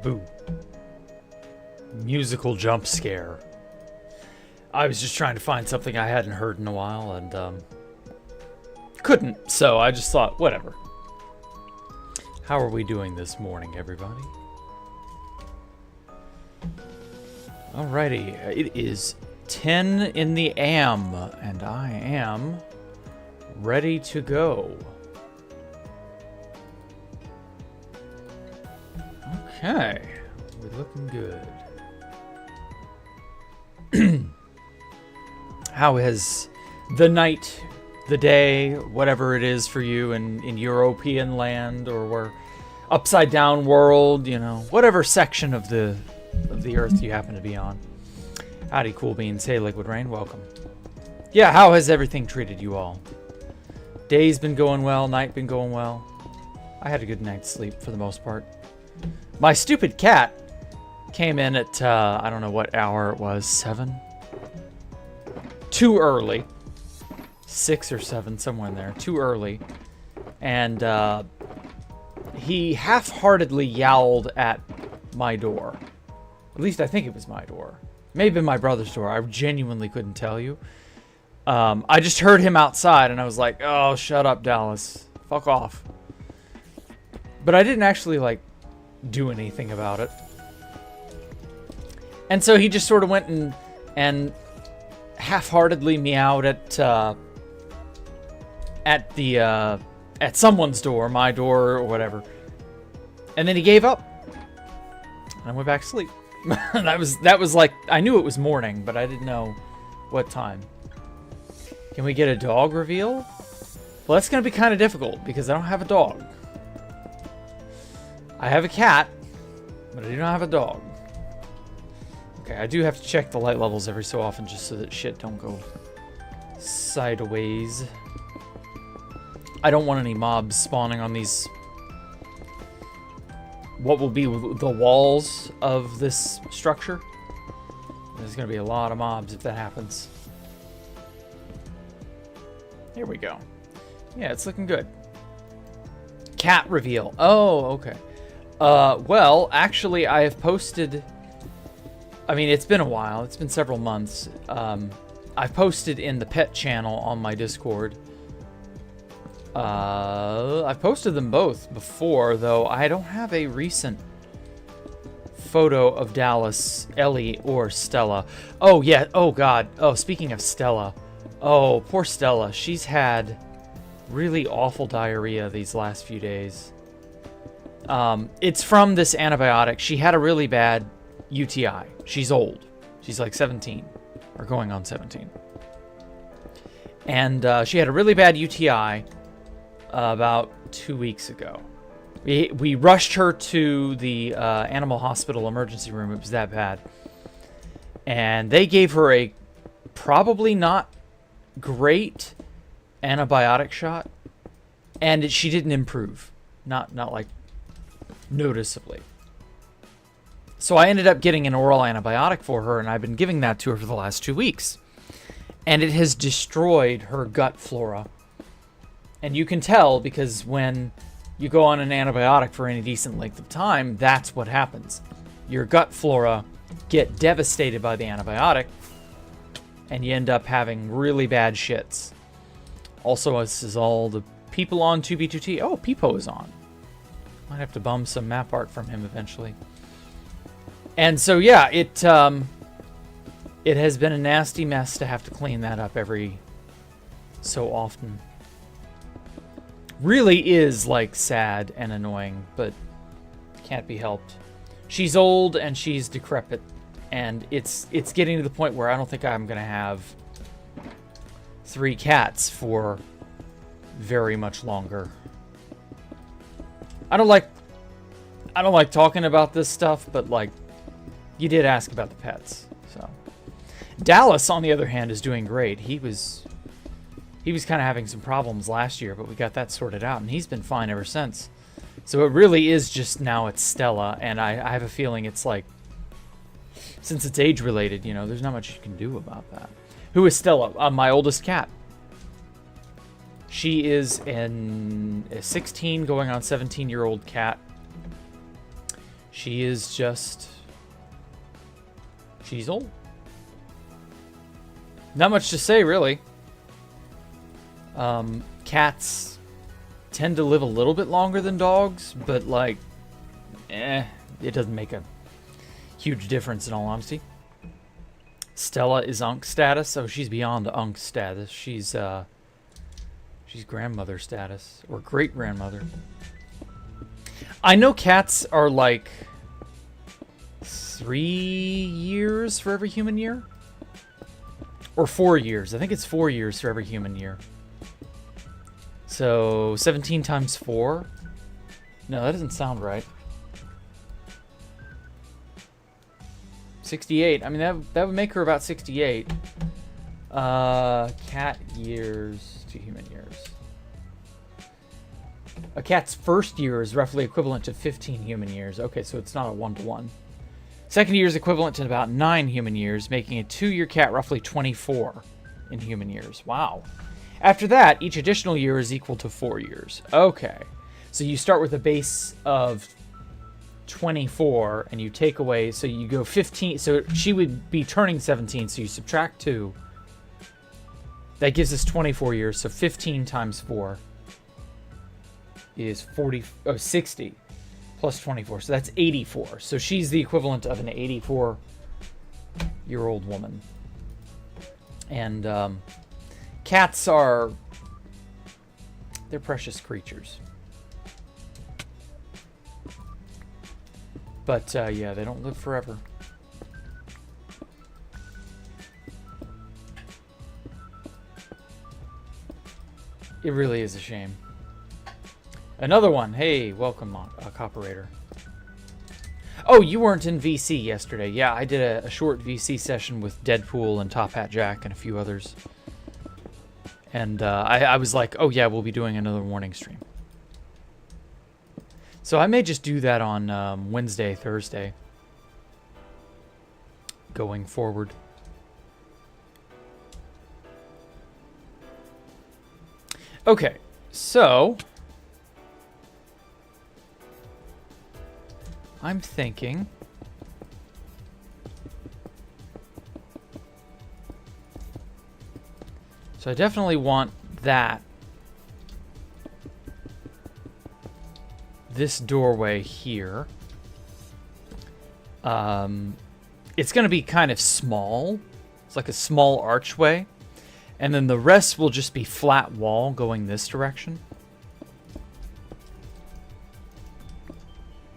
Boo. Musical jump scare. I was just trying to find something I hadn't heard in a while and couldn't, so I just thought, whatever. How are we doing this morning, everybody? Alrighty, it is 10 in the AM, and I am ready to go. Okay, we're looking good. How has the night, the day, whatever it is for you in European land or upside down world, you know, whatever section of the earth you happen to be on? Howdy, Cool Beans. Hey, Liquid Rain, welcome. Yeah, how has everything treated you all? Day's been going well, night been going well. I had a good night's sleep for the most part. My stupid cat came in at, I don't know what hour it was, 7? Too early. 6 or 7, somewhere in there. Too early. And he half-heartedly yowled at my door. At least I think it was my door. Maybe my brother's door. I genuinely couldn't tell you. I just heard him outside, and I was like, oh, shut up, Dallas. Fuck off. But I didn't actually, like, do anything about it. And so he just sort of went and half-heartedly meowed at someone's door, my door or whatever. And then he gave up. And I went back to sleep. And that was like, I knew it was morning, but I didn't know what time. Can we get a dog reveal? Well, that's going to be kind of difficult because I don't have a dog. I have a cat, but I do not have a dog. Okay, I do have to check the light levels every so often just so that shit don't go sideways. I don't want any mobs spawning on these, what will be the walls of this structure. There's going to be a lot of mobs if that happens. Here we go. Yeah, it's looking good. Cat reveal. Oh, okay. Well, actually, I have posted... I mean, it's been a while. It's been several months. I've posted in the pet channel on my Discord. I've posted them both before, though I don't have a recent photo of Dallas, Ellie, or Stella. Oh, yeah. Oh, God. Oh, speaking of Stella. Oh, poor Stella. She's had really awful diarrhea these last few days. It's from this antibiotic. She had a really bad UTI. She's old. She's like 17 or going on 17. And she had a really bad UTI about 2 weeks ago. We rushed her to the animal hospital emergency room. It was that bad. And they gave her a probably not great antibiotic shot. And she didn't improve. Not like noticeably. So I ended up getting an oral antibiotic for her, and I've been giving that to her for the last 2 weeks. And it has destroyed her gut flora. And you can tell because when you go on an antibiotic for any decent length of time, that's what happens. Your gut flora get devastated by the antibiotic, and you end up having really bad shits. Also, this is all the people on 2B2T. Oh, Peepo is on. Might have to bum some map art from him eventually. And so, yeah, it has been a nasty mess to have to clean that up every so often. Really is, like, sad and annoying, but can't be helped. She's old and she's decrepit, and it's getting to the point where I don't think I'm going to have 3 cats for very much longer. I don't like talking about this stuff, but, like, you did ask about the pets, so. Dallas, on the other hand, is doing great. He was kind of having some problems last year, but we got that sorted out, and he's been fine ever since. So it really is just now it's Stella, and I have a feeling it's like, since it's age-related, you know, there's not much you can do about that. Who is Stella? My oldest cat. She is a 16 going on 17-year-old cat. She is just... she's old. Not much to say, really. Cats tend to live a little bit longer than dogs, but, like, it doesn't make a huge difference in all honesty. Stella is Unk status. Oh, she's beyond Unk status. She's grandmother status, or great-grandmother. I know cats are, like, 3 years for every human year? Or 4 years. I think it's 4 years for every human year. So, 17 times 4? No, that doesn't sound right. 68. I mean, that would make her about 68. Cat years to human years. A cat's first year is roughly equivalent to 15 human years. Okay, so it's not a 1-to-1. Second year is equivalent to about 9 human years, making a 2-year cat roughly 24 in human years. Wow. After that, each additional year is equal to 4 years. Okay. So you start with a base of 24, and you take away, so you go 15. So she would be turning 17, so you subtract 2. That gives us 24 years, so 15 times 4 is 60. Plus 24, so that's 84. So she's the equivalent of an 84-year-old woman. And cats they're precious creatures. But yeah, they don't live forever. It really is a shame. Another one. Hey, welcome, Copperator. Oh, you weren't in VC yesterday. Yeah, I did a short VC session with Deadpool and Top Hat Jack and a few others. And I was like, oh yeah, we'll be doing another morning stream. So I may just do that on Wednesday, Thursday. Going forward. Okay, so... I'm thinking... So I definitely want that. This doorway here. It's going to be kind of small. It's like a small archway. And then the rest will just be flat wall going this direction.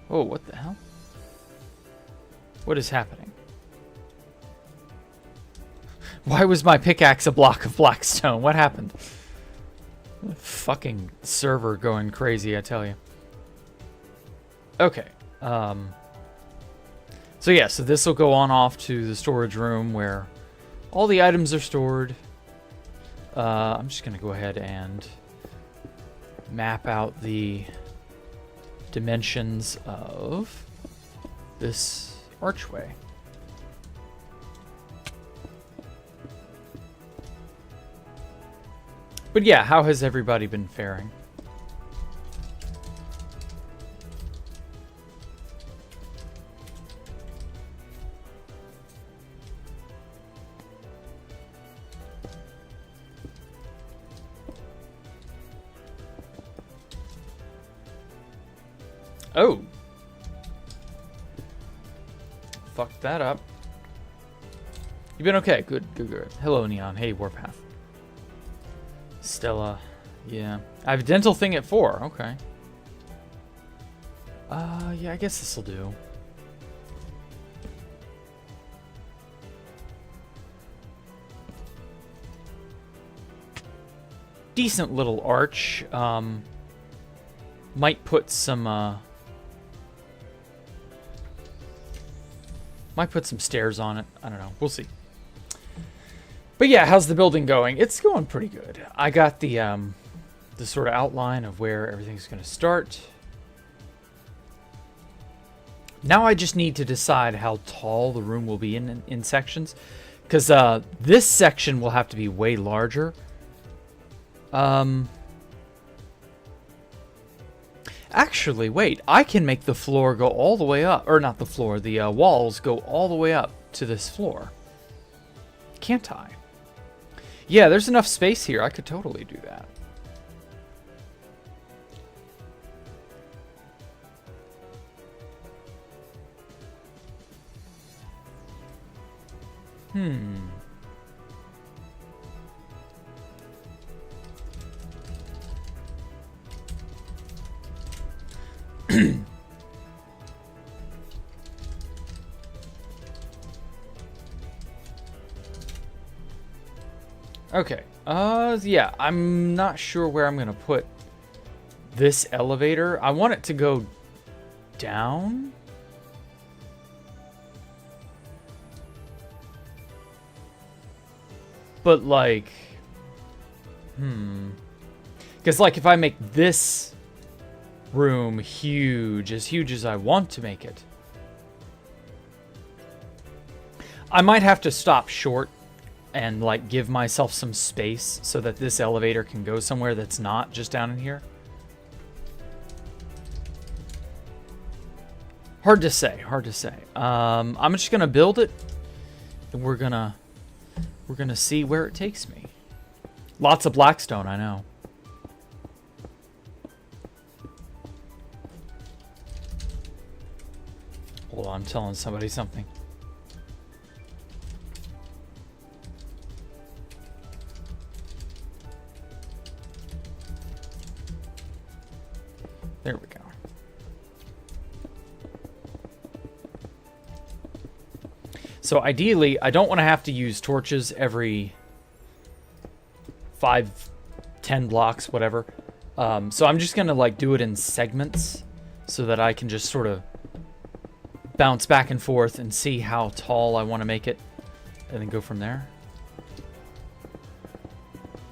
Oh, what the hell? What is happening? Why was my pickaxe a block of black stone? What happened? Fucking server going crazy, I tell you. Okay. So yeah, so this will go on off to the storage room where all the items are stored. I'm just going to go ahead and map out the dimensions of this archway. But yeah, how has everybody been faring? Oh. Fucked that up. You've been okay. Good, good, good. Hello, Neon. Hey, Warpath. Stella. Yeah. I have a dental thing at 4. Okay. Yeah, I guess this'll do. Decent little arch. Might put some, might put some stairs on it. I don't know. We'll see. But yeah, how's the building going? It's going pretty good. I got the sort of outline of where everything's going to start. Now I just need to decide how tall the room will be in sections. Because this section will have to be way larger. Actually, wait. I can make the floor go all the way up. Or not the floor. The walls go all the way up to this floor. Can't I? Yeah, there's enough space here. I could totally do that. Okay. Yeah, I'm not sure where I'm gonna put this elevator. I want it to go down. But like, because like if I make this room huge as I want to make it, I might have to stop short and like give myself some space so that this elevator can go somewhere that's not just down in here. Hard to say, hard to say. I'm just gonna build it, and we're gonna see where it takes me. Lots of blackstone, I know. Hold on, I'm telling somebody something. There we go. So ideally, I don't want to have to use torches every 5, 10 blocks, whatever. So I'm just going to like do it in segments so that I can just sort of bounce back and forth and see how tall I want to make it and then go from there.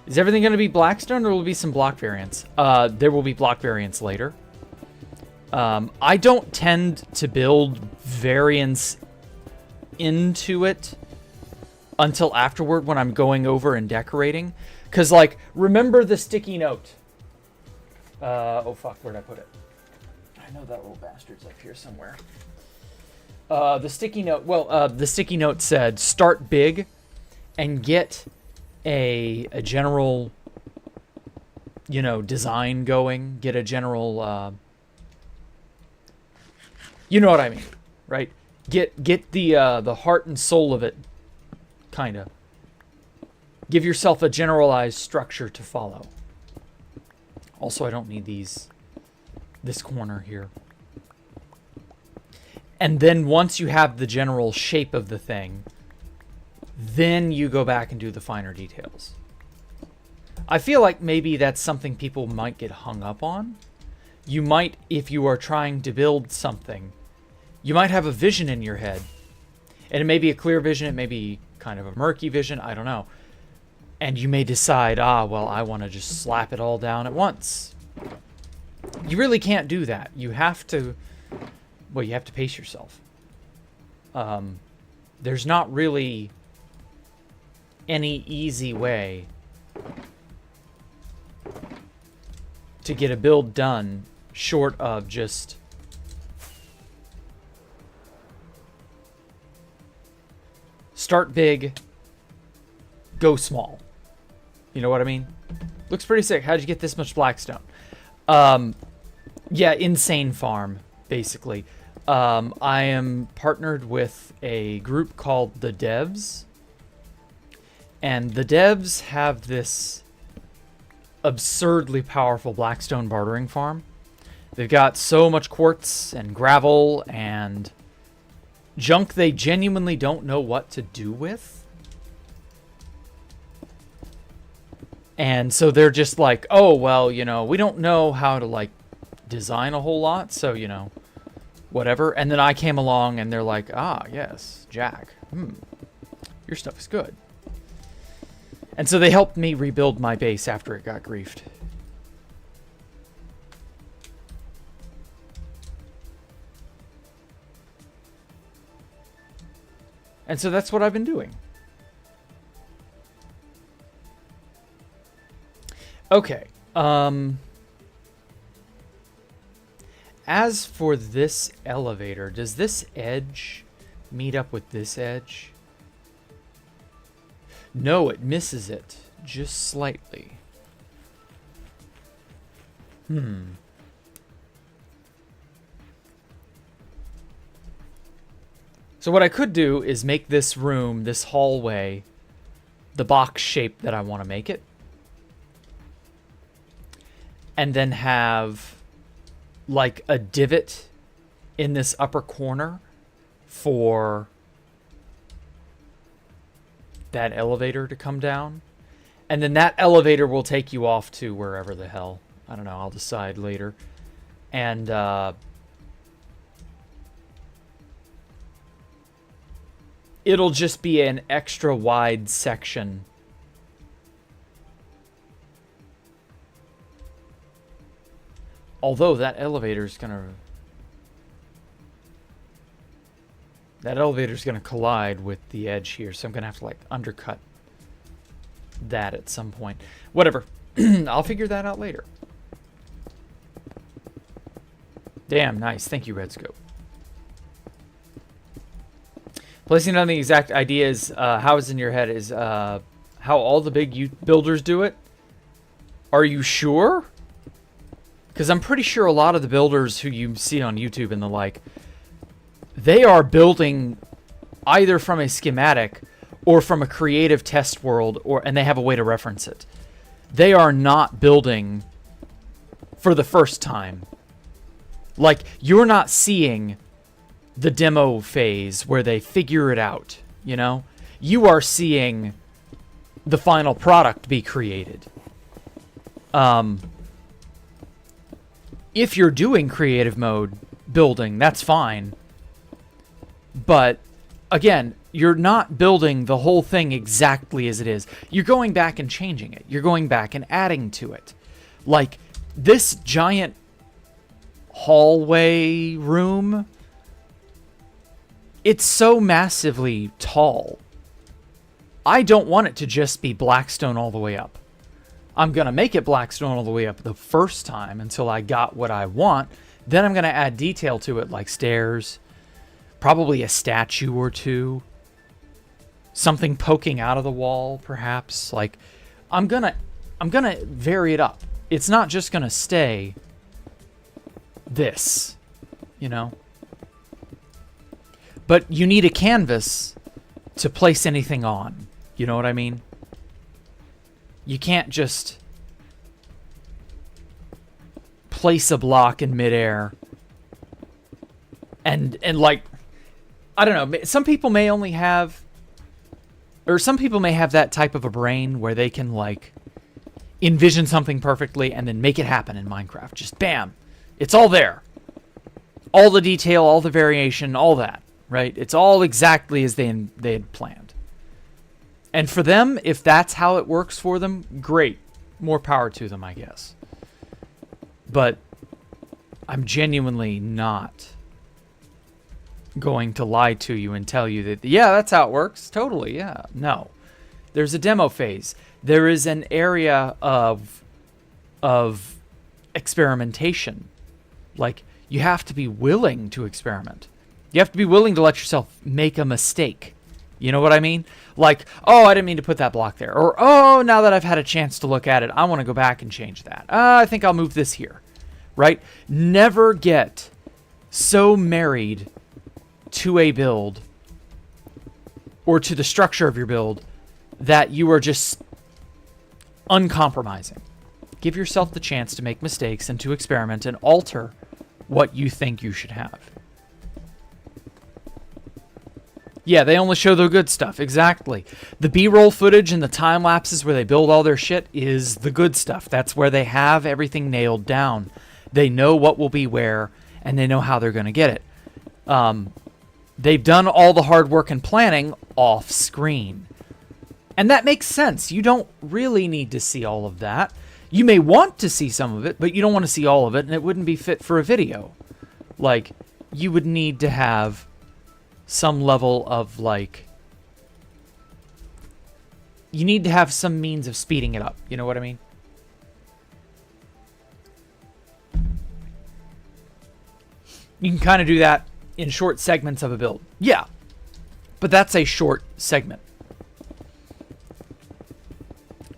Is everything going to be blackstone or will there be some block variants? There will be block variants later. I don't tend to build variants into it until afterward when I'm going over and decorating. Because, like, remember the sticky note. Oh, fuck, where'd I put it? I know that little bastard's up here somewhere. The sticky note, the sticky note said, start big and get a general, you know, design going. Get a general, you know what I mean, right? Get the heart and soul of it, kind of. Give yourself a generalized structure to follow. Also, I don't need this corner here. And then once you have the general shape of the thing, then you go back and do the finer details. I feel like maybe that's something people might get hung up on. You might, if you are trying to build something, you might have a vision in your head. And it may be a clear vision, it may be kind of a murky vision, I don't know. And you may decide, well, I want to just slap it all down at once. You really can't do that. You have to, well, you have to pace yourself. There's not really any easy way to get a build done short of just start big, go small. You know what I mean? Looks pretty sick. How'd you get this much blackstone? Yeah, insane farm, basically. I am partnered with a group called the Devs. And the Devs have this absurdly powerful blackstone bartering farm. They've got so much quartz and gravel and junk they genuinely don't know what to do with. And so they're just like, oh, well, you know, we don't know how to, like, design a whole lot, so, you know, whatever. And then I came along and they're like, yes, Jack, your stuff is good. And so they helped me rebuild my base after it got griefed. And so that's what I've been doing. Okay. as for this elevator, does this edge meet up with this edge? No, it misses it just slightly. So what I could do is make this room, this hallway, the box shape that I want to make it. And then have like a divot in this upper corner for that elevator to come down. And then that elevator will take you off to wherever the hell. I don't know, I'll decide later. And it'll just be an extra wide section. Although that elevator's gonna collide with the edge here, so I'm gonna have to like undercut that at some point. Whatever. I'll figure that out later. Damn, nice. Thank you, Redscope. Placing on the exact idea is how it's in your head is how all the big builders do it. Are you sure? Because I'm pretty sure a lot of the builders who you see on YouTube and the like, they are building either from a schematic or from a creative test world, and they have a way to reference it. They are not building for the first time. Like, you're not seeing the demo phase where they figure it out, you know? You are seeing the final product be created. If you're doing creative mode building, that's fine. But again, you're not building the whole thing exactly as it is. You're going back and changing it. You're going back and adding to it. Like this giant hallway room, it's so massively tall. I don't want it to just be Blackstone all the way up. I'm going to make it Blackstone all the way up the first time until I got what I want. Then I'm going to add detail to it, like stairs, probably a statue or two, something poking out of the wall, perhaps. Like, I'm gonna vary it up. It's not just going to stay this, you know? But you need a canvas to place anything on. You know what I mean? You can't just place a block in midair and like, I don't know, some people may only have, or some people may have that type of a brain where they can like envision something perfectly and then make it happen in Minecraft. Just bam, it's all there. All the detail, all the variation, all that, right? It's all exactly as they had planned. And for them, if that's how it works for them, great. More power to them, I guess. But I'm genuinely not going to lie to you and tell you that, yeah, that's how it works. Totally, yeah. No. There's a demo phase. There is an area of experimentation. Like, you have to be willing to experiment. You have to be willing to let yourself make a mistake. You know what I mean? Like, oh, I didn't mean to put that block there. Or, oh, now that I've had a chance to look at it, I want to go back and change that. I think I'll move this here. Right? Never get so married to a build or to the structure of your build that you are just uncompromising. Give yourself the chance to make mistakes and to experiment and alter what you think you should have. Yeah, they only show the good stuff. Exactly. The B-roll footage and the time lapses where they build all their shit is the good stuff. That's where they have everything nailed down. They know what will be where, and they know how they're going to get it. They've done all the hard work and planning off screen. And that makes sense. You don't really need to see all of that. You may want to see some of it, but you don't want to see all of it, and it wouldn't be fit for a video. Like, you would need to have some level of, like, you need to have some means of speeding it up. You know what I mean? You can kind of do that in short segments of a build. Yeah, but that's a short segment.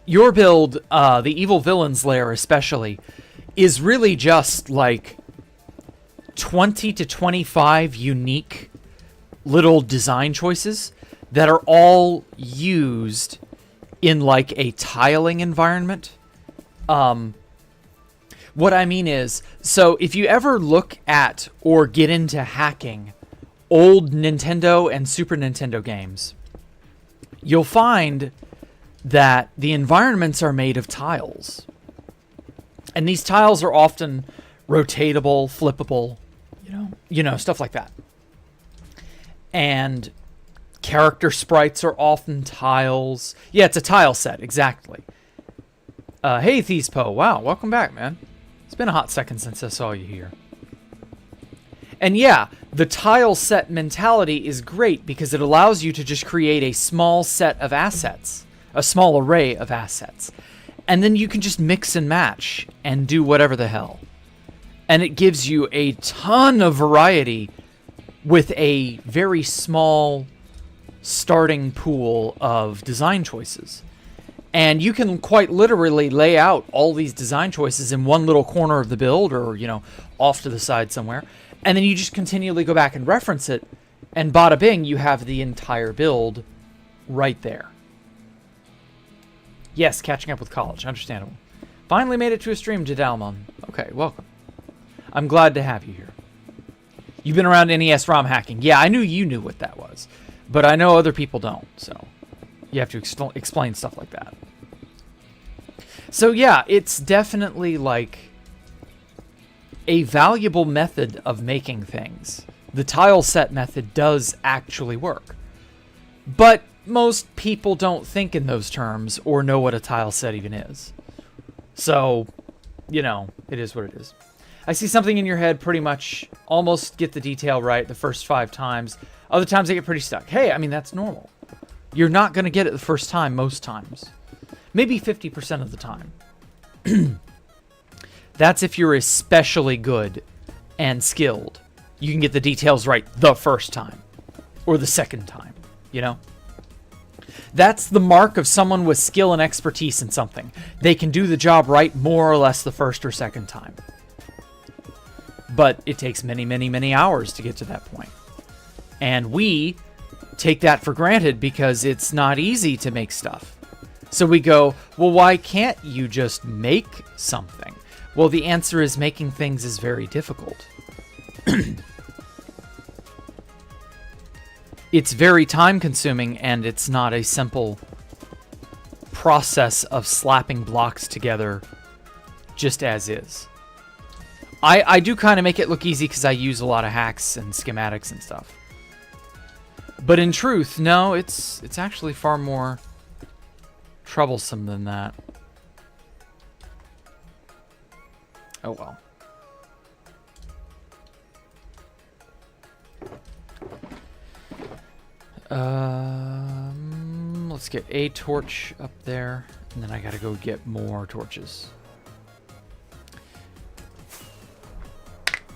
Your build, the Evil Villains lair especially, is really just like 20 to 25 unique little design choices that are all used in like a tiling environment. What I mean is, so if you ever look at or get into hacking old Nintendo and Super Nintendo games, you'll find that the environments are made of tiles. And these tiles are often rotatable, flippable, you know, stuff like that. And character sprites are often tiles. Yeah, it's a tile set, exactly. Hey, Thiespo. Wow, welcome back, man. It's been a hot second since I saw you here. And yeah, the tile set mentality is great because it allows you to just create a small set of assets, a small array of assets. And then you can just mix and match and do whatever the hell. And it gives you a ton of variety with a very small starting pool of design choices. And you can quite literally lay out all these design choices in one little corner of the build or, you know, off to the side somewhere. And then you just continually go back and reference it. And bada bing, you have the entire build right there. Yes, catching up with college. Understandable. Finally made it to a stream, Jadalmon. Okay, welcome. I'm glad to have you here. You've been around NES ROM hacking. Yeah, I knew you knew what that was. But I know other people don't, so you have to explain stuff like that. So yeah, it's definitely like a valuable method of making things. The tile set method does actually work. But most people don't think in those terms or know what a tile set even is. So, you know, it is what it is. I see something in your head, pretty much almost get the detail right the first 5 times. Other times I get pretty stuck. Hey, I mean, that's normal. You're not going to get it the first time most times. Maybe 50% of the time. That's if you're especially good and skilled. You can get the details right the first time. Or the second time, you know? That's the mark of someone with skill and expertise in something. They can do the job right more or less the first or second time. But it takes many, many, many hours to get to that point. And we take that for granted because it's not easy to make stuff. So we go, well, why can't you just make something? Well, the answer is making things is very difficult. It's very time consuming and it's not a simple process of slapping blocks together just as is. I do kind of make it look easy because I use a lot of hacks and schematics and stuff. But in truth, no, it's actually far more troublesome than that. Oh well. Let's get a torch up there, and then I gotta go get more torches.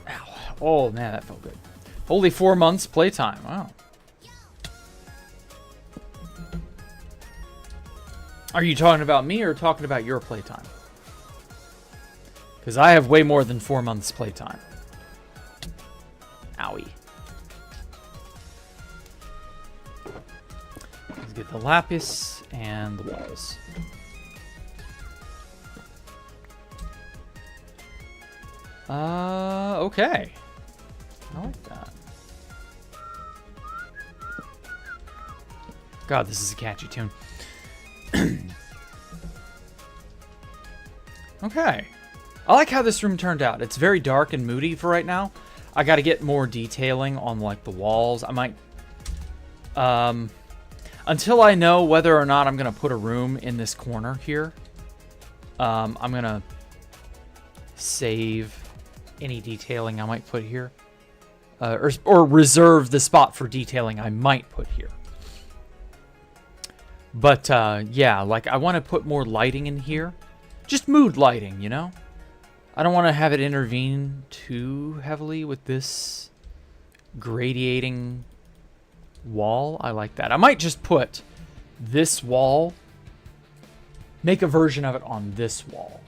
Ow. Oh man, that felt good. Only 4 months playtime. Wow. Are you talking about me or talking about your playtime? Because I have way more than 4 months playtime. Owie. Let's get the lapis and the walls. Okay. I like that. God, this is a catchy tune. Okay. I like how this room turned out. It's very dark and moody for right now. I got to get more detailing on like the walls. I might until I know whether or not I'm going to put a room in this corner here. I'm going to save any detailing I might put here. Or reserve the spot for detailing I might put here. But, yeah, like, I want to put more lighting in here. Just mood lighting, you know? I don't want to have it intervene too heavily with this gradiating wall. I like that. I might just put this wall, make a version of it on this wall,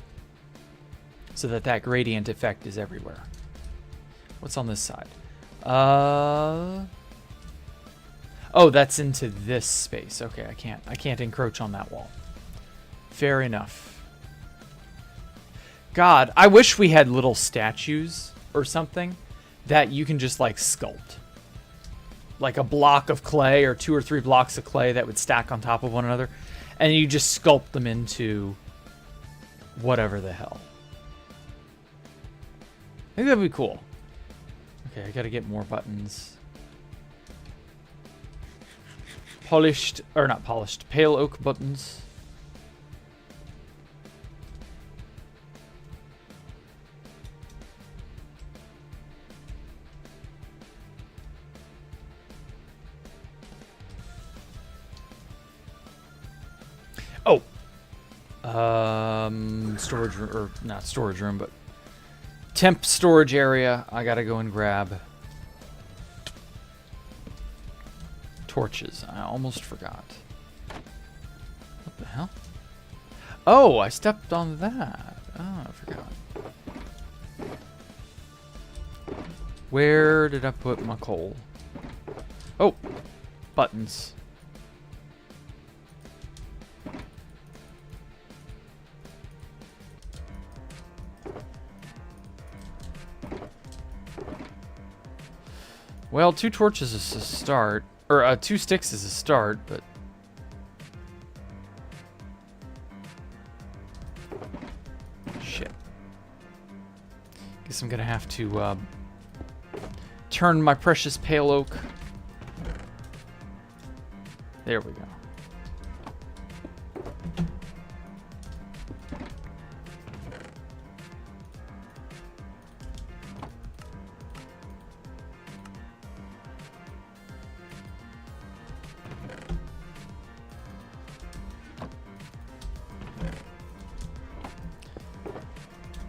so that that gradient effect is everywhere. What's on this side? Oh, that's into this space. Okay, I can't encroach on that wall. Fair enough. God, I wish we had little statues or something that you can just like sculpt. Like a block of clay or 2 or 3 blocks of clay that would stack on top of one another. And you just sculpt them into whatever the hell. I think that'd be cool. Okay, I gotta get more buttons. Polished, or not polished, pale oak buttons. Oh, storage room, or not storage room, but temp storage area. I gotta go and grab torches. I almost forgot. What the hell? Oh, I stepped on that. Oh, I forgot. Where did I put my coal? Oh, buttons. Well, 2 torches is a start. Or 2 sticks is a start, but... Shit. Guess I'm gonna have to turn my precious pale oak. There we go.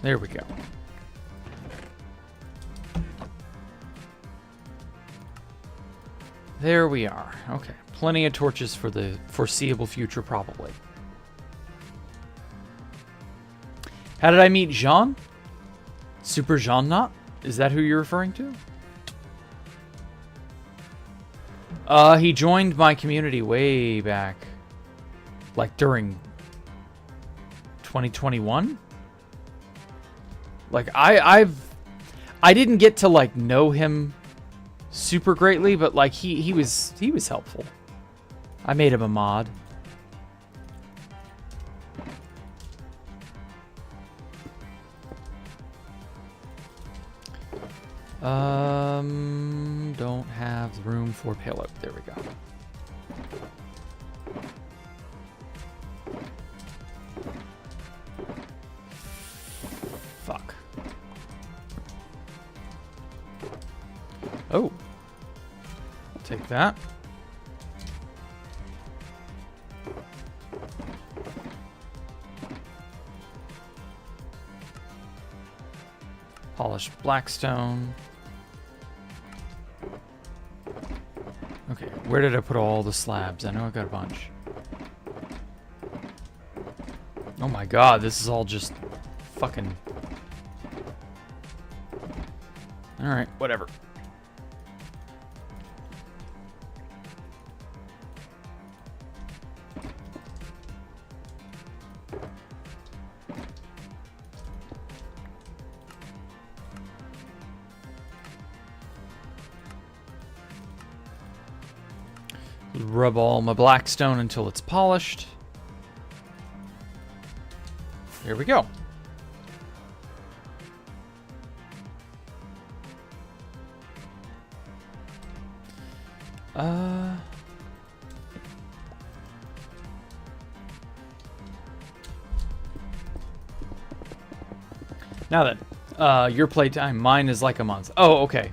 There we go. There we are. Okay. Plenty of torches for the foreseeable future, probably. How did I meet Jean? Super Jean Not? Is that who you're referring to? He joined my community way back. Like during 2021? Like I didn't get to like know him super greatly, but like he was helpful. I made him a mod. Don't have room for payload. There we go. Fuck. Oh. Take that. Polished blackstone. Okay, where did I put all the slabs? I know I got a bunch. Oh my god, this is all just fucking... Alright, whatever. Rub all my blackstone until it's polished. Here we go. Now then, your playtime, mine is like a month. Oh, okay.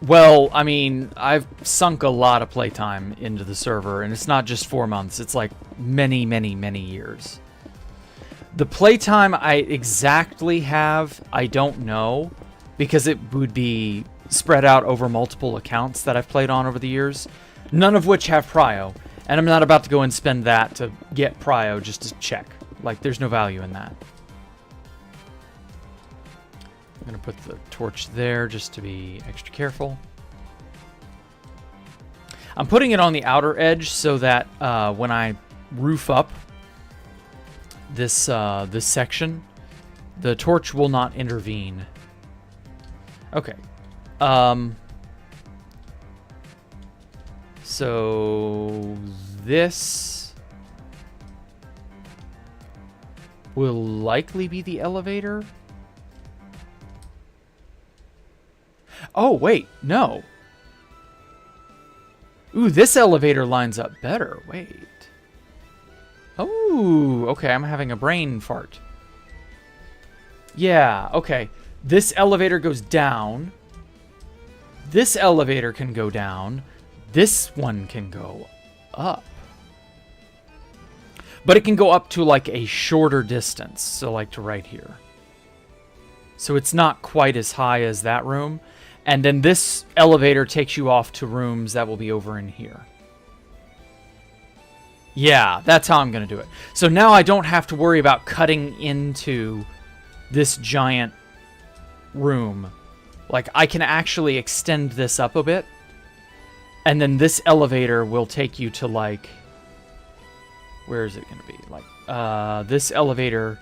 Well, I mean, I've sunk a lot of playtime into the server, and it's not just 4 months. It's like many, many, many years. The playtime I exactly have, I don't know, because it would be spread out over multiple accounts that I've played on over the years, none of which have prio, and I'm not about to go and spend that to get prio just to check. Like, there's no value in that. I'm going to put the torch there just to be extra careful. I'm putting it on the outer edge so that when I roof up this this section, the torch will not intervene. Okay. So this will likely be the elevator. Oh, wait, no. Ooh, this elevator lines up better. Wait. Oh, okay, I'm having a brain fart. Yeah, okay. This elevator goes down. This elevator can go down. This one can go up. But it can go up to like a shorter distance. So like to right here. So it's not quite as high as that room. And then this elevator takes you off to rooms that will be over in here. Yeah, that's how I'm going to do it. So now I don't have to worry about cutting into this giant room. Like, I can actually extend this up a bit. And then this elevator will take you to, like... Where is it going to be? Like, this elevator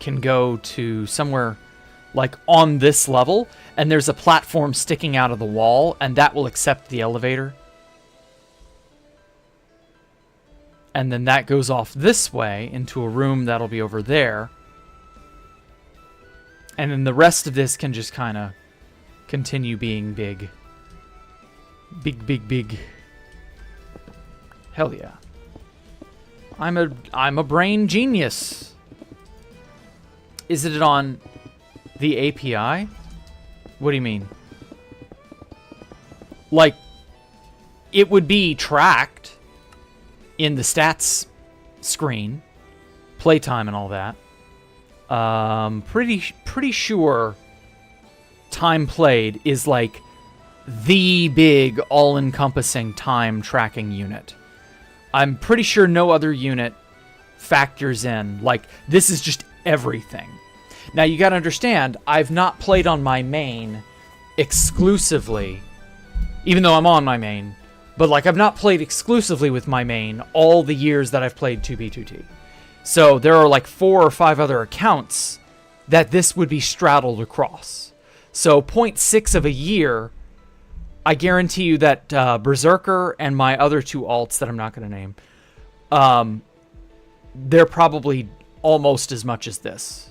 can go to somewhere, like, on this level. And there's a platform sticking out of the wall. And that will accept the elevator. And then that goes off this way into a room that'll be over there. And then the rest of this can just kind of continue being big. Big, big, big. Hell yeah. I'm a brain genius. Is it on the API? What do you mean? Like, it would be tracked in the stats screen, playtime and all that. Pretty sure time played is like the big all-encompassing time tracking unit. I'm pretty sure no other unit factors in, like, this is just everything. Now you gotta understand, I've not played on my main exclusively, even though I'm on my main. But, like, I've not played exclusively with my main all the years that I've played 2B2T. So there are, like, 4 or 5 other accounts that this would be straddled across. So 0.6 of a year, I guarantee you that Berserker and my other 2 alts that I'm not going to name, they're probably almost as much as this.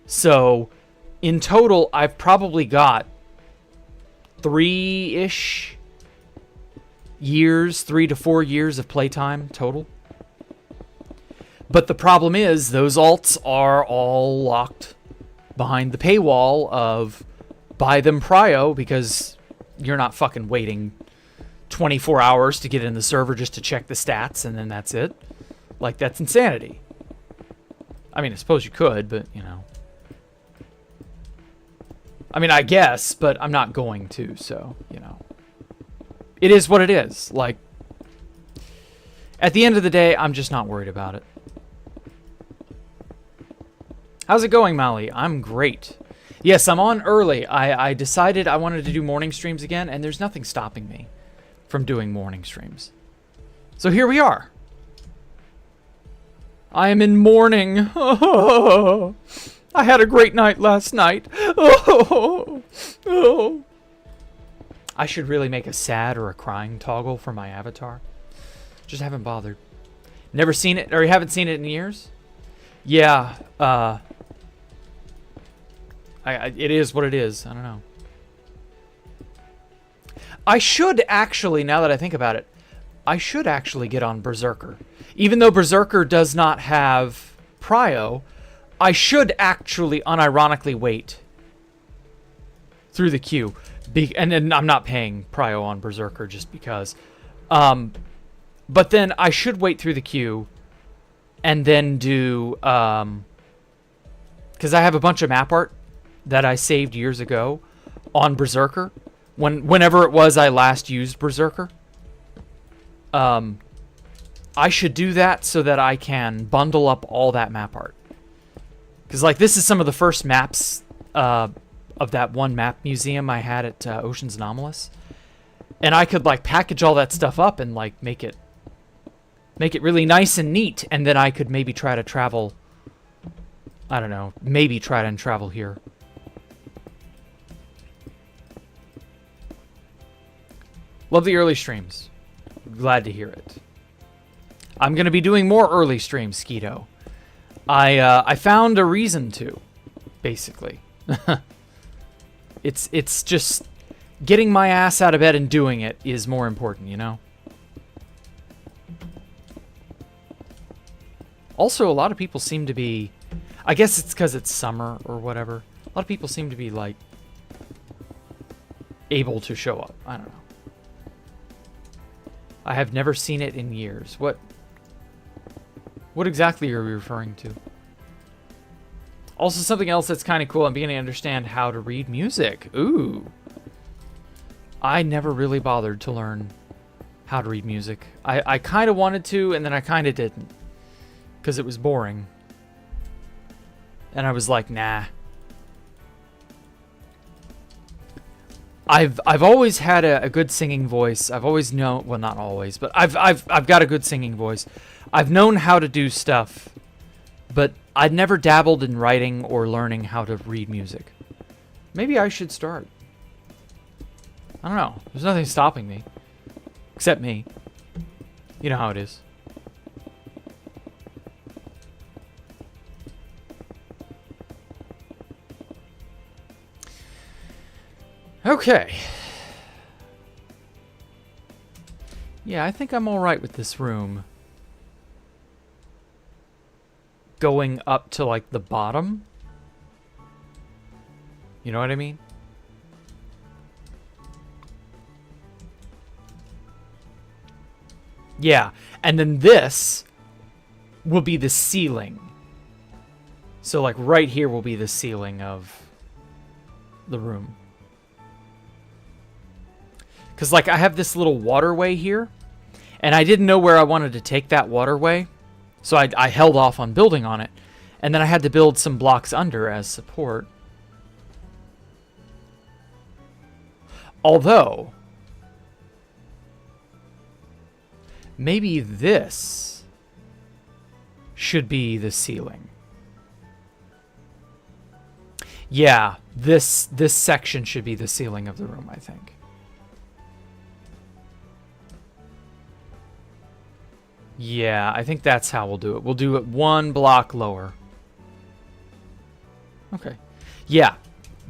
So in total, I've probably got 3-ish years, 3 to 4 years of playtime total. But the problem is those alts are all locked behind the paywall of buy them prio, because you're not fucking waiting 24 hours to get in the server just to check the stats and then that's it. Like, that's insanity. I mean, I suppose you could, but, you know. I mean, I guess, but I'm not going to, so, you know. It is what it is. Like, at the end of the day, I'm just not worried about it. How's it going, Molly? I'm great. Yes, I'm on early. I decided I wanted to do morning streams again, and there's nothing stopping me from doing morning streams. So here we are. I am in mourning. Oh, I had a great night last night. Oh. I should really make a sad or a crying toggle for my avatar. Just haven't bothered. Never seen it, or you haven't seen it in years? Yeah, it is what it is. I don't know. I should actually, now that I think about it, I should actually get on Berserker. Even though Berserker does not have prio, I should actually unironically wait through the queue. And then I'm not paying prio on Berserker just because. But then I should wait through the queue and then do, because I have a bunch of map art that I saved years ago on Berserker, whenever it was I last used Berserker. I should do that so that I can bundle up all that map art. Because, like, this is some of the first maps of that one map museum I had at Ocean's Anomalous. And I could, like, package all that stuff up and, like, make it really nice and neat. And then I could maybe try to travel, I don't know, maybe try to travel here. Love the early streams. Glad to hear it. I'm going to be doing more early streams, Skeeto. I found a reason to, basically. It's just getting my ass out of bed and doing it is more important, you know? Also, a lot of people seem to be... I guess it's because it's summer or whatever. A lot of people seem to be, like, able to show up. I don't know. I have never seen it in years. What exactly are we referring to? Also, something else that's kind of cool. I'm beginning to understand how to read music. Ooh. I never really bothered to learn how to read music. I kind of wanted to, and then I kind of didn't. Because it was boring. And I was like, nah. I've always had a good singing voice. I've always known, well, not always, but I've got a good singing voice. I've known how to do stuff, but I'd never dabbled in writing or learning how to read music. Maybe I should start. I don't know. There's nothing stopping me. Except me. You know how it is. Okay. Yeah, I think I'm alright with this room. Going up to, like, the bottom. You know what I mean? Yeah, and then this will be the ceiling. So, like, right here will be the ceiling of the room. Because, like, I have this little waterway here, and I didn't know where I wanted to take that waterway, so I held off on building on it, and then I had to build some blocks under as support. Although, maybe this should be the ceiling. Yeah, this section should be the ceiling of the room, I think. Yeah, I think that's how we'll do it. We'll do it one block lower. Okay. Yeah,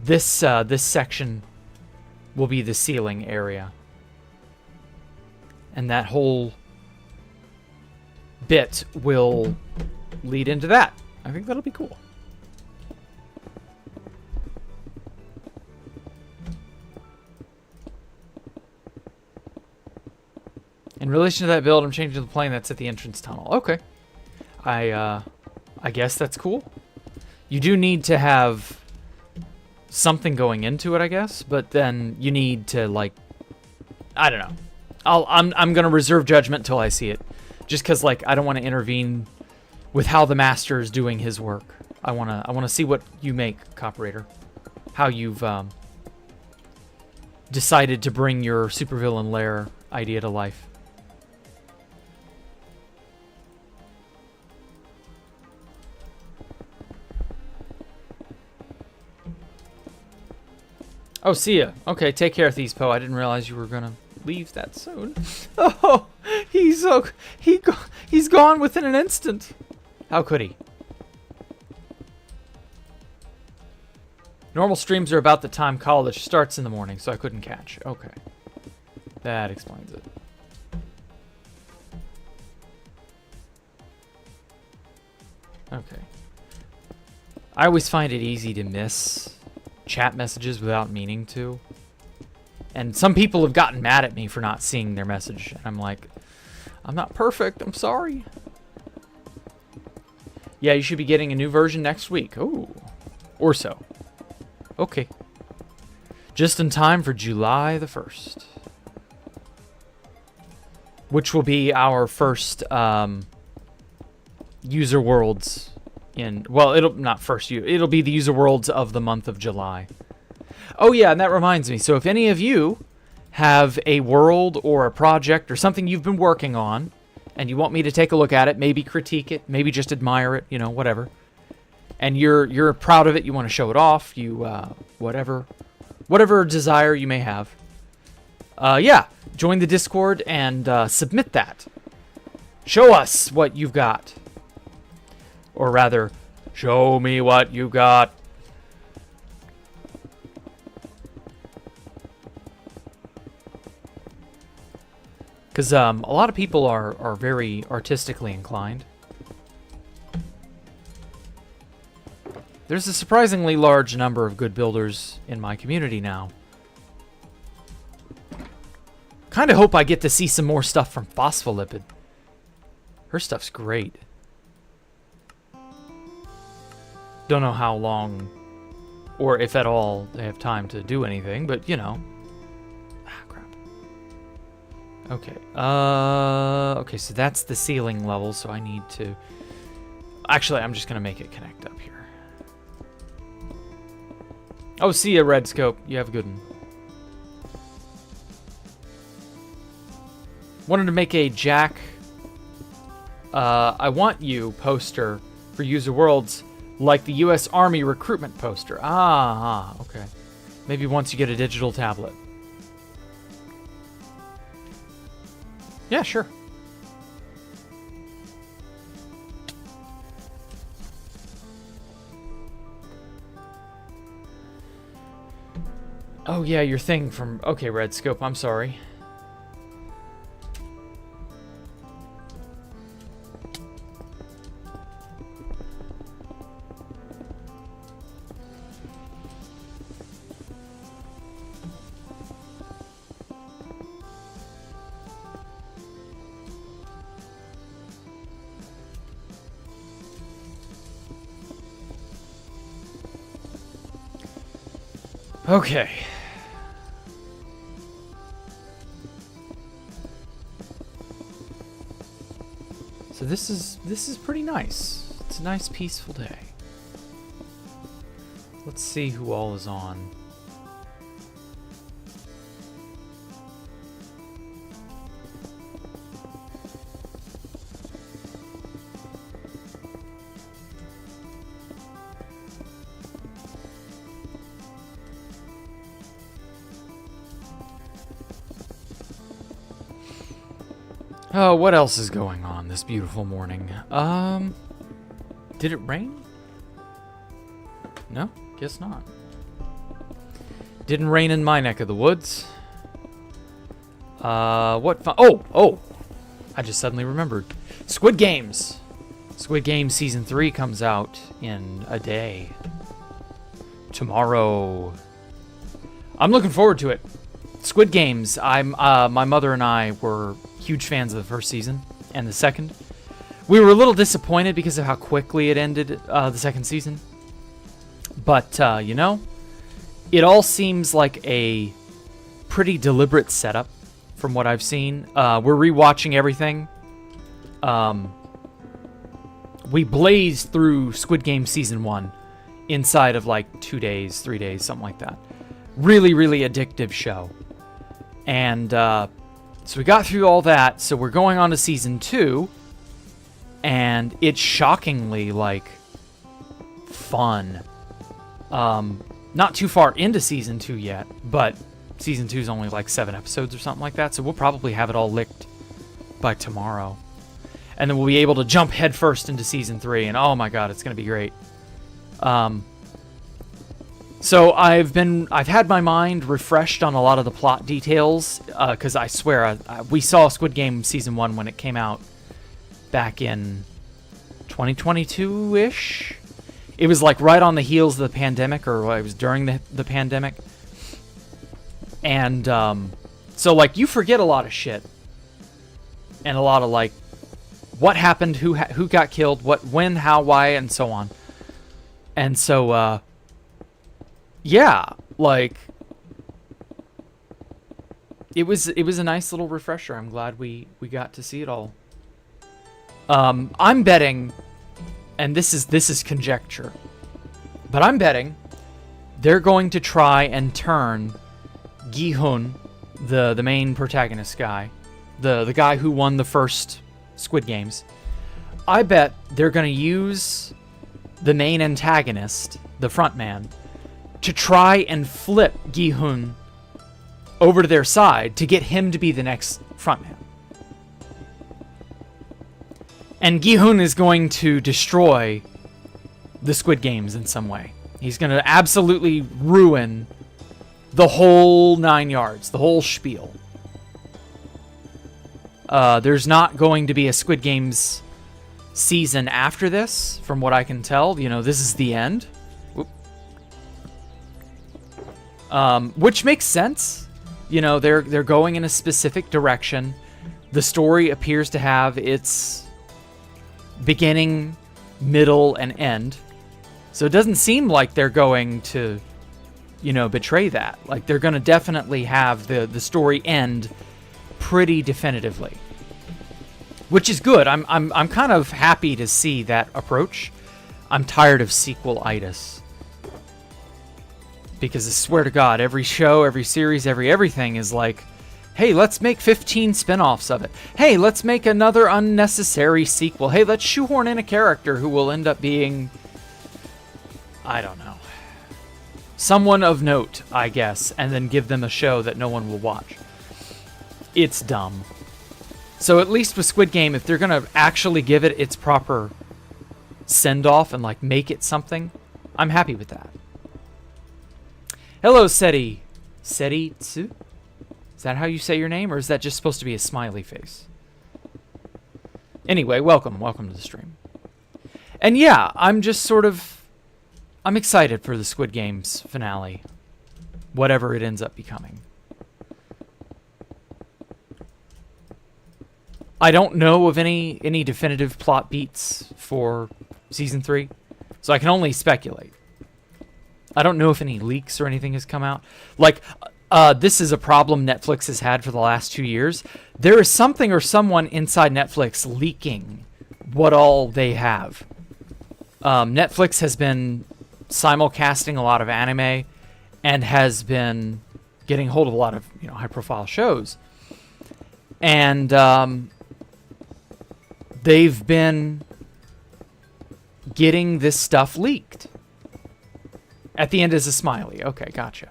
this section will be the ceiling area. And that whole bit will lead into that. I think that'll be cool. In relation to that build, I'm changing the plane that's at the entrance tunnel. Okay. I guess that's cool. You do need to have something going into it, I guess, but then you need to, like, I don't know. I'm gonna reserve judgment till I see it, just because, like, I don't want to intervene with how the master is doing his work. I wanna see what you make, Coperator, how you've decided to bring your supervillain lair idea to life. Oh, see ya. Okay, take care, Thespo. I didn't realize you were gonna leave that soon. Oh, he's gone within an instant. How could he? Normal streams are about the time college starts in the morning, so I couldn't catch. Okay, that explains it. Okay. I always find it easy to miss chat messages without meaning to. And some people have gotten mad at me for not seeing their message. And I'm like, I'm not perfect. I'm sorry. Yeah, you should be getting a new version next week. Ooh. Or so. Okay. Just in time for July the 1st. Which will be our first user worlds in... Well, it'll be the user worlds of the month of July. Oh yeah, and that reminds me. So if any of you have a world or a project or something you've been working on, and you want me to take a look at it, maybe critique it, maybe just admire it, you know, whatever. And you're proud of it, you want to show it off, you whatever desire you may have. Yeah, join the Discord and submit that. Show us what you've got. Or rather, show me what you got. Because a lot of people are very artistically inclined. There's a surprisingly large number of good builders in my community now. Kind of hope I get to see some more stuff from Phospholipid. Her stuff's great. Don't know how long, or if at all, they have time to do anything, but you know. Okay, okay, so that's the ceiling level, so I need to... Actually, I'm just going to make it connect up here. Oh, see ya, Red Scope. You have a good one. Wanted to make a Jack... I want you poster for User Worlds, like the U.S. Army recruitment poster. Ah, okay. Maybe once you get a digital tablet. Yeah, sure. Oh, yeah, your thing from... Okay, Red Scope, I'm sorry. Okay. So this is pretty nice. It's a nice peaceful day. Let's see who all is on. Oh, what else is going on this beautiful morning? Did it rain? No, guess not. Didn't rain in my neck of the woods. What fun? Oh! I just suddenly remembered. Squid Games! Squid Game Season 3 comes out in a day. Tomorrow. I'm looking forward to it. Squid Games, my mother and I were huge fans of the first season and the second. We were a little disappointed because of how quickly it ended, the second season. But, you know, it all seems like a pretty deliberate setup from what I've seen. We're rewatching everything. We blazed through Squid Game Season 1 inside of like 2 days, 3 days, something like that. Really, really addictive show. And, so we got through all that, so we're going on to Season 2, and it's shockingly, like, fun. Not too far into Season 2 yet, but Season 2 is only like 7 episodes or something like that, so we'll probably have it all licked by tomorrow. And then we'll be able to jump headfirst into Season 3, and oh my god, it's going to be great. So I've had my mind refreshed on a lot of the plot details, because I swear, we saw Squid Game Season 1 when it came out back in 2022-ish. It was like right on the heels of the pandemic, or it was during the pandemic. And so like you forget a lot of shit. And a lot of like what happened, who got killed, what, when, how, why, and so on. And so, yeah, like, it was a nice little refresher. I'm glad we got to see it all. I'm betting, and this is conjecture, but I'm betting they're going to try and turn Gi-hun, the main protagonist guy, the guy who won the first Squid Games. I bet they're going to use the main antagonist, the front man, to try and flip Gi-hun over to their side to get him to be the next front man. And Gi-hun is going to destroy the Squid Games in some way. He's going to absolutely ruin the whole 9 yards, the whole spiel. There's not going to be a Squid Games season after this, from what I can tell. You know, this is the end. Which makes sense. You know, they're going in a specific direction. The story appears to have its beginning, middle, and end. So it doesn't seem like they're going to, you know, betray that. Like, they're going to definitely have the story end pretty definitively, which is good. I'm kind of happy to see that approach. I'm tired of sequel-itis. Because I swear to God, every show, every series, everything is like, hey, let's make 15 spin-offs of it. Hey, let's make another unnecessary sequel. Hey, let's shoehorn in a character who will end up being, I don't know, someone of note, I guess, and then give them a show that no one will watch. It's dumb. So at least with Squid Game, if they're going to actually give it its proper send-off and, like, make it something, I'm happy with that. Hello, Seti. Seti-tsu? Is that how you say your name, or is that just supposed to be a smiley face? Anyway, welcome to the stream. And yeah, I'm excited for the Squid Games finale, whatever it ends up becoming. I don't know of any definitive plot beats for season 3, so I can only speculate. I don't know if any leaks or anything has come out. Like, this is a problem Netflix has had for the last 2 years. There is something or someone inside Netflix leaking what all they have. Netflix has been simulcasting a lot of anime and has been getting hold of a lot of, you know, high-profile shows. And they've been getting this stuff leaked. At the end is a smiley. Okay, gotcha.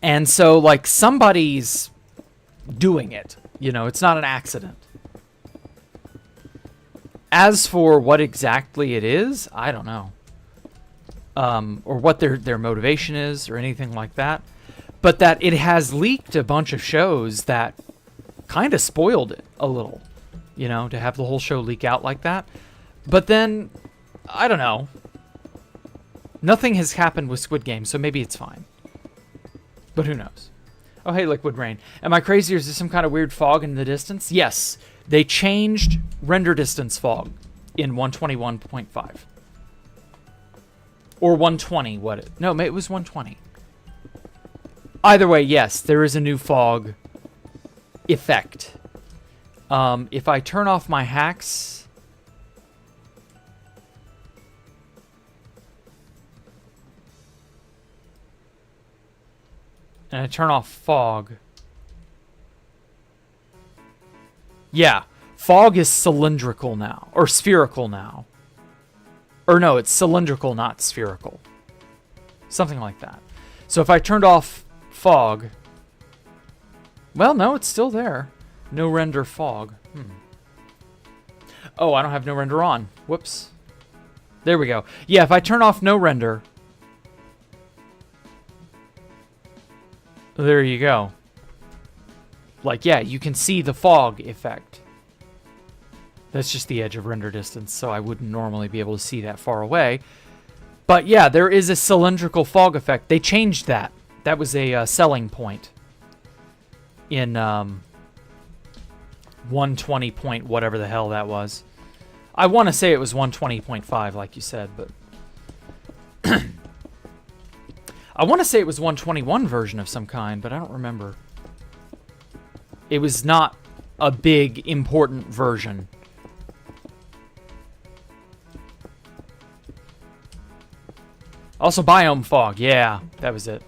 And so, like, somebody's doing it. You know, it's not an accident. As for what exactly it is, I don't know. Or what their motivation is or anything like that. But that it has leaked a bunch of shows that kind of spoiled it a little. You know, to have the whole show leak out like that. But then, I don't know. Nothing has happened with Squid Game, so maybe it's fine. But who knows? Oh, hey, Liquid Rain. Am I crazy, or is there some kind of weird fog in the distance? Yes. They changed render distance fog in 121.5. Or 120, no, it was 120. Either way, yes, there is a new fog effect. If I turn off my hacks... and I turn off fog. Yeah, fog is cylindrical now, or spherical now. Or no, it's cylindrical, not spherical. Something like that. So if I turned off fog... well, no, it's still there. No render fog. Oh, I don't have no render on. Whoops. There we go. Yeah, if I turn off no render... there you go. Like, yeah, you can see the fog effect. That's just the edge of render distance, so I wouldn't normally be able to see that far away. But yeah, there is a cylindrical fog effect. They changed that. That was a selling point in 120 point whatever the hell that was. I want to say it was 120.5 like you said, but I want to say it was 121 version of some kind, but I don't remember. It was not a big important version. Also biome fog. Yeah, that was it.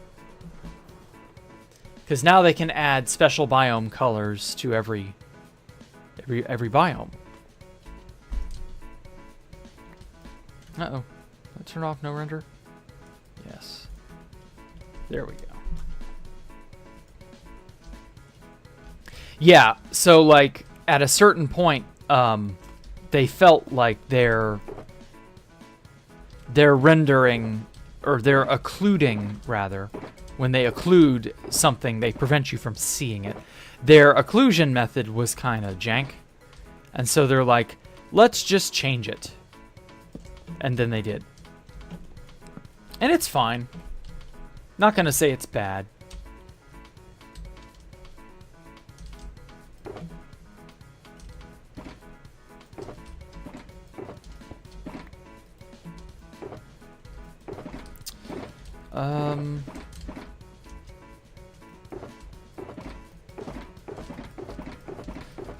Cuz now they can add special biome colors to every biome. Uh-oh. Did I turn off no render? Yes. There we go. Yeah, so like at a certain point, they felt like their rendering, or their occluding rather, when they occlude something, they prevent you from seeing it. Their occlusion method was kind of jank, and so they're like, let's just change it. And then they did. And it's fine. Not gonna say it's bad.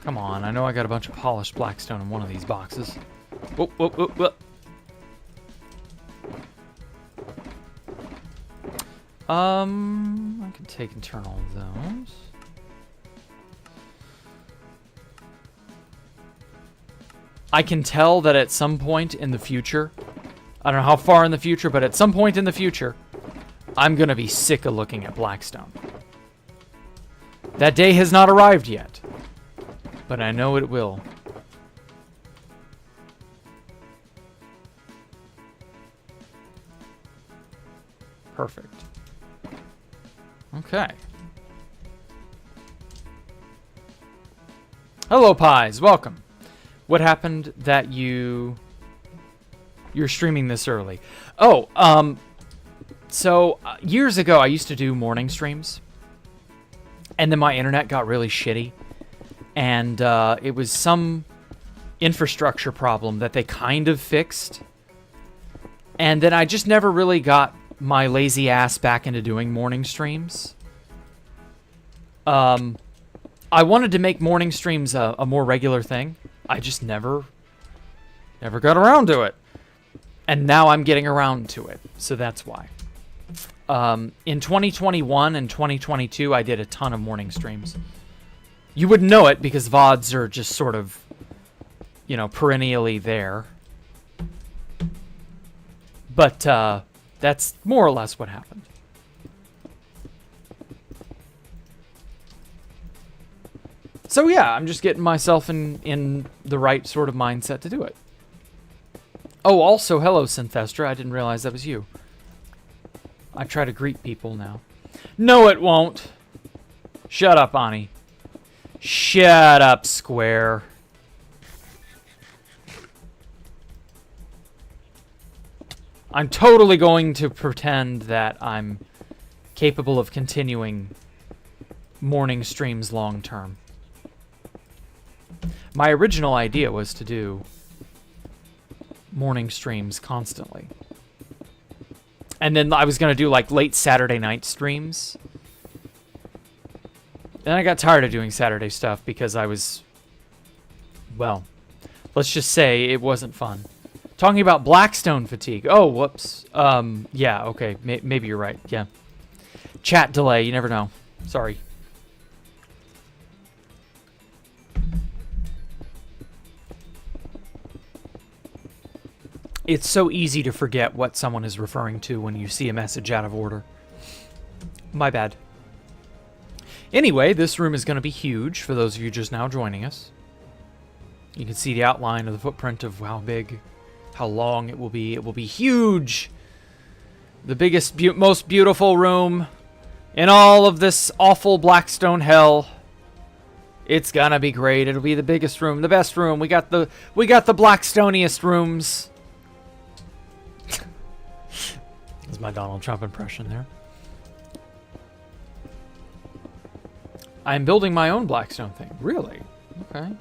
Come on, I know I got a bunch of polished blackstone in one of these boxes. Whoop, whoop, whoop, whoop. I can take and turn all of those. I can tell that at some point in the future, I don't know how far in the future, but at some point in the future, I'm gonna be sick of looking at blackstone. That day has not arrived yet, but I know it will. Perfect. Okay. Hello, Pies. Welcome. What happened that you're streaming this early? Oh, so years ago I used to do morning streams, and then my internet got really shitty, and it was some infrastructure problem that they kind of fixed, and then I just never really got my lazy ass back into doing morning streams. I wanted to make morning streams a more regular thing. I just never got around to it. And now I'm getting around to it, so that's why. In 2021 and 2022, I did a ton of morning streams. You wouldn't know it because VODs are just sort of, you know, perennially there. But, that's more or less what happened. So yeah, I'm just getting myself in the right sort of mindset to do it. Oh, also, hello, Synthestra. I didn't realize that was you. I try to greet people now. No, it won't. Shut up, Ani. Shut up, Square. I'm totally going to pretend that I'm capable of continuing morning streams long term. My original idea was to do morning streams constantly. And then I was going to do like late Saturday night streams. Then I got tired of doing Saturday stuff because I was, well, let's just say it wasn't fun. Talking about Blackstone fatigue. Oh, whoops. Yeah, okay. Maybe you're right. Yeah. Chat delay. You never know. Sorry. It's so easy to forget what someone is referring to when you see a message out of order. My bad. Anyway, this room is going to be huge for those of you just now joining us. You can see the outline of the footprint of how big, how long it will be. It will be huge. The biggest, most beautiful room in all of this awful Blackstone hell. It's gonna be great. It'll be the biggest room, the best room. We got the Blackstoniest rooms. That's my Donald Trump impression there. I'm building my own Blackstone thing. Really? Okay.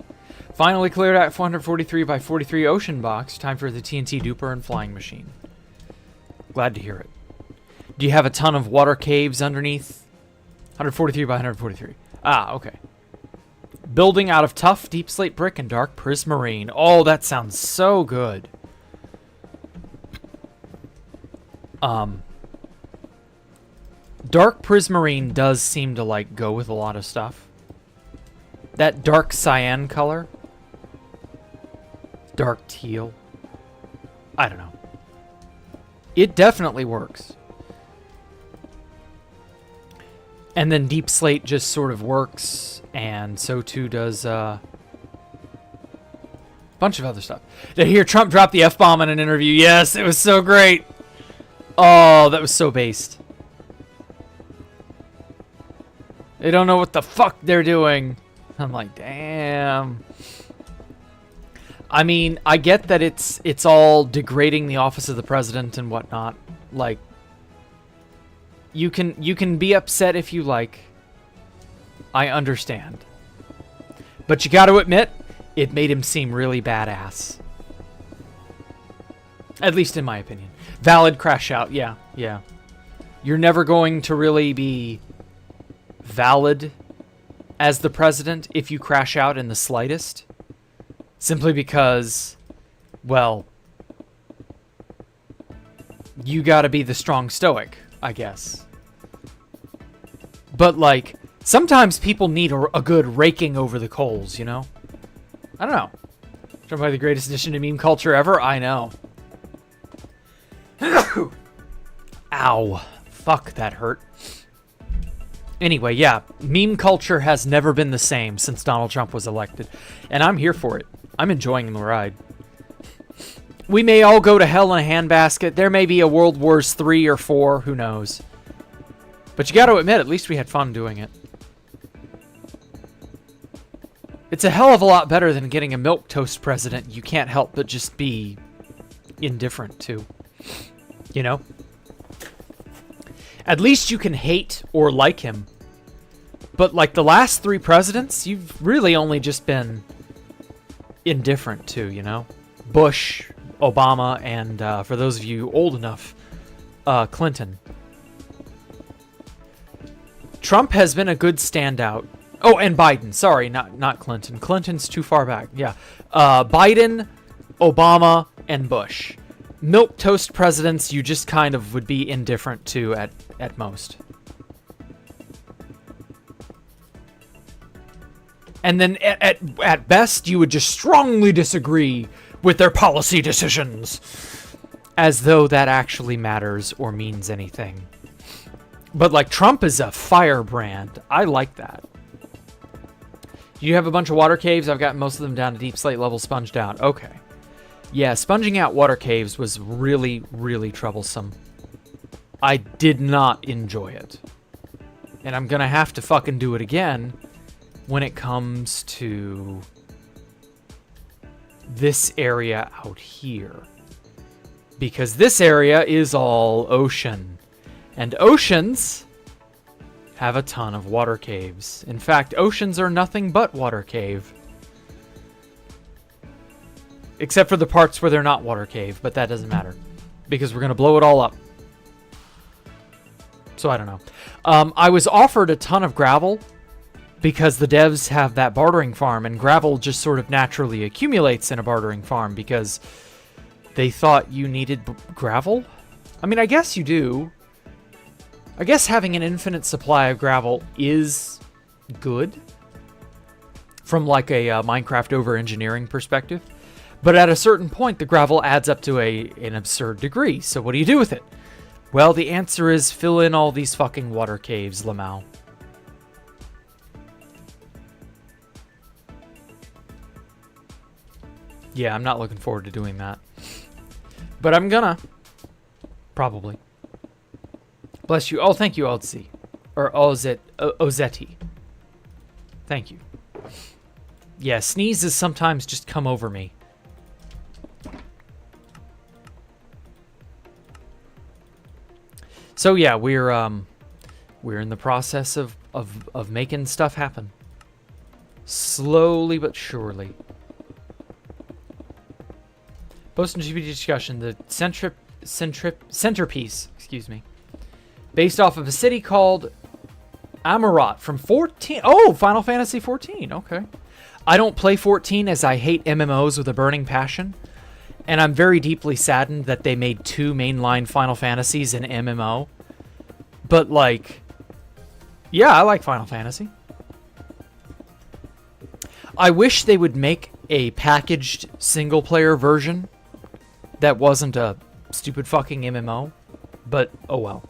Finally cleared out 443 by 43 ocean box. Time for the TNT duper and flying machine. Glad to hear it. Do you have a ton of water caves underneath? 143 by 143. Ah, okay. Building out of tough deep slate brick and dark prismarine. Oh, that sounds so good. Dark prismarine does seem to like go with a lot of stuff. That dark cyan color. Dark teal. I don't know. It definitely works. And then deep slate just sort of works, and so too does a bunch of other stuff. Did I hear Trump drop the F-bomb in an interview? Yes, it was so great. Oh, that was so based. They don't know what the fuck they're doing. I'm like, damn. I mean, I get that it's all degrading the office of the president and whatnot. Like, you can be upset if you like. I understand. But you got to admit, it made him seem really badass. At least in my opinion. Valid crash out. Yeah, yeah. You're never going to really be valid as the president if you crash out in the slightest. Simply because, well, you gotta be the strong stoic, I guess. But, like, sometimes people need a good raking over the coals, you know? I don't know. Probably the greatest addition to meme culture ever? I know. Ow. Fuck, that hurt. Anyway, yeah, meme culture has never been the same since Donald Trump was elected. And I'm here for it. I'm enjoying the ride. We may all go to hell in a handbasket. There may be a World Wars 3 or 4, who knows. But you got to admit, at least we had fun doing it. It's a hell of a lot better than getting a milquetoast president you can't help but just be indifferent to. You know? At least you can hate or like him. But like the last 3 presidents, you've really only just been indifferent to, you know? Bush, Obama, and for those of you old enough, Clinton. Trump has been a good standout. Oh, and Biden. Sorry, not Clinton. Clinton's too far back. Yeah. Biden, Obama, and Bush. Milquetoast presidents you just kind of would be indifferent to at most. And then at best, you would just strongly disagree with their policy decisions. As though that actually matters or means anything. But like Trump is a firebrand. I like that. You have a bunch of water caves. I've got most of them down to deep slate level sponged out. Okay. Yeah, sponging out water caves was really, really troublesome. I did not enjoy it. And I'm gonna have to fucking do it again when it comes to this area out here. Because this area is all ocean. And oceans have a ton of water caves. In fact, oceans are nothing but water cave. Except for the parts where they're not water cave, but that doesn't matter. Because we're going to blow it all up. So I don't know. I was offered a ton of gravel because the devs have that bartering farm, and gravel just sort of naturally accumulates in a bartering farm because they thought you needed gravel? I mean, I guess you do. I guess having an infinite supply of gravel is good from like a Minecraft over-engineering perspective. But at a certain point, the gravel adds up to an absurd degree. So what do you do with it? Well, the answer is fill in all these fucking water caves, Lamau. Yeah, I'm not looking forward to doing that. But I'm gonna. Probably. Bless you. Oh, thank you, Ozi. Or Ozetti. Thank you. Yeah, sneezes sometimes just come over me. So yeah, we're in the process of making stuff happen. Slowly but surely. Post-GPT discussion. The centerpiece, excuse me, based off of a city called Amarat from 14. Oh, Final Fantasy 14. Okay. I don't play 14 as I hate MMOs with a burning passion. And I'm very deeply saddened that they made 2 mainline Final Fantasies in MMO. But, like, yeah, I like Final Fantasy. I wish they would make a packaged single-player version that wasn't a stupid fucking MMO. But, oh well.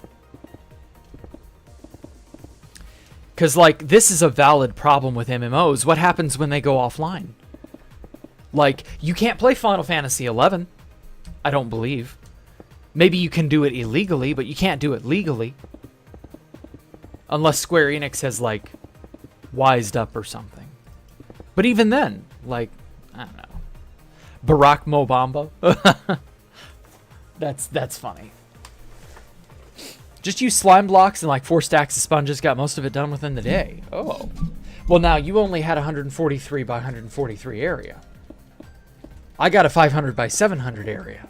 Because, like, this is a valid problem with MMOs. What happens when they go offline? Like, you can't play Final Fantasy 11. I don't believe. Maybe you can do it illegally, but you can't do it legally. Unless Square Enix has, like, wised up or something. But even then, like, I don't know. Barack Mobamba. That's funny. Just use slime blocks and like 4 stacks of sponges, got most of it done within the day. Oh. Well, now, you only had 143 by 143 area. I got a 500 by 700 area.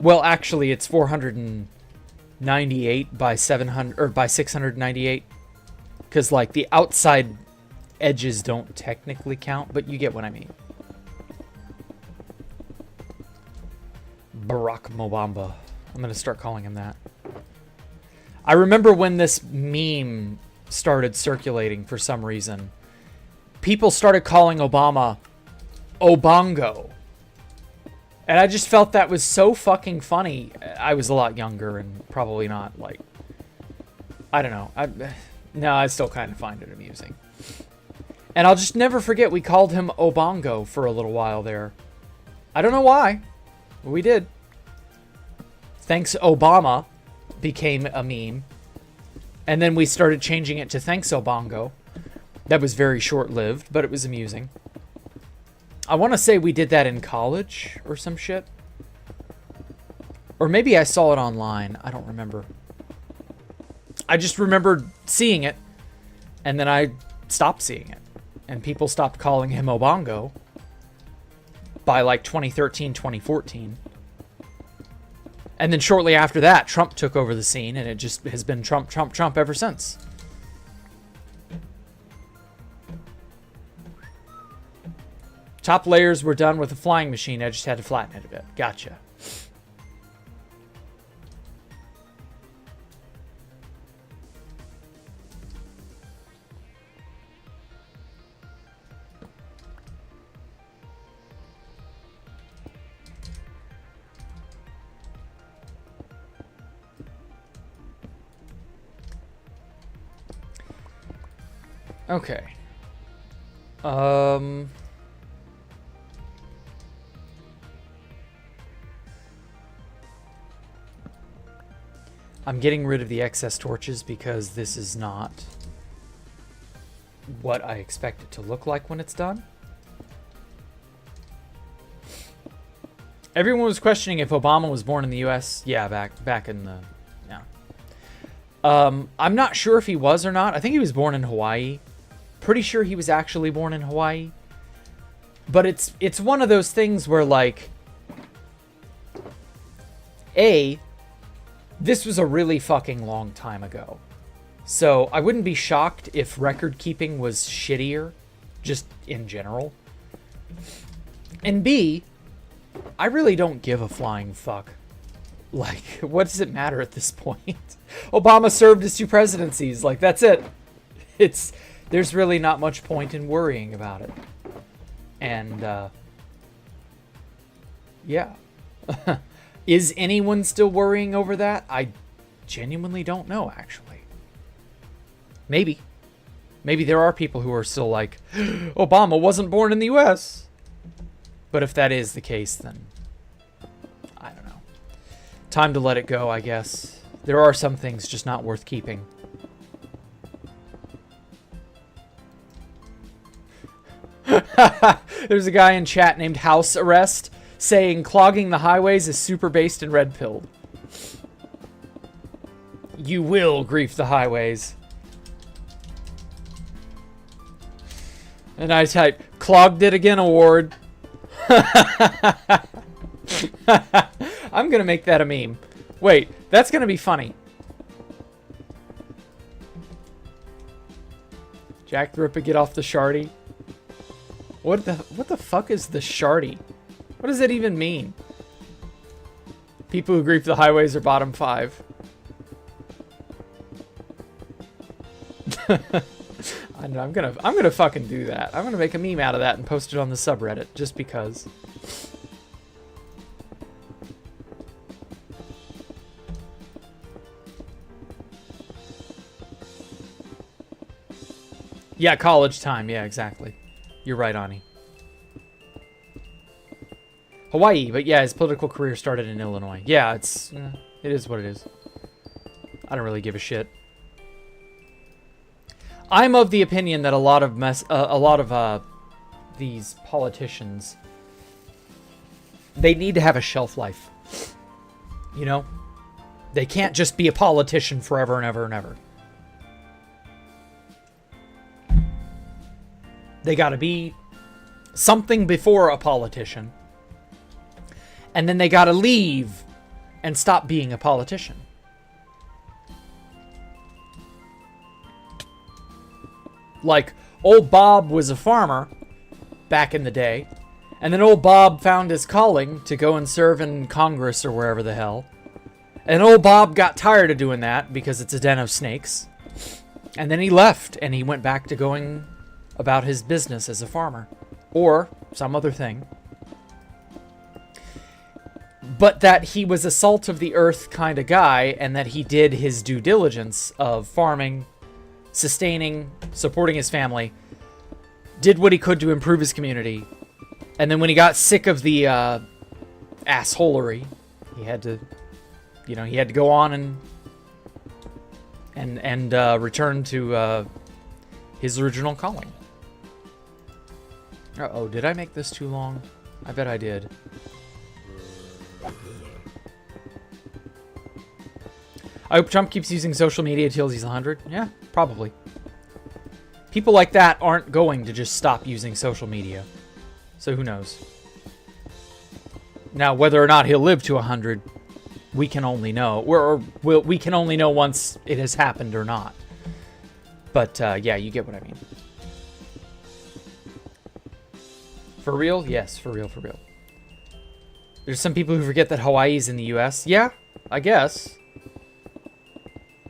Well, actually, it's 498 by 700 or by 698, because like the outside edges don't technically count, but you get what I mean. Barack Mobamba. I'm gonna start calling him that. I remember when this meme started circulating for some reason. People started calling Obama Obongo. And I just felt that was so fucking funny. I was a lot younger and probably not, like... I don't know. I still kind of find it amusing. And I'll just never forget we called him Obongo for a little while there. I don't know why. But we did. Thanks Obama became a meme. And then we started changing it to Thanks Obongo. That was very short-lived, but it was amusing. I want to say we did that in college or some shit. Or maybe I saw it online. I don't remember. I just remembered seeing it, and then I stopped seeing it. And people stopped calling him Obongo by like 2013, 2014. And then shortly after that, Trump took over the scene, and it just has been Trump, Trump, Trump ever since. Top layers were done with a flying machine. I just had to flatten it a bit. Gotcha. Okay. I'm getting rid of the excess torches because this is not what I expect it to look like when it's done. Everyone was questioning if Obama was born in the US. Yeah, back in the... Yeah. I'm not sure if he was or not. I think he was born in Hawaii. Pretty sure he was actually born in Hawaii. But it's one of those things where, like... This was a really fucking long time ago. So I wouldn't be shocked if record keeping was shittier, just in general. And B, I really don't give a flying fuck. Like, what does it matter at this point? Obama served his 2 presidencies. Like, that's it. There's really not much point in worrying about it. And, yeah. Is anyone still worrying over that? I genuinely don't know, actually. Maybe. Maybe there are people who are still like, Obama wasn't born in the US. But if that is the case, then I don't know. Time to let it go, I guess. There are some things just not worth keeping. There's a guy in chat named House Arrest saying clogging the highways is super based and red pilled. You will grief the highways. And I type, clogged it again award. I'm going to make that a meme. Wait, that's going to be funny. Jacktherippa, get off the shardy. What the fuck is the shardy? What does it even mean? People who grief the highways are bottom 5. I know, I'm gonna fucking do that. I'm gonna make a meme out of that and post it on the subreddit just because. Yeah, college time. Yeah, exactly. You're right, Ani. Hawaii, but yeah, his political career started in Illinois. Yeah, it is what it is. I don't really give a shit. I'm of the opinion that a lot of these politicians, they need to have a shelf life. You know, they can't just be a politician forever and ever and ever. They got to be something before a politician, and then they got to leave and stop being a politician. Like, old Bob was a farmer back in the day, and then old Bob found his calling to go and serve in Congress or wherever the hell. And old Bob got tired of doing that because it's a den of snakes. And then he left, and he went back to going about his business as a farmer. Or some other thing. But that he was a salt of the earth kind of guy, and that he did his due diligence of farming, sustaining, supporting his family, did what he could to improve his community, and then when he got sick of the assholery, he had to go on and return to his original calling. Uh-oh, did I make this too long? I bet I did. I hope Trump keeps using social media till he's 100. Yeah, probably. People like that aren't going to just stop using social media. So who knows? Now, whether or not he'll live to 100, we can only know. We can only know once it has happened or not. But, yeah, you get what I mean. For real? Yes, for real, for real. There's some people who forget that Hawaii's in the U.S. Yeah, I guess.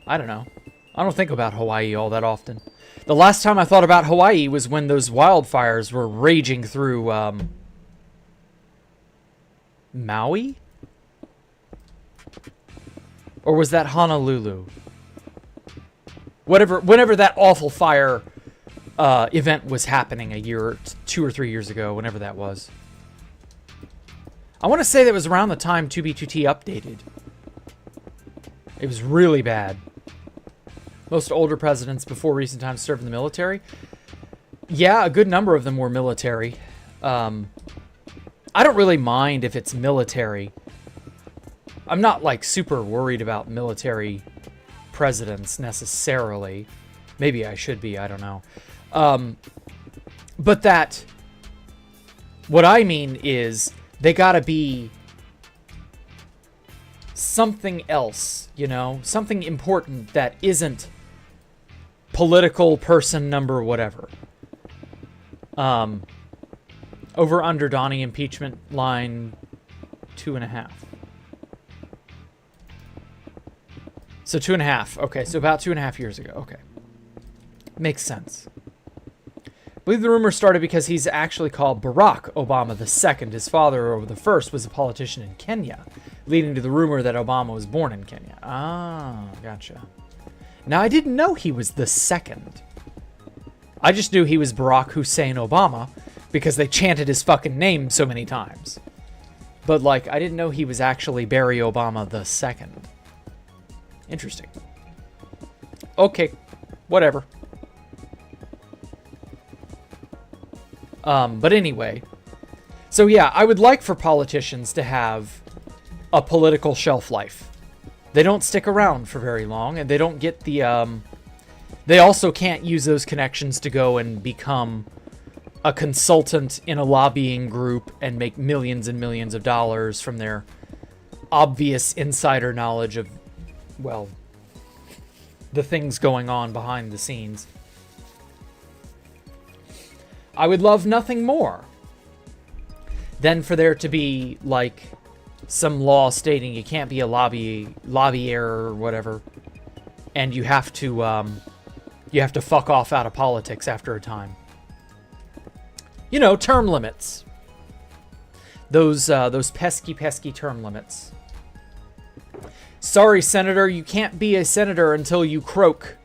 I don't know. I don't think about Hawaii all that often. The last time I thought about Hawaii was when those wildfires were raging through, Maui? Or was that Honolulu? Whenever that awful fire event was happening a year or 2 or 3 years ago, whenever that was. I want to say that was around the time 2B2T updated. It was really bad. Most older presidents before recent times served in the military. Yeah, a good number of them were military. I don't really mind if it's military. I'm not, like, super worried about military presidents, necessarily. Maybe I should be, I don't know. But that... What I mean is, they gotta be something else, you know? Something important that isn't political person number whatever. Over under Donnie impeachment line 2.5. So 2.5. Okay, so about 2.5 years ago. Okay. Makes sense. I believe the rumor started because he's actually called Barack Obama II. His father, or the first, was a politician in Kenya, leading to the rumor that Obama was born in Kenya. Ah, gotcha. Now, I didn't know he was the second. I just knew he was Barack Hussein Obama because they chanted his fucking name so many times. But, like, I didn't know he was actually Barry Obama II. Interesting. Okay, whatever. But anyway. So yeah, I would like for politicians to have a political shelf life. They don't stick around for very long, and they don't get the, they also can't use those connections to go and become a consultant in a lobbying group and make millions and millions of dollars from their obvious insider knowledge of, well, the things going on behind the scenes. I would love nothing more than for there to be, like, some law stating you can't be a lobbyer or whatever, and you have to fuck off out of politics after a time. You know, term limits. Those pesky term limits. Sorry, Senator, you can't be a senator until you croak,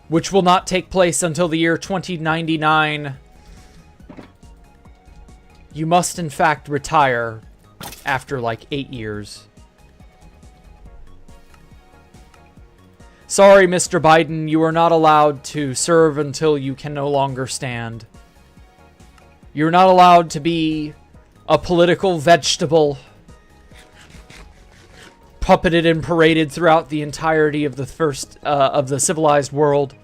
which will not take place until the year 2099. You must, in fact, retire after, like, 8 years. Sorry, Mr. Biden, you are not allowed to serve until you can no longer stand. You're not allowed to be a political vegetable puppeted and paraded throughout the entirety of the civilized world.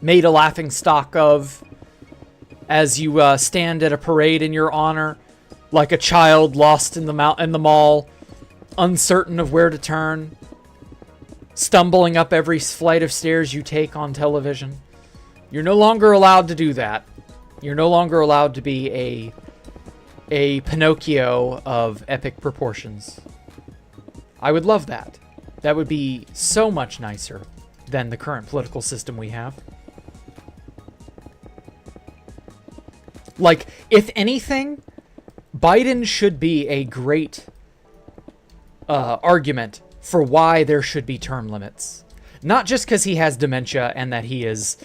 Made a laughing stock of as you stand at a parade in your honor, like a child lost in the mall, uncertain of where to turn, stumbling up every flight of stairs you take on television. You're no longer allowed to do that. You're no longer allowed to be a Pinocchio of epic proportions. I would love that. That would be so much nicer than the current political system we have. Like, if anything, Biden should be a great argument for why there should be term limits. Not just because he has dementia and that he is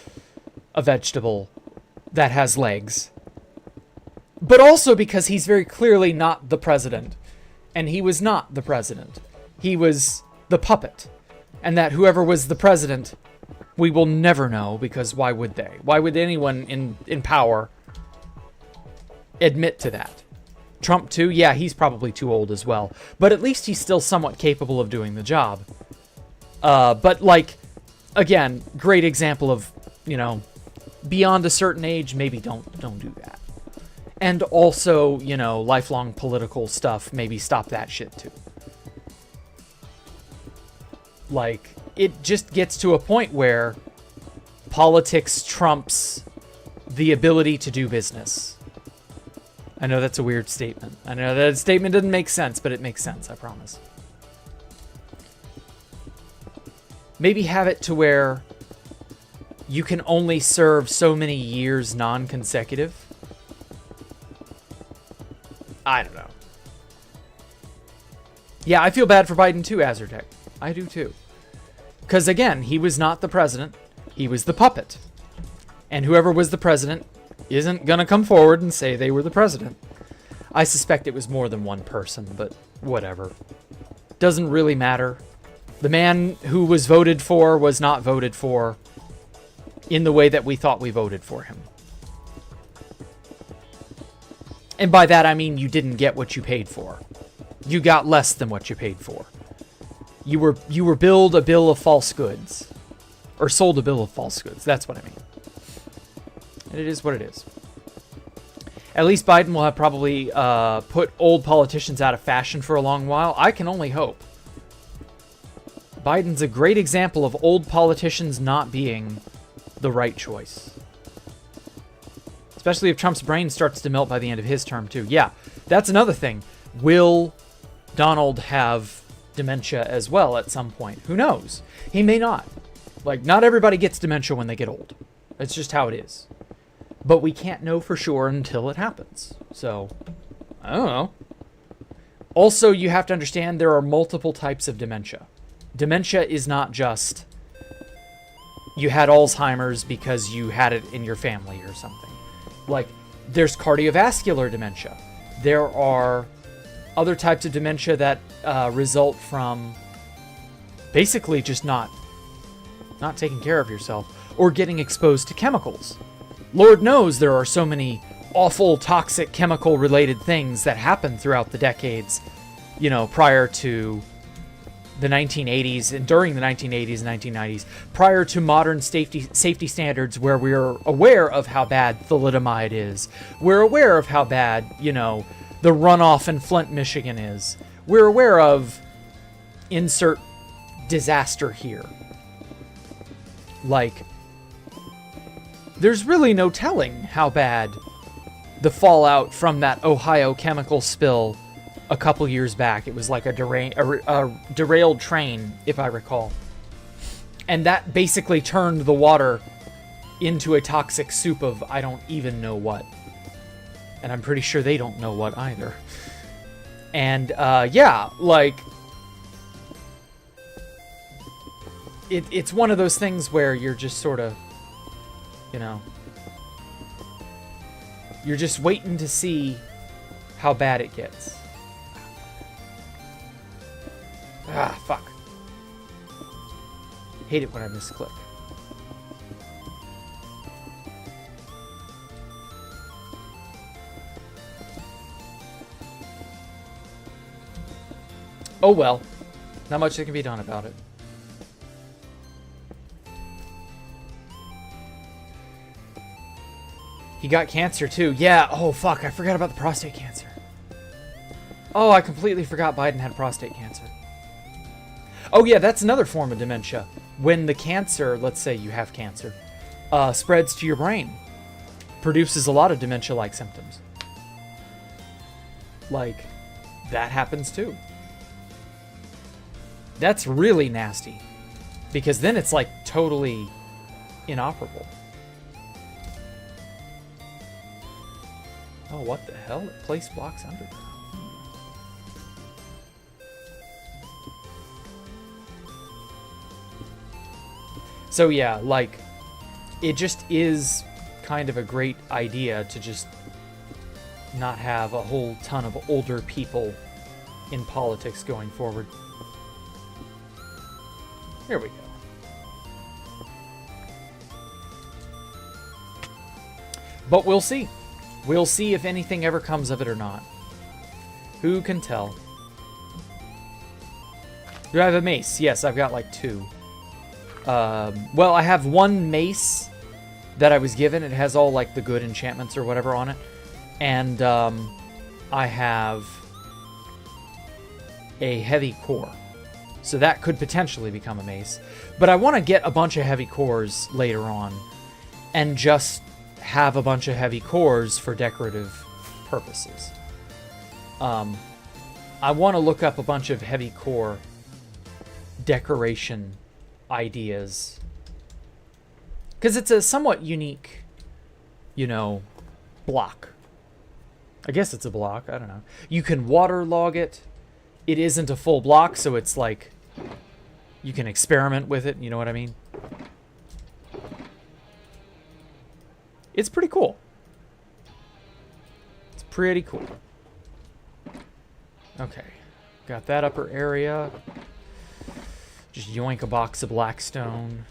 a vegetable that has legs, but also because he's very clearly not the president. And he was not the president. He was the puppet. And that whoever was the president, we will never know, because why would they? Why would anyone in power admit to that? Trump too? Yeah, he's probably too old as well. But at least he's still somewhat capable of doing the job. But, like, again, great example of, you know, beyond a certain age, maybe don't do that. And also, you know, lifelong political stuff, maybe stop that shit too. Like, it just gets to a point where politics trumps the ability to do business. I know that's a weird statement. I know that statement doesn't make sense, but it makes sense, I promise. Maybe have it to where you can only serve so many years non-consecutive. I don't know. Yeah, I feel bad for Biden too, Azertech. I do too. Because again, he was not the president. He was the puppet. And whoever was the president isn't going to come forward and say they were the president. I suspect it was more than one person, but whatever. Doesn't really matter. The man who was voted for was not voted for in the way that we thought we voted for him. And by that, I mean you didn't get what you paid for. You got less than what you paid for. You were billed a bill of false goods. Or sold a bill of false goods. That's what I mean. And it is what it is. At least Biden will have probably put old politicians out of fashion for a long while. I can only hope. Biden's a great example of old politicians not being the right choice. Especially if Trump's brain starts to melt by the end of his term, too. Yeah, that's another thing. Will Donald have dementia as well at some point? Who knows? He may not. Like, not everybody gets dementia when they get old. It's just how it is. But we can't know for sure until it happens. So, I don't know. Also, you have to understand there are multiple types of dementia. Dementia is not just you had Alzheimer's because you had it in your family or something. Like, there's cardiovascular dementia. There are other types of dementia that result from basically just not taking care of yourself or getting exposed to chemicals. Lord knows there are so many awful, toxic, chemical-related things that happen throughout the decades, you know, prior to the 1980s and during the 1980s and 1990s, prior to modern safety standards where we're aware of how bad thalidomide is. We're aware of how bad, you know, the runoff in Flint, Michigan is. We're aware of insert disaster here. Like, there's really no telling how bad the fallout from that Ohio chemical spill a couple years back. It was like a derailed train, if I recall. And that basically turned the water into a toxic soup of I don't even know what. And I'm pretty sure they don't know what either. And, yeah, like... It's one of those things where you're just sort of, you know... You're just waiting to see how bad it gets. Ah, fuck. Hate it when I misclick. Oh well. Not much that can be done about it. He got cancer too. Yeah, oh fuck, I forgot about the prostate cancer. Oh, I completely forgot Biden had prostate cancer. Oh yeah, that's another form of dementia. When the cancer, let's say you have cancer, spreads to your brain, produces a lot of dementia-like symptoms. Like, that happens too. That's really nasty. Because then it's like totally inoperable. Oh, what the hell? It placed blocks underground. So yeah, like, it just is kind of a great idea to just not have a whole ton of older people in politics going forward. Here we go. But we'll see. We'll see if anything ever comes of it or not. Who can tell? Do I have a mace? Yes, I've got like 2. Well, I have 1 mace that I was given. It has all like the good enchantments or whatever on it. And I have a heavy core. So that could potentially become a mace. But I want to get a bunch of heavy cores later on. And just have a bunch of heavy cores for decorative purposes. I want to look up a bunch of heavy core decoration ideas. Because it's a somewhat unique, you know, block. I guess it's a block. I don't know. You can waterlog it. It isn't a full block, so it's like you can experiment with it. You know what I mean? It's pretty cool. It's pretty cool. Okay. Got that upper area. Just yoink a box of blackstone.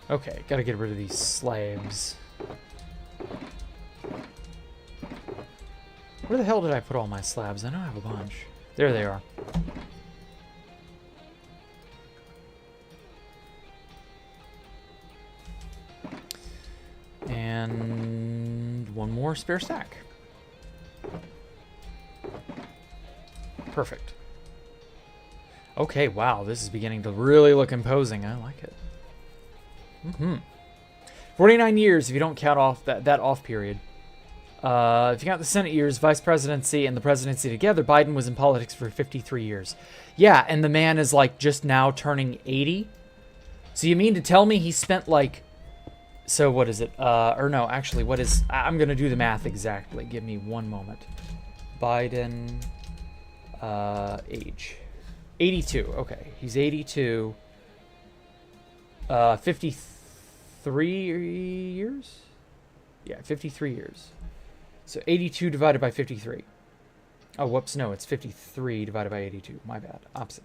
Okay, gotta get rid of these slabs. Where the hell did I put all my slabs? I know I have a bunch. There they are. And 1 more spare stack. Perfect. Okay, wow, this is beginning to really look imposing. I like it. 49 years if you don't count off that off period. If you count the Senate years, vice presidency, and the presidency together, Biden was in politics for 53 years. Yeah, and the man is like just now turning 80. So you mean to tell me he spent like... So what is it? Or no, actually, what is... I'm going to do the math exactly. Give me 1 moment. Biden... age. 82. Okay, he's 82. 53 years? Yeah, 53 years. So 82 divided by 53. Oh, whoops, no, it's 53 divided by 82. My bad. Opposite.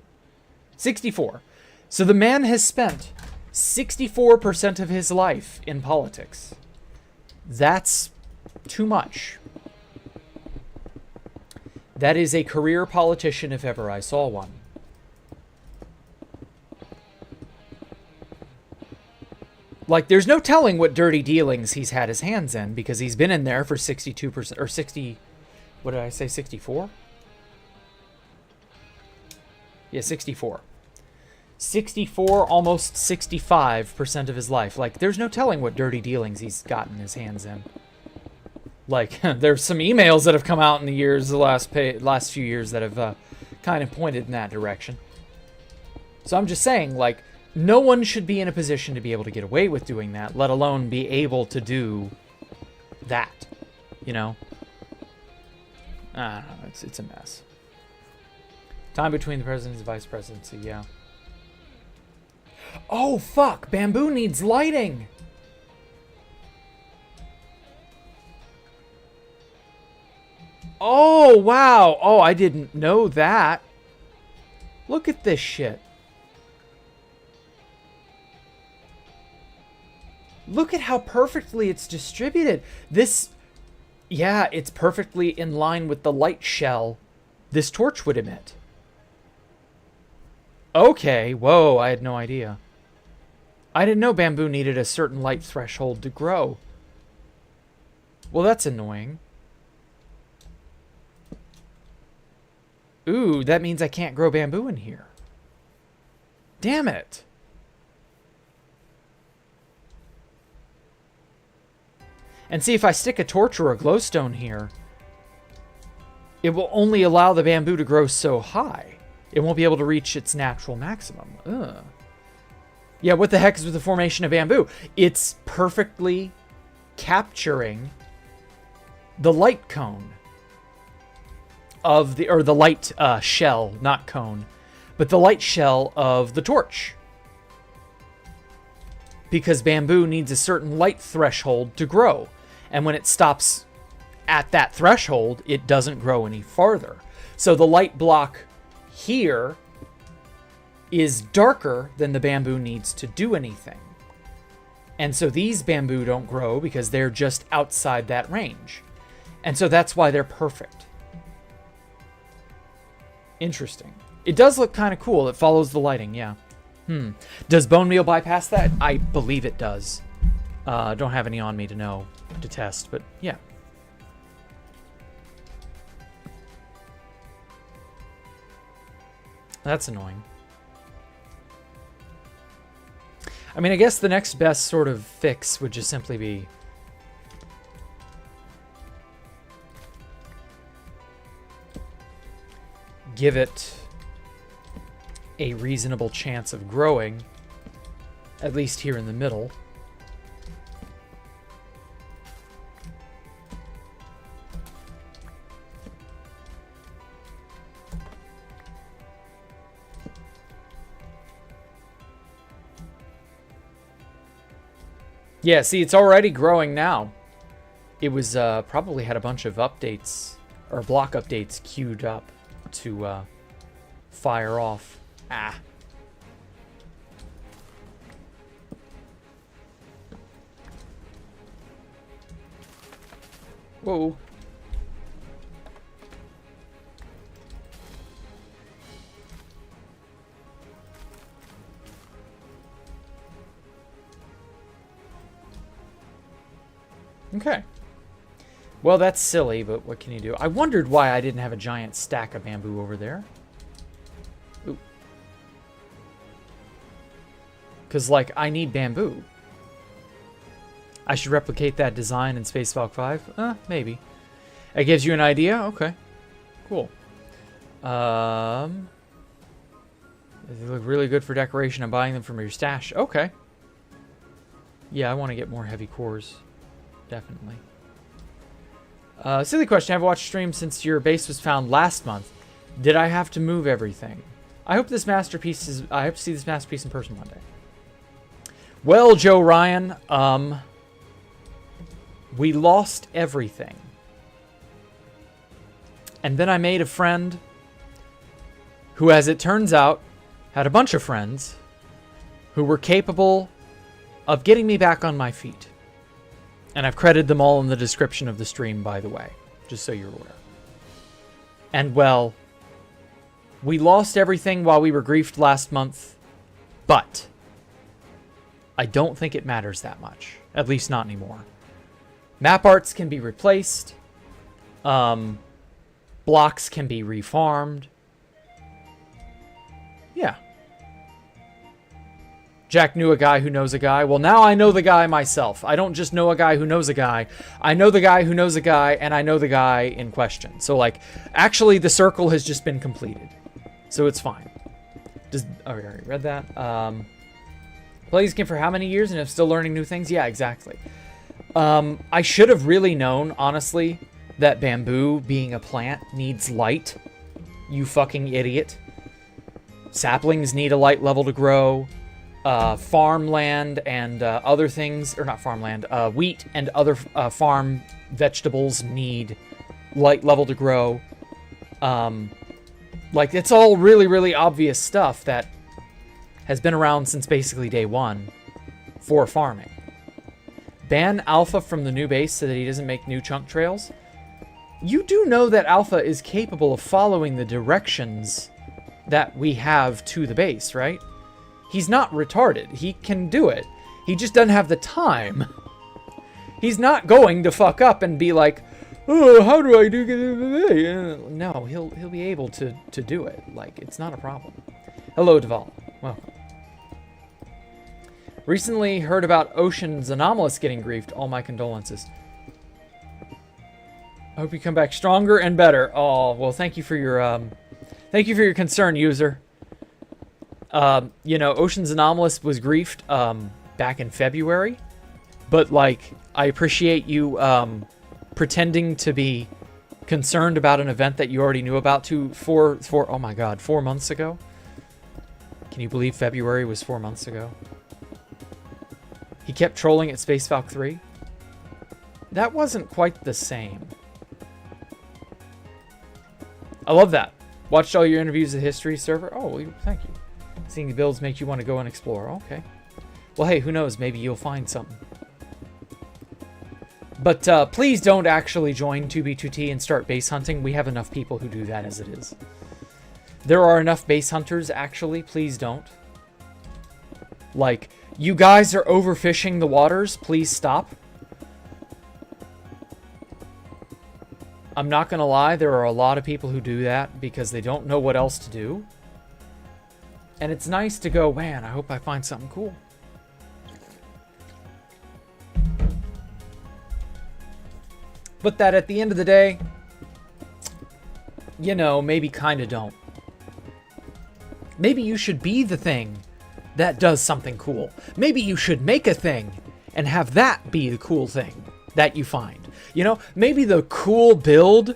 64. So the man has spent 64% of his life in politics. That's too much. That is a career politician if ever I saw one. Like, there's no telling what dirty dealings he's had his hands in, because he's been in there for 62%, or 60, what did I say, 64? Yeah, 64. 64, almost 65% of his life. Like, there's no telling what dirty dealings he's gotten his hands in. Like, there's some emails that have come out in the years, the last few years, that have kind of pointed in that direction. So I'm just saying, like, no one should be in a position to be able to get away with doing that, let alone be able to do that, you know? I don't know, it's a mess. Time between the presidency and vice presidency, yeah. Oh, fuck! Bamboo needs lighting! Oh, wow! Oh, I didn't know that. Look at this shit. Look at how perfectly it's distributed. This, yeah, it's perfectly in line with the light shell this torch would emit. Okay, whoa, I had no idea. I didn't know bamboo needed a certain light threshold to grow. Well, that's annoying. Ooh, that means I can't grow bamboo in here. Damn it. And see, if I stick a torch or a glowstone here, it will only allow the bamboo to grow so high. It won't be able to reach its natural maximum. Ugh. Yeah, what the heck is with the formation of bamboo? It's perfectly capturing the light cone of the, or the light shell, not cone, but the light shell of the torch. Because bamboo needs a certain light threshold to grow. And when it stops at that threshold, it doesn't grow any farther. So the light block here is darker than the bamboo needs to do anything. And so these bamboo don't grow because they're just outside that range. And so that's why they're perfect. Interesting. It does look kind of cool. It follows the lighting, yeah. Does bone meal bypass that? I believe it does. Don't have any on me to know, to test, but yeah. That's annoying. I mean, I guess the next best sort of fix would just simply be give it a reasonable chance of growing, at least here in the middle. Yeah, see, it's already growing now. It was probably had a bunch of updates, or block updates queued up to fire off. Ah. Whoa. Okay. Well, that's silly, but what can you do? I wondered why I didn't have a giant stack of bamboo over there. Ooh. Because, like, I need bamboo. I should replicate that design in Space Valk 5? Maybe. It gives you an idea? Okay. Cool. They look really good for decoration. I'm buying them from your stash. Okay. Yeah, I want to get more heavy cores. Definitely. Silly question. I've watched streams since your base was found last month. Did I have to move everything? I hope this masterpiece is... I hope to see this masterpiece in person one day. Well, Joe Ryan, we lost everything. And then I made a friend who, as it turns out, had a bunch of friends who were capable of getting me back on my feet. And I've credited them all in the description of the stream, by the way, just so you're aware. And, well, we lost everything while we were griefed last month, but I don't think it matters that much. At least not anymore. Map arts can be replaced. Blocks can be refarmed. Yeah. Jack knew a guy who knows a guy. Well, now I know the guy myself. I don't just know a guy who knows a guy. I know the guy who knows a guy, and I know the guy in question. So, like, actually, the circle has just been completed. So it's fine. Oh, we already read that. Play this game for how many years and I'm still learning new things? Yeah, exactly. I should have really known, honestly, that bamboo, being a plant, needs light. You fucking idiot. Saplings need a light level to grow. Farmland and other things, or not farmland, wheat and other farm vegetables need light level to grow. Like, it's all really, really obvious stuff that has been around since basically day one for farming. Ban Alpha from the new base so that he doesn't make new chunk trails. You do know that Alpha is capable of following the directions that we have to the base, right? He's not retarded. He can do it. He just doesn't have the time. He's not going to fuck up and be like, oh, how do I do it? No, he'll be able to do it. Like, it's not a problem. Hello, Deval. Welcome. Recently heard about Ocean's Anomalous getting griefed. All my condolences. I hope you come back stronger and better. Oh, well, thank you for your concern, user. You know, Ocean's Anomalous was griefed back in February, but like, I appreciate you pretending to be concerned about an event that you already knew about oh my god, 4 months ago. Can you believe February was 4 months ago? He kept trolling at Space Valk 3. That wasn't quite the same. I love that. Watched all your interviews at History server. Oh, well, thank you. Seeing the builds make you want to go and explore. Okay. Well, hey, who knows? Maybe you'll find something. But please don't actually join 2B2T and start base hunting. We have enough people who do that as it is. There are enough base hunters, actually. Please don't. Like, you guys are overfishing the waters. Please stop. I'm not going to lie. There are a lot of people who do that because they don't know what else to do. And it's nice to go, man, I hope I find something cool. But that at the end of the day, you know, maybe kind of don't. Maybe you should be the thing that does something cool. Maybe you should make a thing and have that be the cool thing that you find. You know, maybe the cool build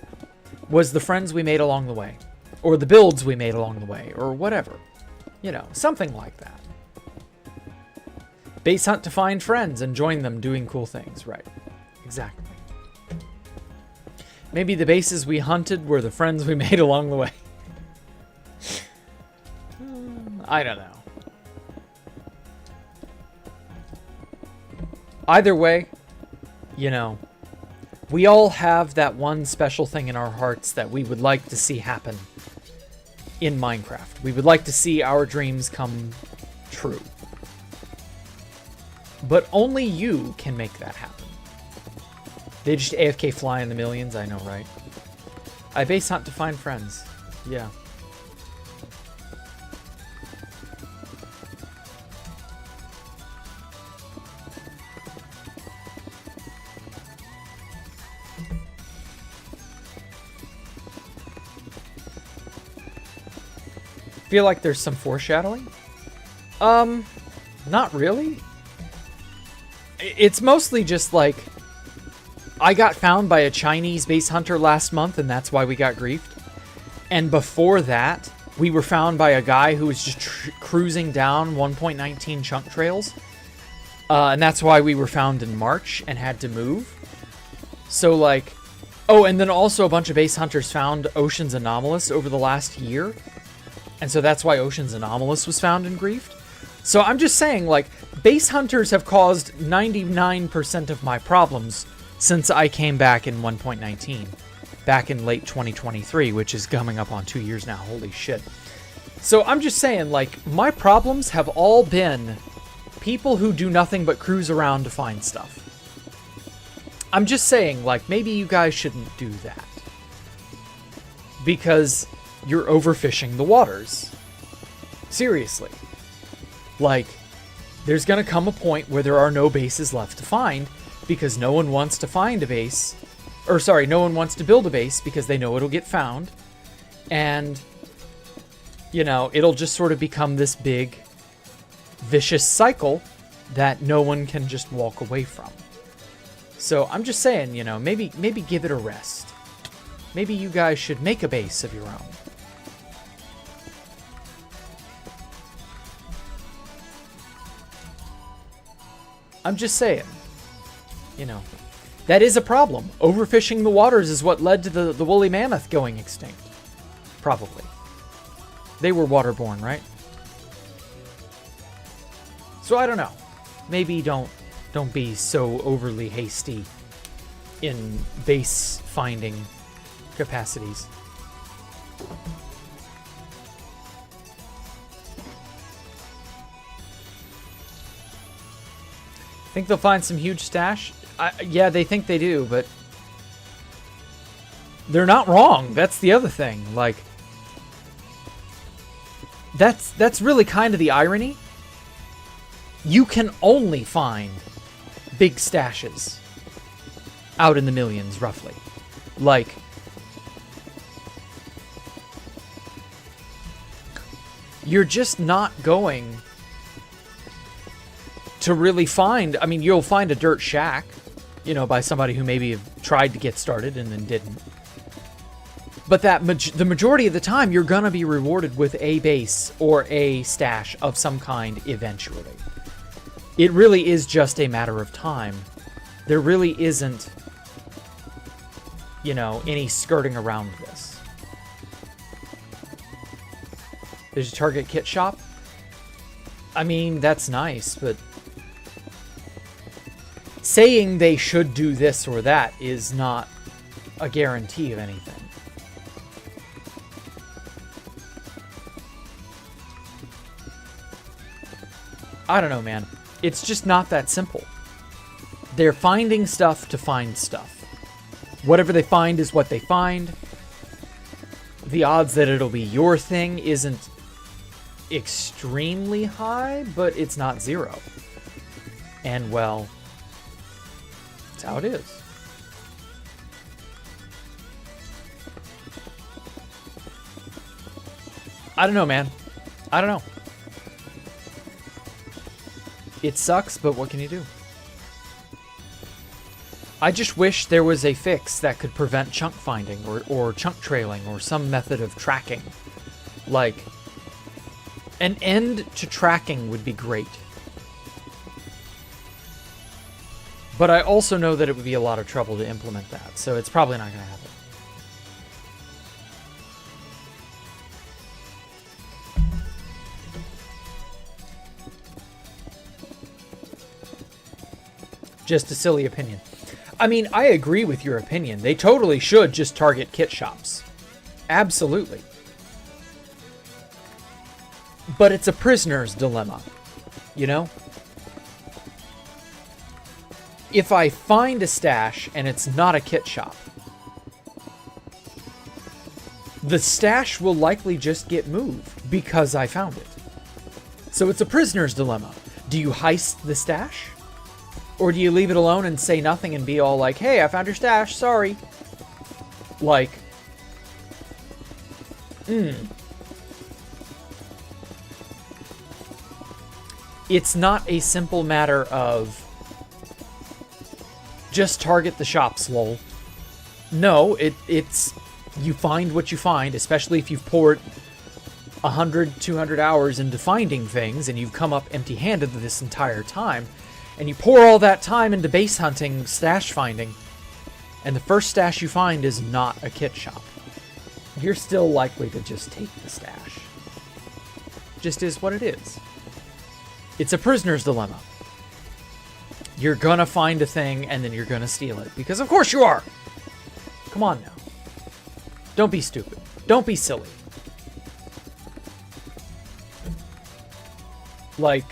was the friends we made along the way. Or the builds we made along the way. Or whatever. You know, something like that. Base hunt to find friends and join them doing cool things. Right. Exactly. Maybe the bases we hunted were the friends we made along the way. I don't know. Either way, you know, we all have that one special thing in our hearts that we would like to see happen in Minecraft. We would like to see our dreams come true. But only you can make that happen. They just AFK fly in the millions, I know, right? I base hunt to find friends. Yeah. Feel like there's some foreshadowing? Not really. It's mostly just like, I got found by a Chinese base hunter last month, and that's why we got griefed. And before that, we were found by a guy who was just cruising down 1.19 chunk trails. And that's why we were found in March and had to move. So, like, Oh, and then also a bunch of base hunters found Ocean's Anomalous over the last year. And so that's why Ocean's Anomalous was found and griefed. So I'm just saying, like, base hunters have caused 99% of my problems since I came back in 1.19. Back in late 2023, which is coming up on 2 years now. Holy shit. So I'm just saying, like, my problems have all been people who do nothing but cruise around to find stuff. I'm just saying, like, maybe you guys shouldn't do that. Because you're overfishing the waters. Seriously. Like, there's gonna come a point where there are no bases left to find because no one wants to find a base. Or, sorry, no one wants to build a base because they know it'll get found. And, you know, it'll just sort of become this big, vicious cycle that no one can just walk away from. So I'm just saying, you know, maybe give it a rest. Maybe you guys should make a base of your own. I'm just saying, you know. That is a problem. Overfishing the waters is what led to the woolly mammoth going extinct. Probably. They were waterborne, right? So I don't know. Maybe don't be so overly hasty in base finding capacities. Think they'll find some huge stash? Yeah, they think they do, but they're not wrong. That's the other thing. Like, that's really kind of the irony. You can only find big stashes out in the millions, roughly. Like, you're just not going to really find. I mean, you'll find a dirt shack, you know, by somebody who maybe have tried to get started and then didn't. But the majority of the time, you're gonna be rewarded with a base or a stash of some kind eventually. It really is just a matter of time. There really isn't, you know, any skirting around this. There's a Target kit shop. I mean, that's nice, but saying they should do this or that is not a guarantee of anything. I don't know, man. It's just not that simple. They're finding stuff to find stuff. Whatever they find is what they find. The odds that it'll be your thing isn't extremely high, but it's not zero. And, well, that's how it is. I don't know, man. I don't know. It sucks, but what can you do? I just wish there was a fix that could prevent chunk finding or chunk trailing or some method of tracking. Like, an end to tracking would be great. But I also know that it would be a lot of trouble to implement that, so it's probably not going to happen. Just a silly opinion. I mean, I agree with your opinion. They totally should just target kit shops. Absolutely. But it's a prisoner's dilemma, you know? If I find a stash and it's not a kit shop, the stash will likely just get moved because I found it. So it's a prisoner's dilemma. Do you heist the stash? Or do you leave it alone and say nothing and be all like, hey, I found your stash, sorry. Like, It's not a simple matter of just target the shops, lol. No, it's you find what you find, especially if you've poured 100, 200 hours into finding things and you've come up empty-handed this entire time. And you pour all that time into base hunting, stash finding, and the first stash you find is not a kit shop, you're still likely to just take the stash. Just is what it is. It's a prisoner's dilemma. You're gonna find a thing and then you're gonna steal it. Because of course you are! Come on now. Don't be stupid. Don't be silly. Like,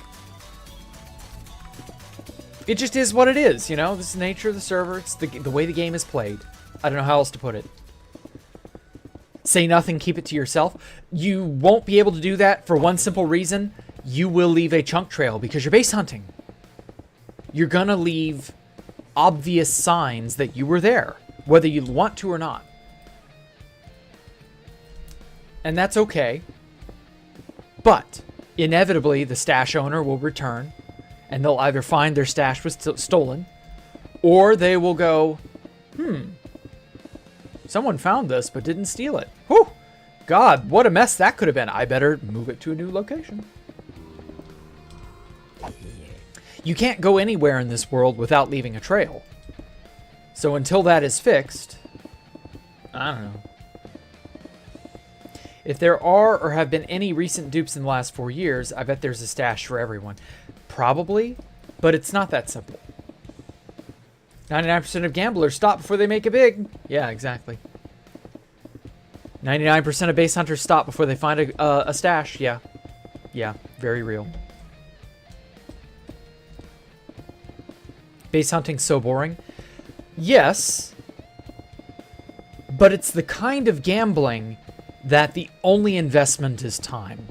it just is what it is, you know? This is the nature of the server. It's the way the game is played. I don't know how else to put it. Say nothing, keep it to yourself. You won't be able to do that for one simple reason. You will leave a chunk trail because you're base hunting. You're gonna leave obvious signs that you were there, whether you want to or not. And that's okay. But inevitably, the stash owner will return, and they'll either find their stash was stolen, or they will go, someone found this but didn't steal it. Whew! God, what a mess that could have been. I better move it to a new location. You can't go anywhere in this world without leaving a trail. So until that is fixed, I don't know. If there are or have been any recent dupes in the last 4 years, I bet there's a stash for everyone. Probably, but it's not that simple. 99% of gamblers stop before they make it big. Yeah, exactly. 99% of base hunters stop before they find a stash. Yeah. Yeah, very real. Base hunting's so boring. Yes, but it's the kind of gambling that the only investment is time.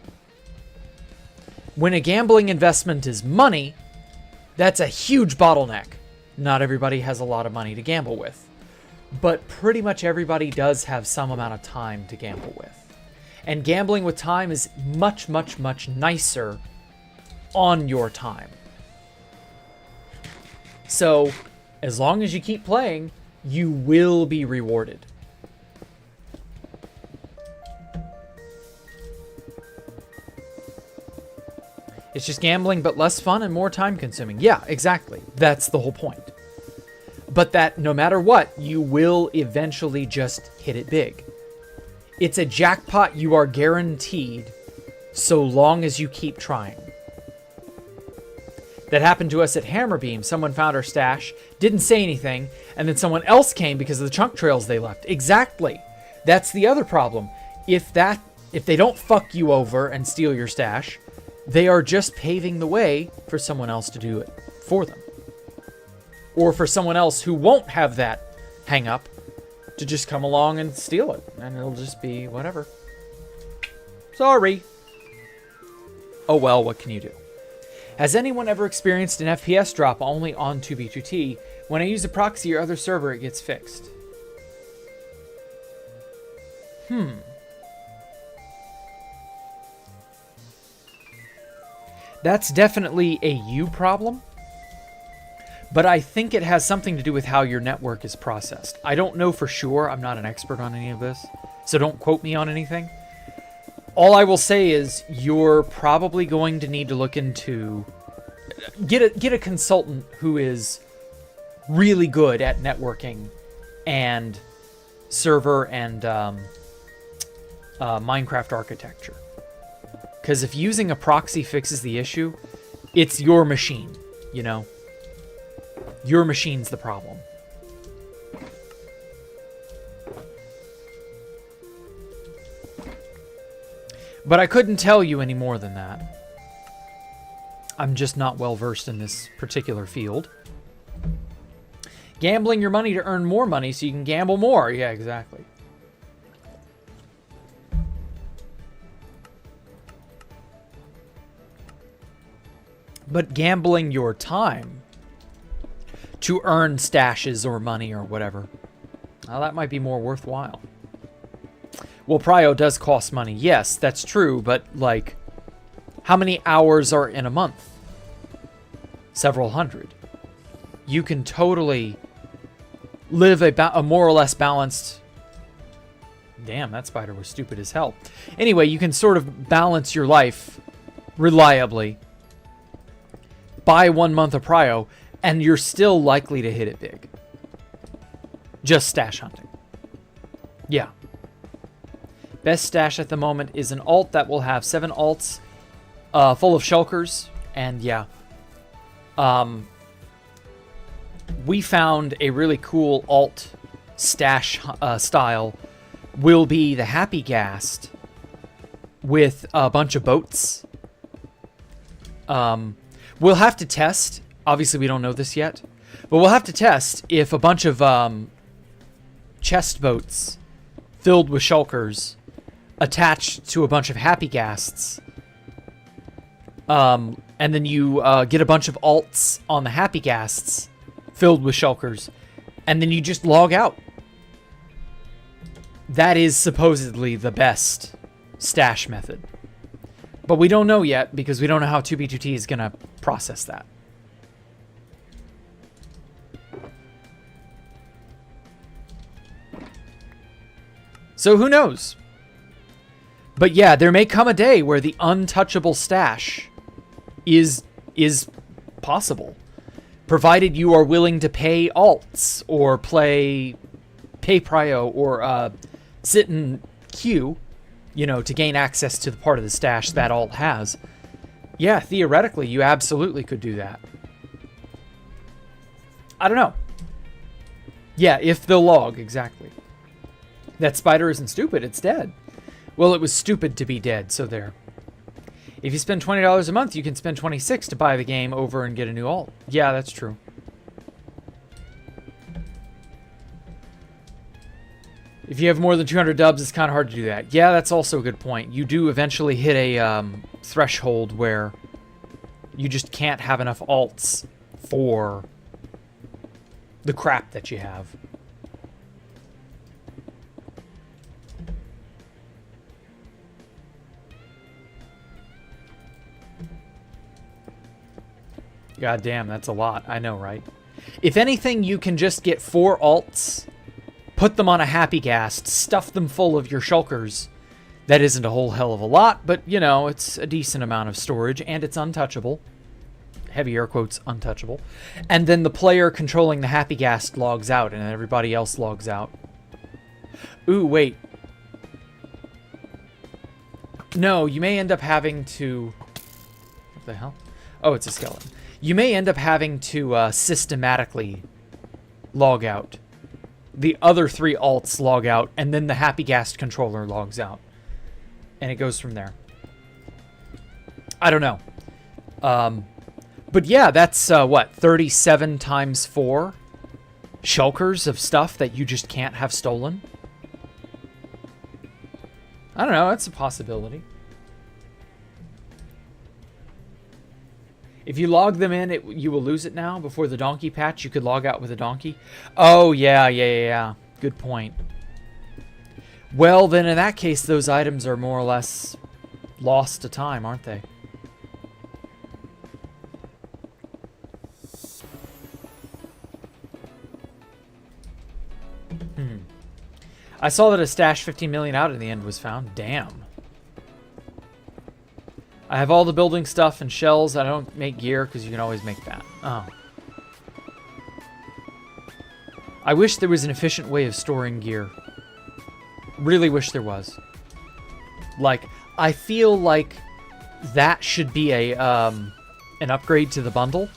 When a gambling investment is money, that's a huge bottleneck. Not everybody has a lot of money to gamble with, but pretty much everybody does have some amount of time to gamble with. And gambling with time is much, much, much nicer on your time. So, as long as you keep playing, you will be rewarded. It's just gambling, but less fun and more time consuming. Yeah, exactly. That's the whole point. But that no matter what, you will eventually just hit it big. It's a jackpot you are guaranteed so long as you keep trying. That happened to us at Hammerbeam. Someone found our stash, didn't say anything, and then someone else came because of the chunk trails they left. Exactly. That's the other problem. If they don't fuck you over and steal your stash, they are just paving the way for someone else to do it for them. Or for someone else who won't have that hang up to just come along and steal it. And it'll just be whatever. Sorry. Oh well, what can you do? Has anyone ever experienced an FPS drop only on 2B2T? When I use a proxy or other server, it gets fixed. That's definitely a you problem, but I think it has something to do with how your network is processed. I don't know for sure. I'm not an expert on any of this, so don't quote me on anything. All I will say is you're probably going to need to look into... Get a consultant who is really good at networking and server and Minecraft architecture. Because if using a proxy fixes the issue, it's your machine, you know? Your machine's the problem. But I couldn't tell you any more than that. I'm just not well versed in this particular field. Gambling your money to earn more money so you can gamble more. Yeah, exactly. But gambling your time to earn stashes or money or whatever, now that might be more worthwhile. Well, Prio does cost money. Yes, that's true, but like, how many hours are in a month? Several hundred. You can totally live a more or less balanced... Damn, that spider was stupid as hell. Anyway, you can sort of balance your life reliably. Buy 1 month of Prio, and you're still likely to hit it big. Just stash hunting. Yeah. Best stash at the moment is an alt that will have 7 alts full of shulkers. And yeah. We found a really cool alt stash style will be the Happy Ghast with a bunch of boats. We'll have to test. Obviously, we don't know this yet. But we'll have to test if a bunch of chest boats filled with shulkers attached to a bunch of Happy Ghasts. And then you get a bunch of alts on the Happy Ghasts filled with shulkers. And then you just log out. That is supposedly the best stash method. But we don't know yet because we don't know how 2B2T is going to process that. So who knows? But yeah, there may come a day where the untouchable stash is possible. Provided you are willing to pay alts or pay prio or sit in queue, you know, to gain access to the part of the stash that alt has. Yeah, theoretically, you absolutely could do that. I don't know. Yeah, if they'll log, exactly. That spider isn't stupid, it's dead. Well, it was stupid to be dead, so there. If you spend $20 a month, you can spend $26 to buy the game over and get a new alt. Yeah, that's true. If you have more than 200 dubs, it's kind of hard to do that. Yeah, that's also a good point. You do eventually hit a threshold where you just can't have enough alts for the crap that you have. God damn, that's a lot. I know, right? If anything, you can just get 4 alts, put them on a Happy Ghast, stuff them full of your shulkers. That isn't a whole hell of a lot, but, you know, it's a decent amount of storage, and it's untouchable. Heavy air quotes, untouchable. And then the player controlling the Happy Ghast logs out, and everybody else logs out. Ooh, wait. No, you may end up having to... What the hell? Oh, it's a skeleton. You may end up having to systematically log out. The other 3 alts log out, and then the Happy Ghast controller logs out. And it goes from there. I don't know. But yeah, that's, what, 37 times 4 shulkers of stuff that you just can't have stolen? I don't know, that's a possibility. If you log them in, you will lose it now. Before the donkey patch, you could log out with a donkey. Oh, yeah. Good point. Well, then in that case, those items are more or less lost to time, aren't they? I saw that a stash 15 million out in the end was found. Damn. I have all the building stuff and shells. I don't make gear because you can always make that. Oh. I wish there was an efficient way of storing gear. Really wish there was. Like, I feel like that should be a an upgrade to the bundle.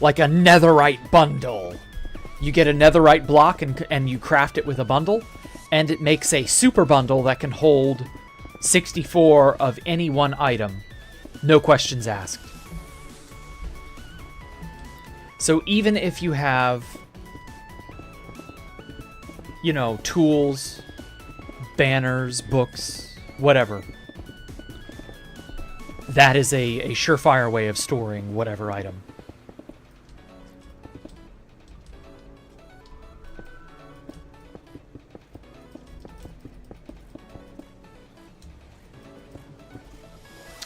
Like a netherite bundle. You get a netherite block and you craft it with a bundle. And it makes a super bundle that can hold 64 of any one item. No questions asked. So even if you have, you know, tools, banners, books, whatever, that is a surefire way of storing whatever item.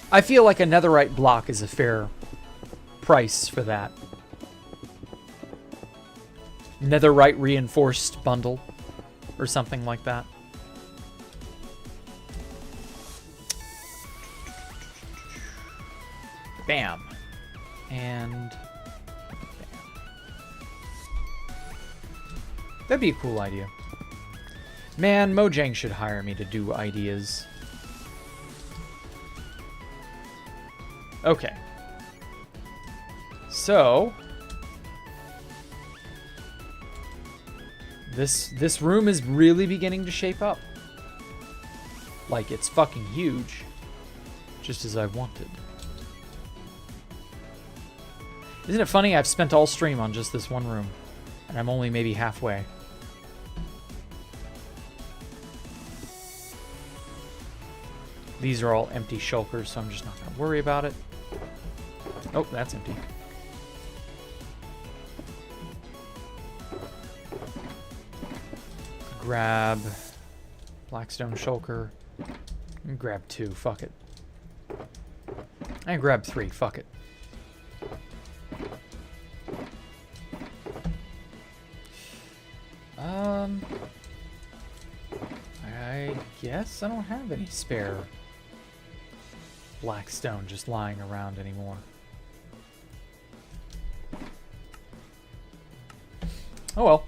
I feel like a netherite block is a fair price for that. Netherite reinforced bundle or something like that. Bam. And bam. That'd be a cool idea. Man, Mojang should hire me to do ideas. Okay. So... This room is really beginning to shape up. Like, it's fucking huge. Just as I wanted. Isn't it funny? I've spent all stream on just this one room. And I'm only maybe halfway. These are all empty shulkers, so I'm just not going to worry about it. Oh, that's empty. Grab Blackstone shulker. And grab 2. Fuck it. And grab 3. Fuck it. I guess I don't have any spare Blackstone just lying around anymore. Oh well.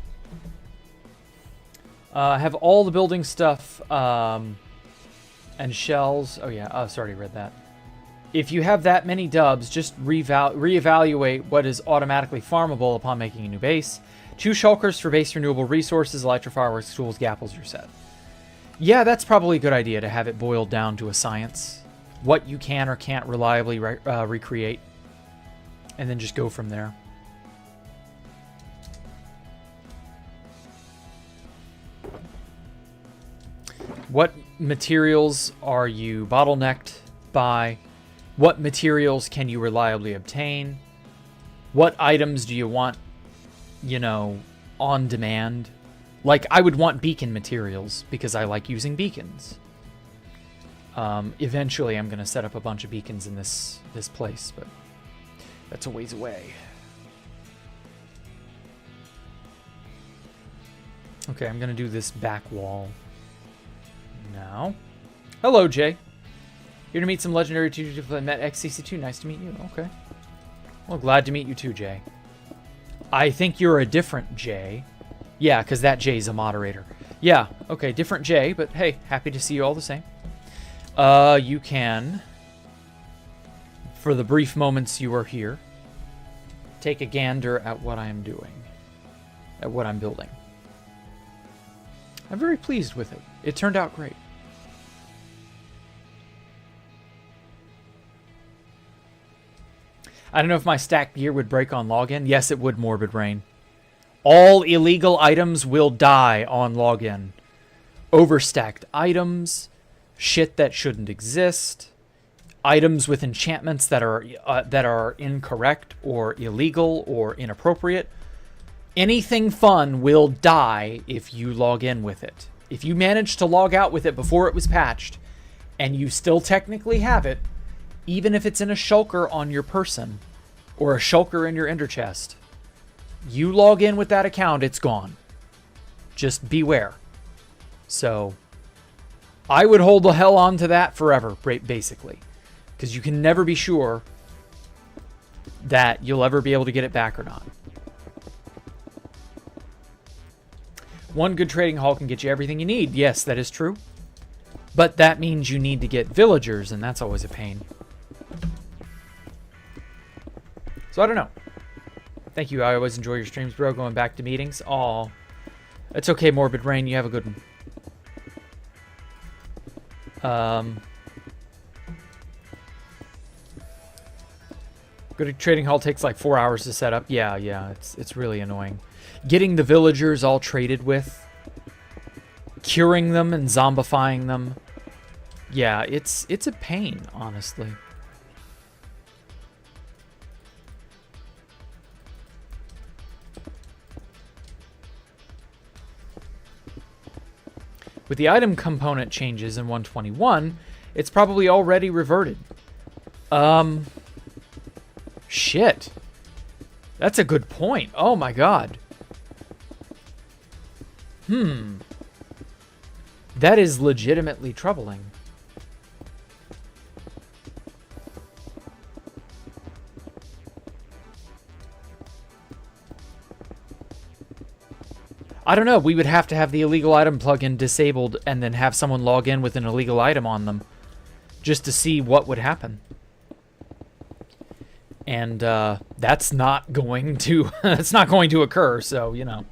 Have all the building stuff and shells. Oh yeah, I've already read that. If you have that many dubs, just reevaluate what is automatically farmable upon making a new base. 2 shulkers for base renewable resources, electrofireworks, tools, gapples, you're set. Yeah, that's probably a good idea to have it boiled down to a science. What you can or can't reliably recreate. And then just go from there. What materials are you bottlenecked by? What materials can you reliably obtain? What items do you want, you know, on demand? Like, I would want beacon materials because I like using beacons. Eventually, I'm going to set up a bunch of beacons in this place, but that's a ways away. Okay, I'm going to do this back wall now. Hello, Jay. Here to meet some legendary teachers that met XCC2. Nice to meet you. Okay. Well, glad to meet you too, Jay. I think you're a different Jay. Yeah, because that Jay's a moderator. Yeah, okay, different Jay, but hey, happy to see you all the same. You can, for the brief moments you are here, take a gander at what I am doing, at what I'm building. I'm very pleased with it. It turned out great. I don't know if my stacked gear would break on login. Yes, it would, Morbid Rain. All illegal items will die on login. Overstacked items, shit that shouldn't exist, items with enchantments that are incorrect or illegal or inappropriate. Anything fun will die if you log in with it. If you manage to log out with it before it was patched, and you still technically have it, even if it's in a shulker on your person, or a shulker in your ender chest, you log in with that account, it's gone. Just beware. So, I would hold the hell on to that forever, basically. Because you can never be sure that you'll ever be able to get it back or not. One good trading hall can get you everything you need. Yes, that is true. But that means you need to get villagers, and that's always a pain. So I don't know. Thank you. I always enjoy your streams, bro. Going back to meetings. Aw. It's okay, Morbid Rain. You have a good one. Good trading hall takes like 4 hours to set up. Yeah, it's really annoying. Getting the villagers all traded with, curing them and zombifying them. Yeah, it's a pain, honestly. With the item component changes in 121, it's probably already reverted. Shit. That's a good point. Oh my god. That is legitimately troubling. I don't know. We would have to have the illegal item plugin disabled and then have someone log in with an illegal item on them just to see what would happen. And that's not going to that's not going to occur. So, you know,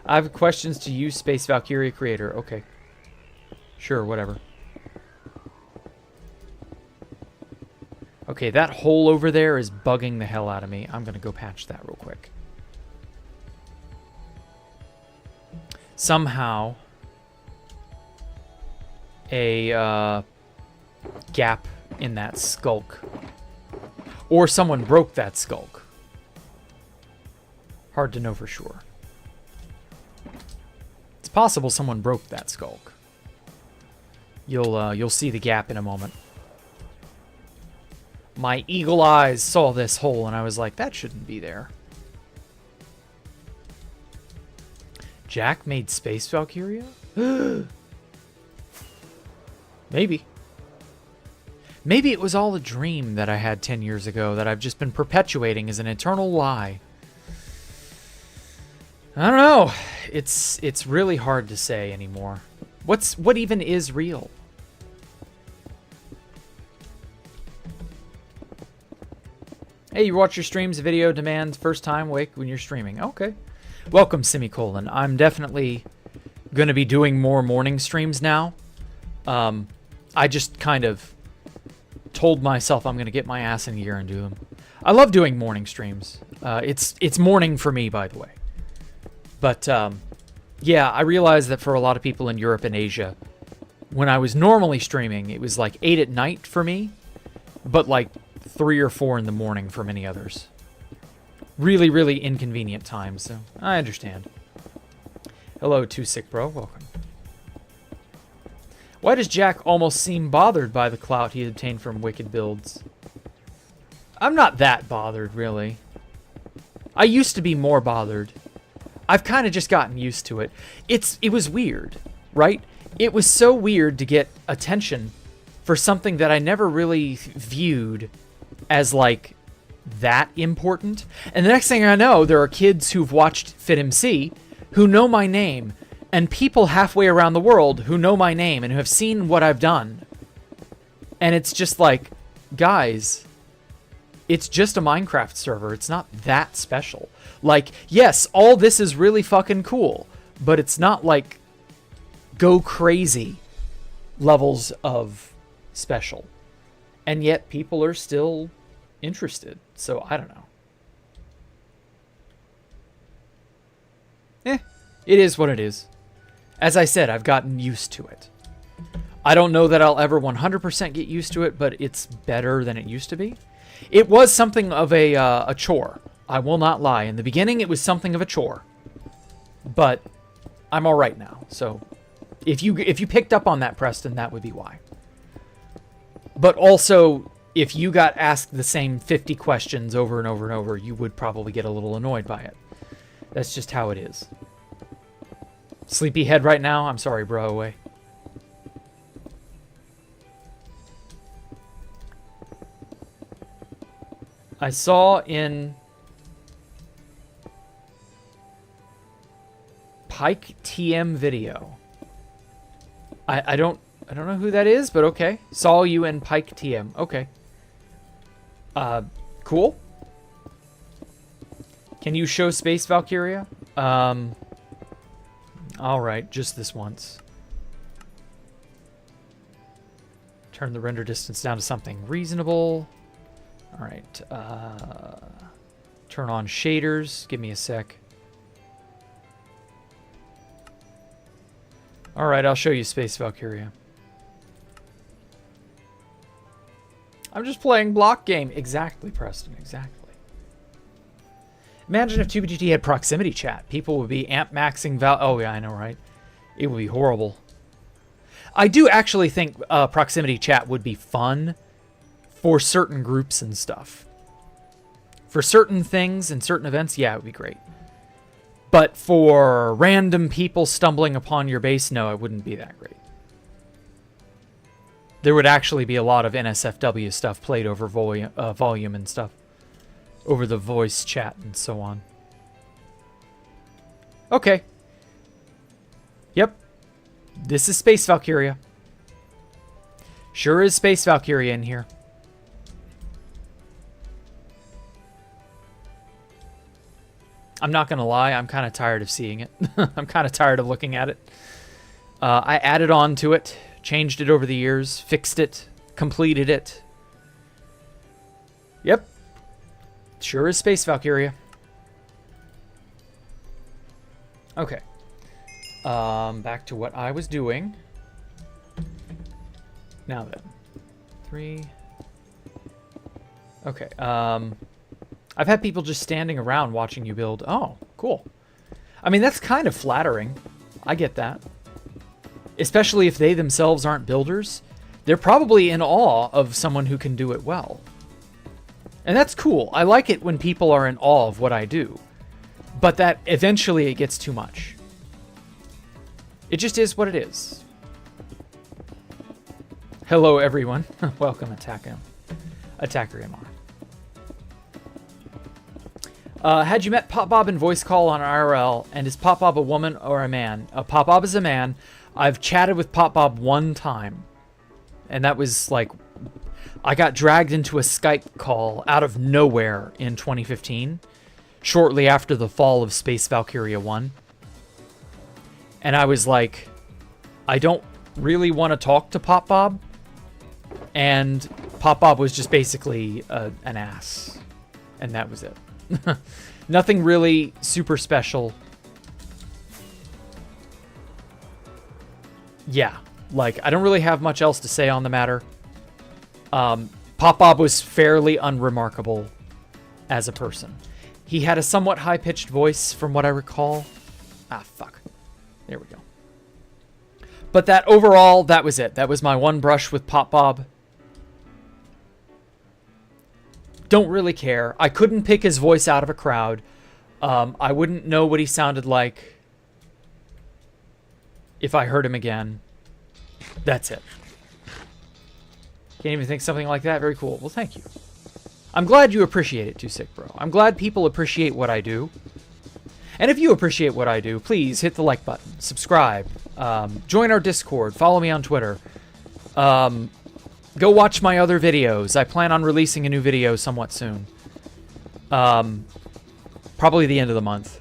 I have questions to you, Space Valkyria creator. Okay, sure, whatever. Okay, that hole over there is bugging the hell out of me. I'm gonna go patch that real quick. Somehow, a gap in that skulk. Or someone broke that skulk. Hard to know for sure. It's possible someone broke that skulk. You'll see the gap in a moment. My eagle eyes saw this hole and I was like, that shouldn't be there. Jack made Space Valkyria? Maybe. Maybe it was all a dream that I had 10 years ago that I've just been perpetuating as an eternal lie. I don't know. It's really hard to say anymore. What even is real? Hey, you watch your streams, video demands first time wake when you're streaming. Okay. Welcome, semicolon. I'm definitely going to be doing more morning streams now. I just kind of told myself I'm going to get my ass in gear and do them. I love doing morning streams. It's morning for me, by the way. But, yeah, I realized that for a lot of people in Europe and Asia, when I was normally streaming, it was like 8 at night for me, but like 3 or 4 in the morning for many others. Really, really inconvenient times, so I understand. Hello, Too Sick Bro. Welcome. Why does Jack almost seem bothered by the clout he obtained from Wicked Builds? I'm not that bothered, really. I used to be more bothered. I've kind of just gotten used to it. It was weird, right? It was so weird to get attention for something that I never really viewed as, like, that important. And the next thing I know, there are kids who've watched FitMC who know my name, and people halfway around the world who know my name and who have seen what I've done. And it's just like, guys, it's just a Minecraft server. It's not that special. Like, yes, all this is really fucking cool, but it's not like go crazy levels of special. And yet people are still interested. So I don't know. It is what it is. As I said, I've gotten used to it. I don't know that I'll ever 100% get used to it, but it's better than it used to be. It was something of a chore. I will not lie. In the beginning, it was something of a chore. But I'm all right now. So if you picked up on that, Preston, that would be why. But also, if you got asked the same 50 questions over and over and over, you would probably get a little annoyed by it. That's just how it is. Sleepyhead right now? I'm sorry, bro. Away. I saw in Pike TM video. I don't know who that is, but okay. Saw you in Pike TM. Okay. Cool. Can you show Space Valkyria? Alright, just this once. Turn the render distance down to something reasonable. Alright, turn on shaders. Give me a sec. Alright, I'll show you Space Valkyria. I'm just playing block game. Exactly, Preston, exactly. Imagine if 2BGT had proximity chat. People would be amp maxing val. Oh, yeah, I know, right? It would be horrible. I do actually think proximity chat would be fun for certain groups and stuff. For certain things and certain events, yeah, it would be great. But for random people stumbling upon your base, no, it wouldn't be that great. There would actually be a lot of NSFW stuff played over volume and stuff. Over the voice chat and so on. Okay. This is Space Valkyria. Sure is Space Valkyria in here. I'm not going to lie. I'm kind of tired of seeing it. I'm kind of tired of looking at it. I added on to it, changed it over the years, fixed it, completed it. Yep. Sure is Space Valkyria. Okay. Back to what I was doing. Now then. 3. Okay. I've had people just standing around watching you build. Oh, cool. I mean, that's kind of flattering. I get that. Especially if they themselves aren't builders. They're probably in awe of someone who can do it well. And that's cool. I like it when people are in awe of what I do. But that eventually it gets too much. It just is what it is. Hello, everyone. Welcome, Attacker MR. Had you met Pop Bob in voice call on IRL, and is Pop Bob a woman or a man? Pop Bob is a man. I've chatted with Pop Bob one time. And that was like, I got dragged into a Skype call out of nowhere in 2015, shortly after the fall of Space Valkyria 1. And I was like, I don't really want to talk to Pop Bob. And Pop Bob was just basically an ass. And that was it. Nothing really super special. Yeah, like, I don't really have much else to say on the matter. Pop Bob was fairly unremarkable as a person. He had a somewhat high-pitched voice, from what I recall. Ah, fuck. There we go. But that overall, that was it. That was my one brush with Pop Bob. Don't really care. I couldn't pick his voice out of a crowd. I wouldn't know what he sounded like if I heard him again. That's it. Can't even think something like that. Very cool. Well, thank you. I'm glad you appreciate it too, Sick Bro. I'm glad people appreciate what I do. And if you appreciate what I do, please hit the like button, subscribe, join our Discord, follow me on Twitter. Go watch my other videos. I plan on releasing a new video somewhat soon. Probably the end of the month.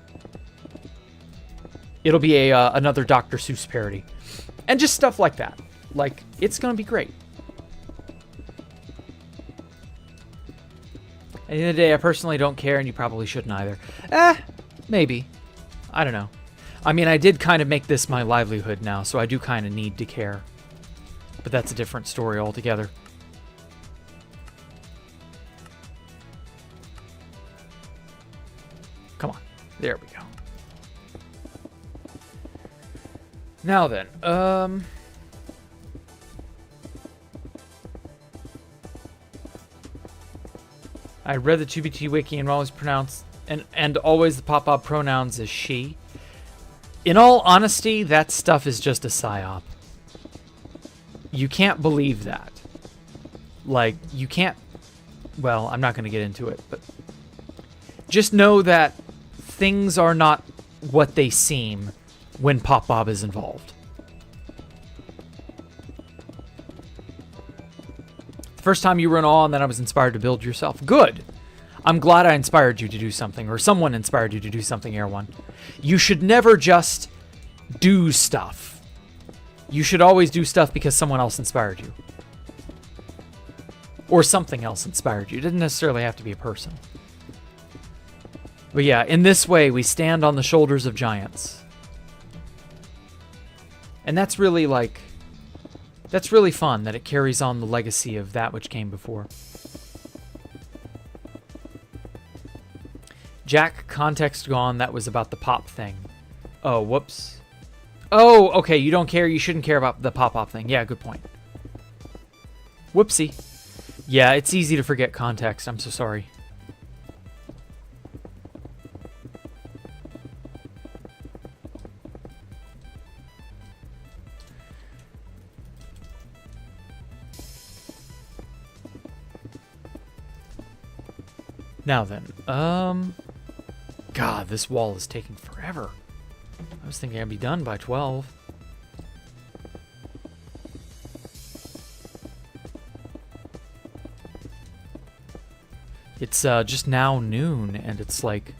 It'll be another Dr. Seuss parody. And just stuff like that. Like, it's going to be great. At the end of the day, I personally don't care, and you probably shouldn't either. Maybe. I don't know. I mean, I did kind of make this my livelihood now, so I do kind of need to care. But that's a different story altogether. Come on. There we go. Now then, I read the 2BT wiki and always pronounced and always the Pop Bob pronouns is she. In all honesty, that stuff is just a psyop. You can't believe that. Like, you can't... Well, I'm not going to get into it, but... Just know that things are not what they seem when Pop Bob is involved. The first time you were in awe, and then I was inspired to build yourself. Good! I'm glad I inspired you to do something, or someone inspired you to do something, Air One. You should never just do stuff. You should always do stuff because someone else inspired you. Or something else inspired you. It didn't necessarily have to be a person. But yeah, in this way, we stand on the shoulders of giants. And that's really, like... That's really fun, that it carries on the legacy of that which came before. Jack, context gone, that was about the pop thing. Oh, whoops. Oh, okay, you don't care. You shouldn't care about the pop-up thing. Yeah, good point. Whoopsie. Yeah, it's easy to forget context. I'm so sorry. Now then, God, this wall is taking forever. I was thinking I'd be done by 12. It's just now noon, and it's like,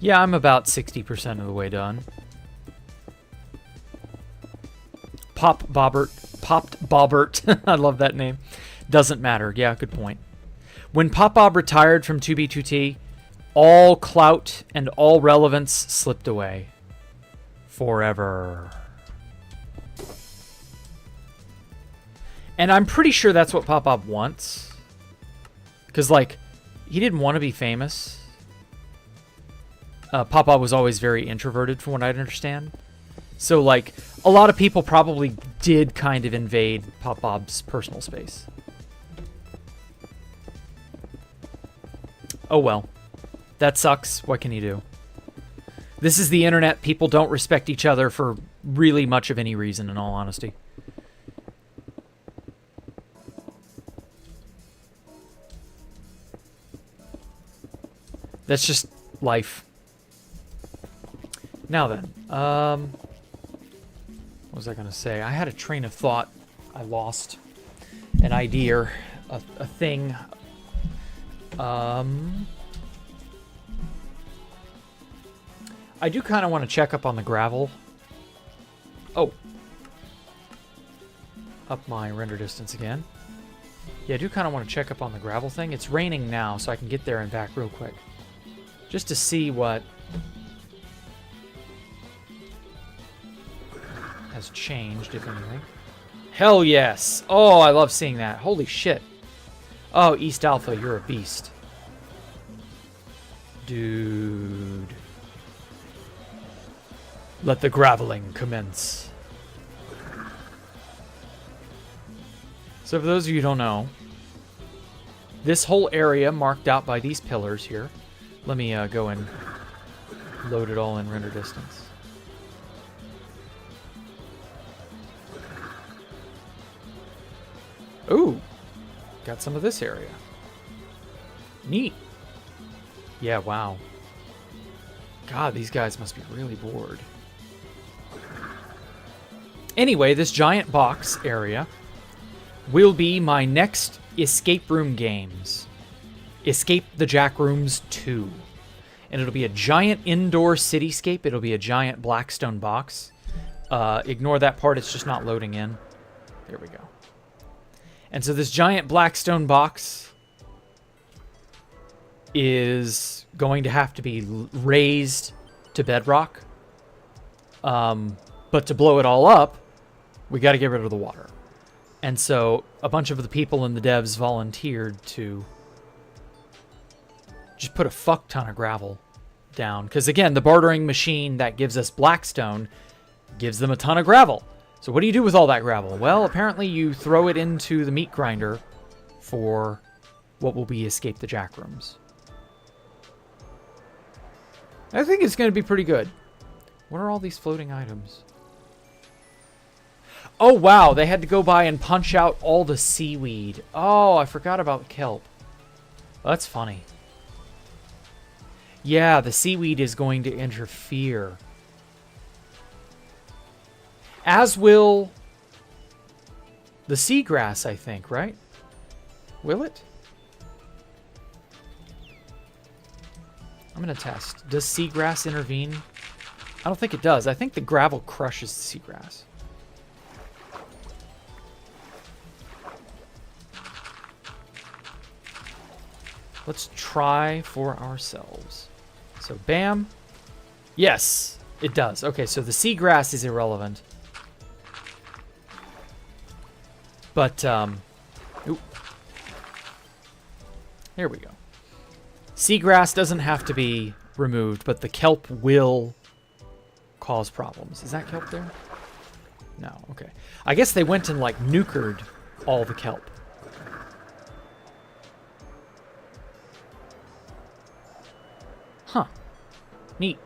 yeah, I'm about 60% of the way done. Popped Bobbert, I love that name. Doesn't matter. Yeah, good point. When Pop Bob retired from 2B2T, all clout and all relevance slipped away. Forever. And I'm pretty sure that's what Pop Bob wants. Because, like, he didn't want to be famous. Pop Bob was always very introverted, from what I understand. So, like, a lot of people probably did kind of invade Pop Bob's personal space. Oh well. That sucks. What can you do? This is the internet. People don't respect each other for really much of any reason, in all honesty. That's just life. Now then, what was I going to say? I had a train of thought. I lost an idea, a thing. I do kind of want to check up on the gravel. Oh. Up my render distance again. Yeah, I do kind of want to check up on the gravel thing. It's raining now, so I can get there and back real quick. Just to see what has changed, if anything. Hell yes! Oh, I love seeing that. Holy shit. Oh, EastAlpha, you're a beast. Dude. Let the graveling commence. So for those of you who don't know, this whole area marked out by these pillars here. Let me go and load it all in render distance. Ooh, got some of this area. Neat. Yeah, wow. God, these guys must be really bored. Anyway, this giant box area will be my next escape room games. Escape the Jack Rooms 2. And it'll be a giant indoor cityscape. It'll be a giant Blackstone box. Ignore that part, it's just not loading in. There we go. And so this giant Blackstone box is going to have to be raised to bedrock. But to blow it all up, we got to get rid of the water. And so a bunch of the people in the devs volunteered to just put a fuck ton of gravel down. Because again, the bartering machine that gives us Blackstone gives them a ton of gravel. So what do you do with all that gravel? Well, apparently you throw it into the meat grinder for what will be Escape the Jack Rooms. I think it's going to be pretty good. What are all these floating items? Oh, wow. They had to go by and punch out all the seaweed. Oh, I forgot about kelp. Well, that's funny. Yeah, the seaweed is going to interfere. As will the seagrass, I think, right? Will it? I'm going to test. Does seagrass intervene? I don't think it does. I think the gravel crushes the seagrass. Let's try for ourselves. So, bam. Yes, it does. Okay, so the seagrass is irrelevant. But, oop. There we go. Seagrass doesn't have to be removed, but the kelp will cause problems. Is that kelp there? No, okay. I guess they went and, like, nukered all the kelp. Huh. Neat.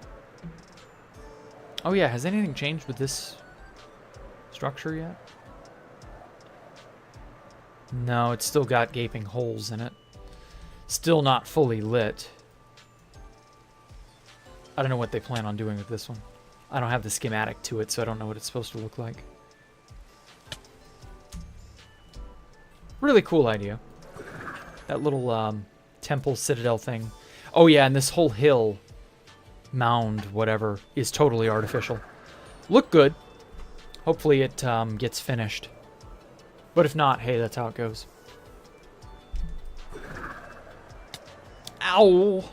Oh yeah, has anything changed with this structure yet? No, it's still got gaping holes in it. Still not fully lit. I don't know what they plan on doing with this one. I don't have the schematic to it, so I don't know what it's supposed to look like. Really cool idea. That little temple citadel thing. Oh yeah, and this whole hill, mound, whatever, is totally artificial. Look good. Hopefully it gets finished. But if not, hey, that's how it goes. Ow!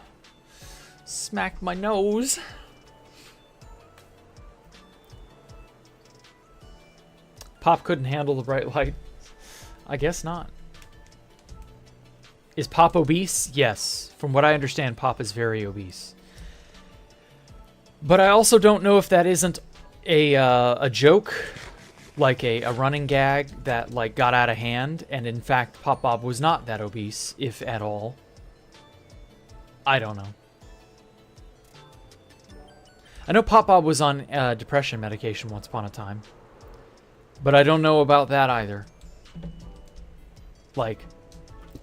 Smacked my nose. Pop couldn't handle the bright light. I guess not. Is Pop obese? Yes. From what I understand, Pop is very obese. But I also don't know if that isn't a joke, like a running gag that like got out of hand, and in fact Pop Bob was not that obese, if at all. I don't know. I know Pop Bob was on depression medication once upon a time, but I don't know about that either. Like,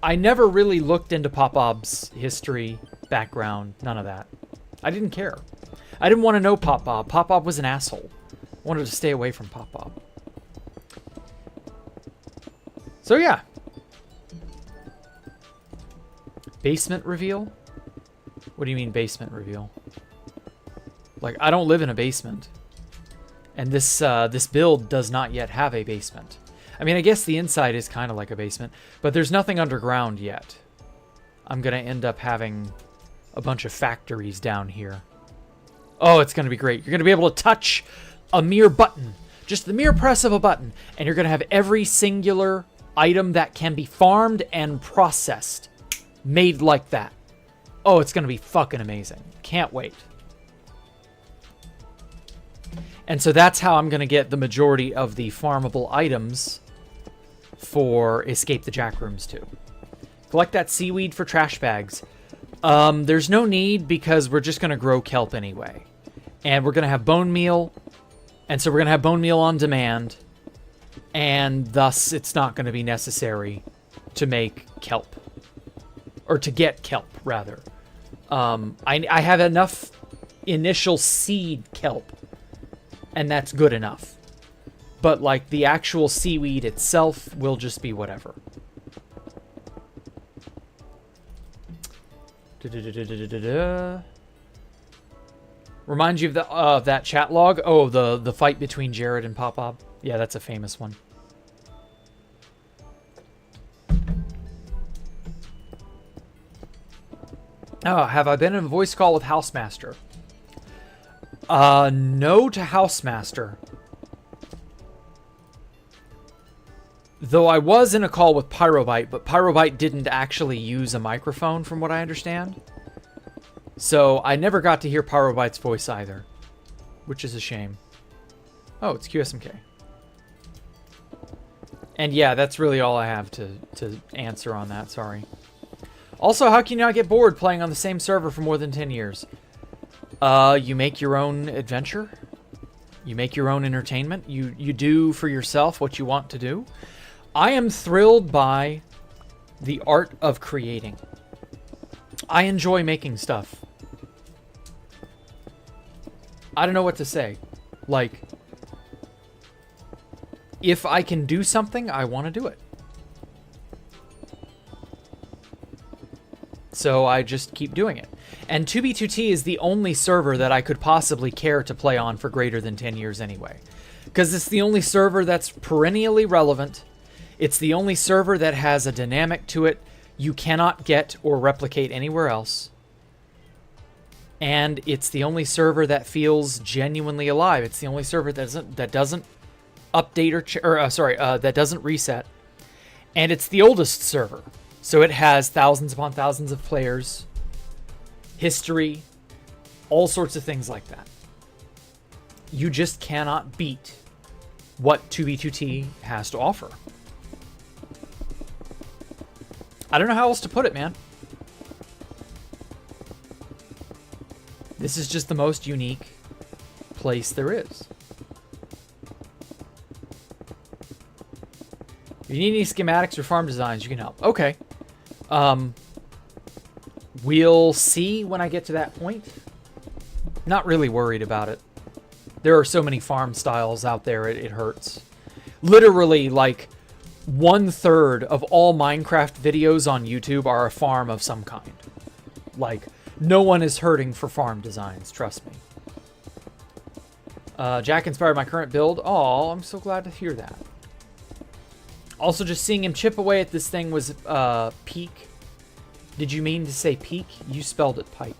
I never really looked into Pop Bob's history, background, none of that. I didn't care. I didn't want to know Pop Bob. Pop Bob was an asshole. I wanted to stay away from Pop Bob. So yeah. Basement reveal? What do you mean basement reveal? Like, I don't live in a basement. And this this build does not yet have a basement. I mean, I guess the inside is kind of like a basement, but there's nothing underground yet. I'm going to end up having a bunch of factories down here. Oh, it's going to be great. You're going to be able to touch a mere button. Just the mere press of a button. And you're going to have every singular item that can be farmed and processed made like that. Oh, it's going to be fucking amazing. Can't wait. And so that's how I'm going to get the majority of the farmable items for Escape the Jack Rooms too. Collect that seaweed for trash bags. There's no need because we're just going to grow kelp anyway. And we're going to have bone meal. And so we're going to have bone meal on demand. And thus it's not going to be necessary to make kelp. Or to get kelp, rather. I have enough initial seed kelp. And that's good enough. But, like, the actual seaweed itself will just be whatever. Reminds you of that chat log? Oh, the fight between Jared and Pop Bob? Yeah, that's a famous one. Oh, have I been in a voice call with Housemaster? No to Housemaster. Though I was in a call with Pyrobite, but Pyrobite didn't actually use a microphone from what I understand. So I never got to hear Pyrobite's voice either, which is a shame. Oh, it's QSMK. And yeah, that's really all I have to answer on that, sorry. Also, how can you not get bored playing on the same server for more than 10 years? You make your own adventure. You make your own entertainment. You do for yourself what you want to do. I am thrilled by the art of creating. I enjoy making stuff. I don't know what to say. Like, if I can do something, I want to do it. So I just keep doing it. And 2B2T is the only server that I could possibly care to play on for greater than 10 years anyway. Because it's the only server that's perennially relevant. It's the only server that has a dynamic to it you cannot get or replicate anywhere else. And it's the only server that feels genuinely alive. It's the only server that doesn't update that doesn't reset. And it's the oldest server. So it has thousands upon thousands of players, history, all sorts of things like that. You just cannot beat what 2B2T has to offer. I don't know how else to put it, man. This is just the most unique place there is. If you need any schematics or farm designs, you can help. Okay. We'll see when I get to that point. Not really worried about it. There are so many farm styles out there, it hurts. Literally, like, 1/3 of all Minecraft videos on YouTube are a farm of some kind. Like, no one is hurting for farm designs, trust me. Jack inspired my current build. Oh, I'm so glad to hear that. Also, just seeing him chip away at this thing was peak. Did you mean to say peak? You spelled it pike.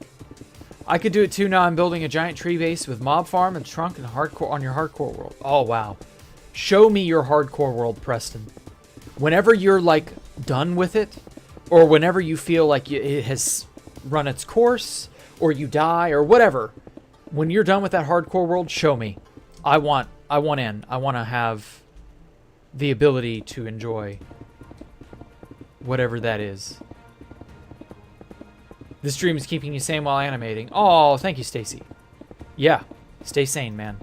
I could do it too. Now I'm building a giant tree base with mob farm and trunk and hardcore on your hardcore world. Oh, wow. Show me your hardcore world, Preston. Whenever you're, like, done with it, or whenever you feel like it has run its course, or you die, or whatever, when you're done with that hardcore world, show me. I want in. I want to have the ability to enjoy whatever that is. This stream is keeping you sane while animating. Oh, thank you, Stacy. Yeah, stay sane, man.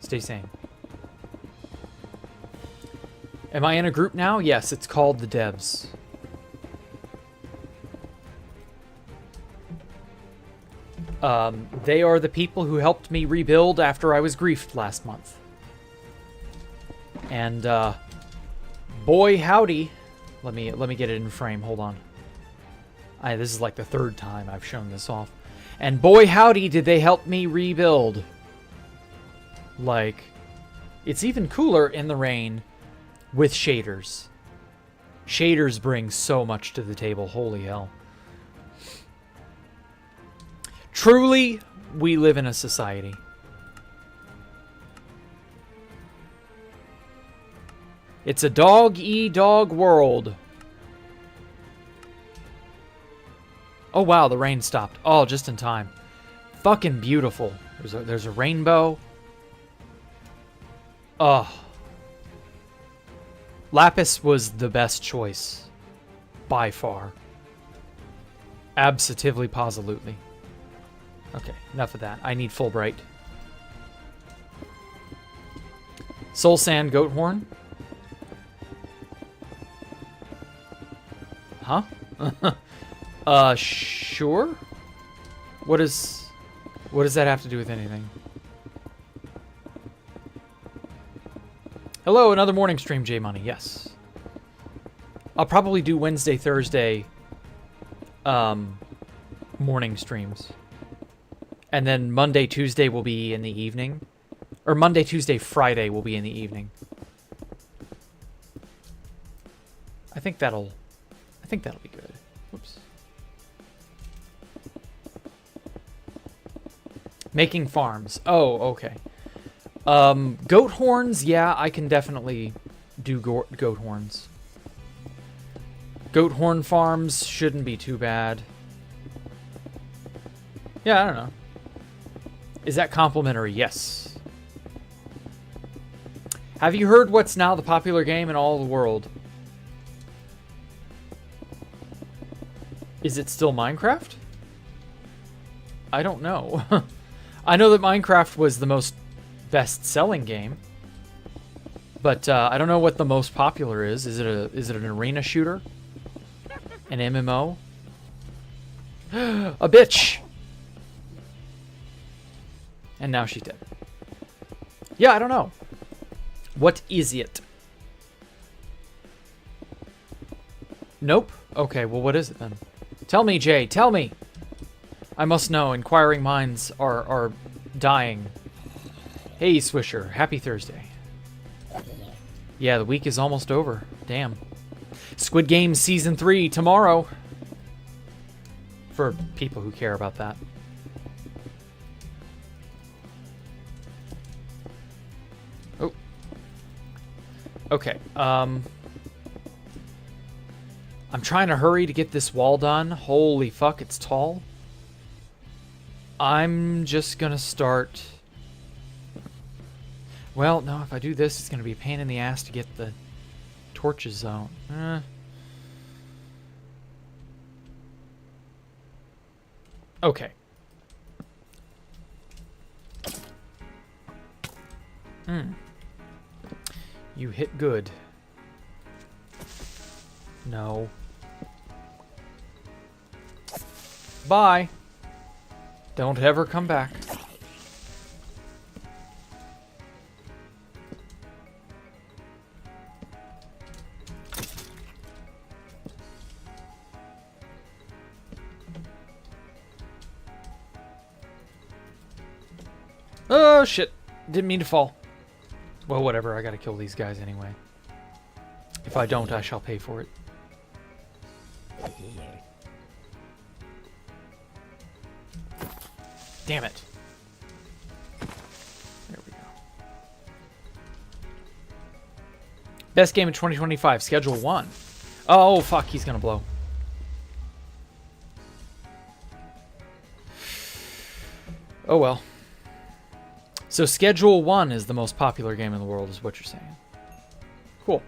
Stay sane. Am I in a group now? Yes, it's called the Devs. They are the people who helped me rebuild after I was griefed last month. And, boy howdy. Let me get it in frame. Hold on. This is like the 3rd time I've shown this off. And boy howdy did they help me rebuild. Like, it's even cooler in the rain with shaders. Shaders bring so much to the table. Holy hell. Truly, we live in a society. It's a dog-e-dog world. Oh, wow, the rain stopped. Oh, just in time. Fucking beautiful. There's a rainbow. Oh. Lapis was the best choice. By far. Absolutely, positively. Okay, enough of that. I need Fulbright. Soul Sand Goat Horn? Huh? Sure? What does that have to do with anything? Hello, another morning stream, J Money. Yes. I'll probably do Wednesday, Thursday morning streams. And then Monday, Tuesday will be in the evening. Or Monday, Tuesday, Friday will be in the evening. I think that'll be good. Whoops. Making farms. Oh, okay. Goat horns, yeah, I can definitely do goat horns. Goat horn farms shouldn't be too bad. Yeah, I don't know. Is that complimentary? Yes. Have you heard what's now the popular game in all the world? Is it still Minecraft? I don't know. I know that Minecraft was the most best-selling game, but I don't know what the most popular is. Is it an arena shooter? An MMO? A bitch! And now she's dead. Yeah, I don't know. What is it? Nope. Okay, well, what is it then? Tell me, Jay. Tell me. I must know. Inquiring minds are dying. Hey, Swisher. Happy Thursday. Yeah, the week is almost over. Damn. Squid Game Season 3 tomorrow. For people who care about that. Oh. Okay. I'm trying to hurry to get this wall done. Holy fuck, it's tall. I'm just gonna start... Well, no, if I do this, it's gonna be a pain in the ass to get the torches out. Okay. You hit good. No. Bye. Don't ever come back. Oh, shit. Didn't mean to fall. Well, whatever. I gotta kill these guys anyway. If I don't, I shall pay for it. Damn it. There we go. Best game of 2025, Schedule 1. Oh, fuck, he's gonna blow. Oh, well. So Schedule 1 is the most popular game in the world, is what you're saying. Cool.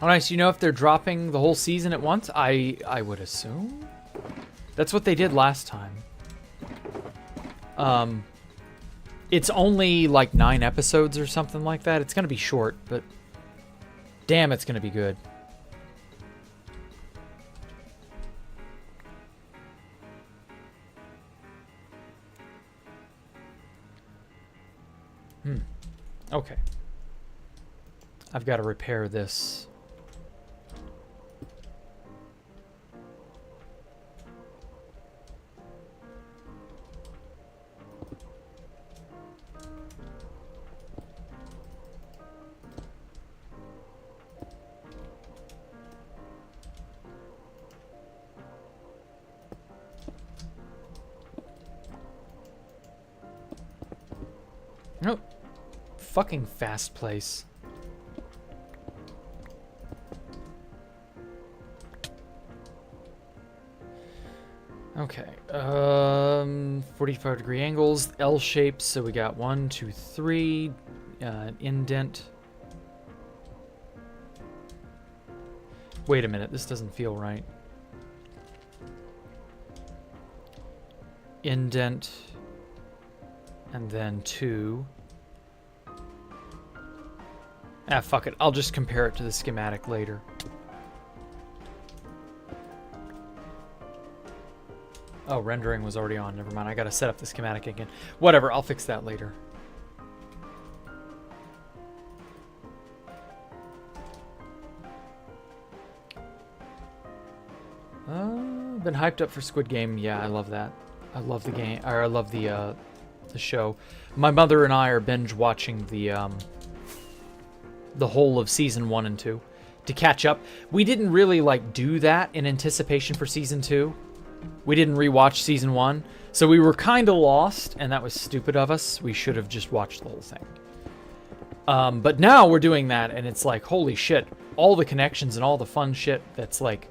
Oh, nice. You know if they're dropping the whole season at once? I would assume. That's what they did last time. It's only like 9 episodes or something like that. It's going to be short, but damn, it's going to be good. Okay. I've got to repair this. Nope. Fucking fast place. Okay. 45-degree angles, L shapes. So we got 1, 2, 3. Indent. Wait a minute. This doesn't feel right. Indent. And then 2. Ah, fuck it. I'll just compare it to the schematic later. Oh, rendering was already on. Never mind. I gotta set up the schematic again. Whatever. I'll fix that later. Been hyped up for Squid Game. Yeah, I love that. I love the game. Or I love the show. My mother and I are binge watching the whole of season 1 and 2 to catch up. We didn't really like do that in anticipation for season 2. We didn't rewatch season 1, so we were kind of lost, and that was stupid of us. We should have just watched the whole thing. But now we're doing that, and it's like, holy shit, all the connections and all the fun shit that's like,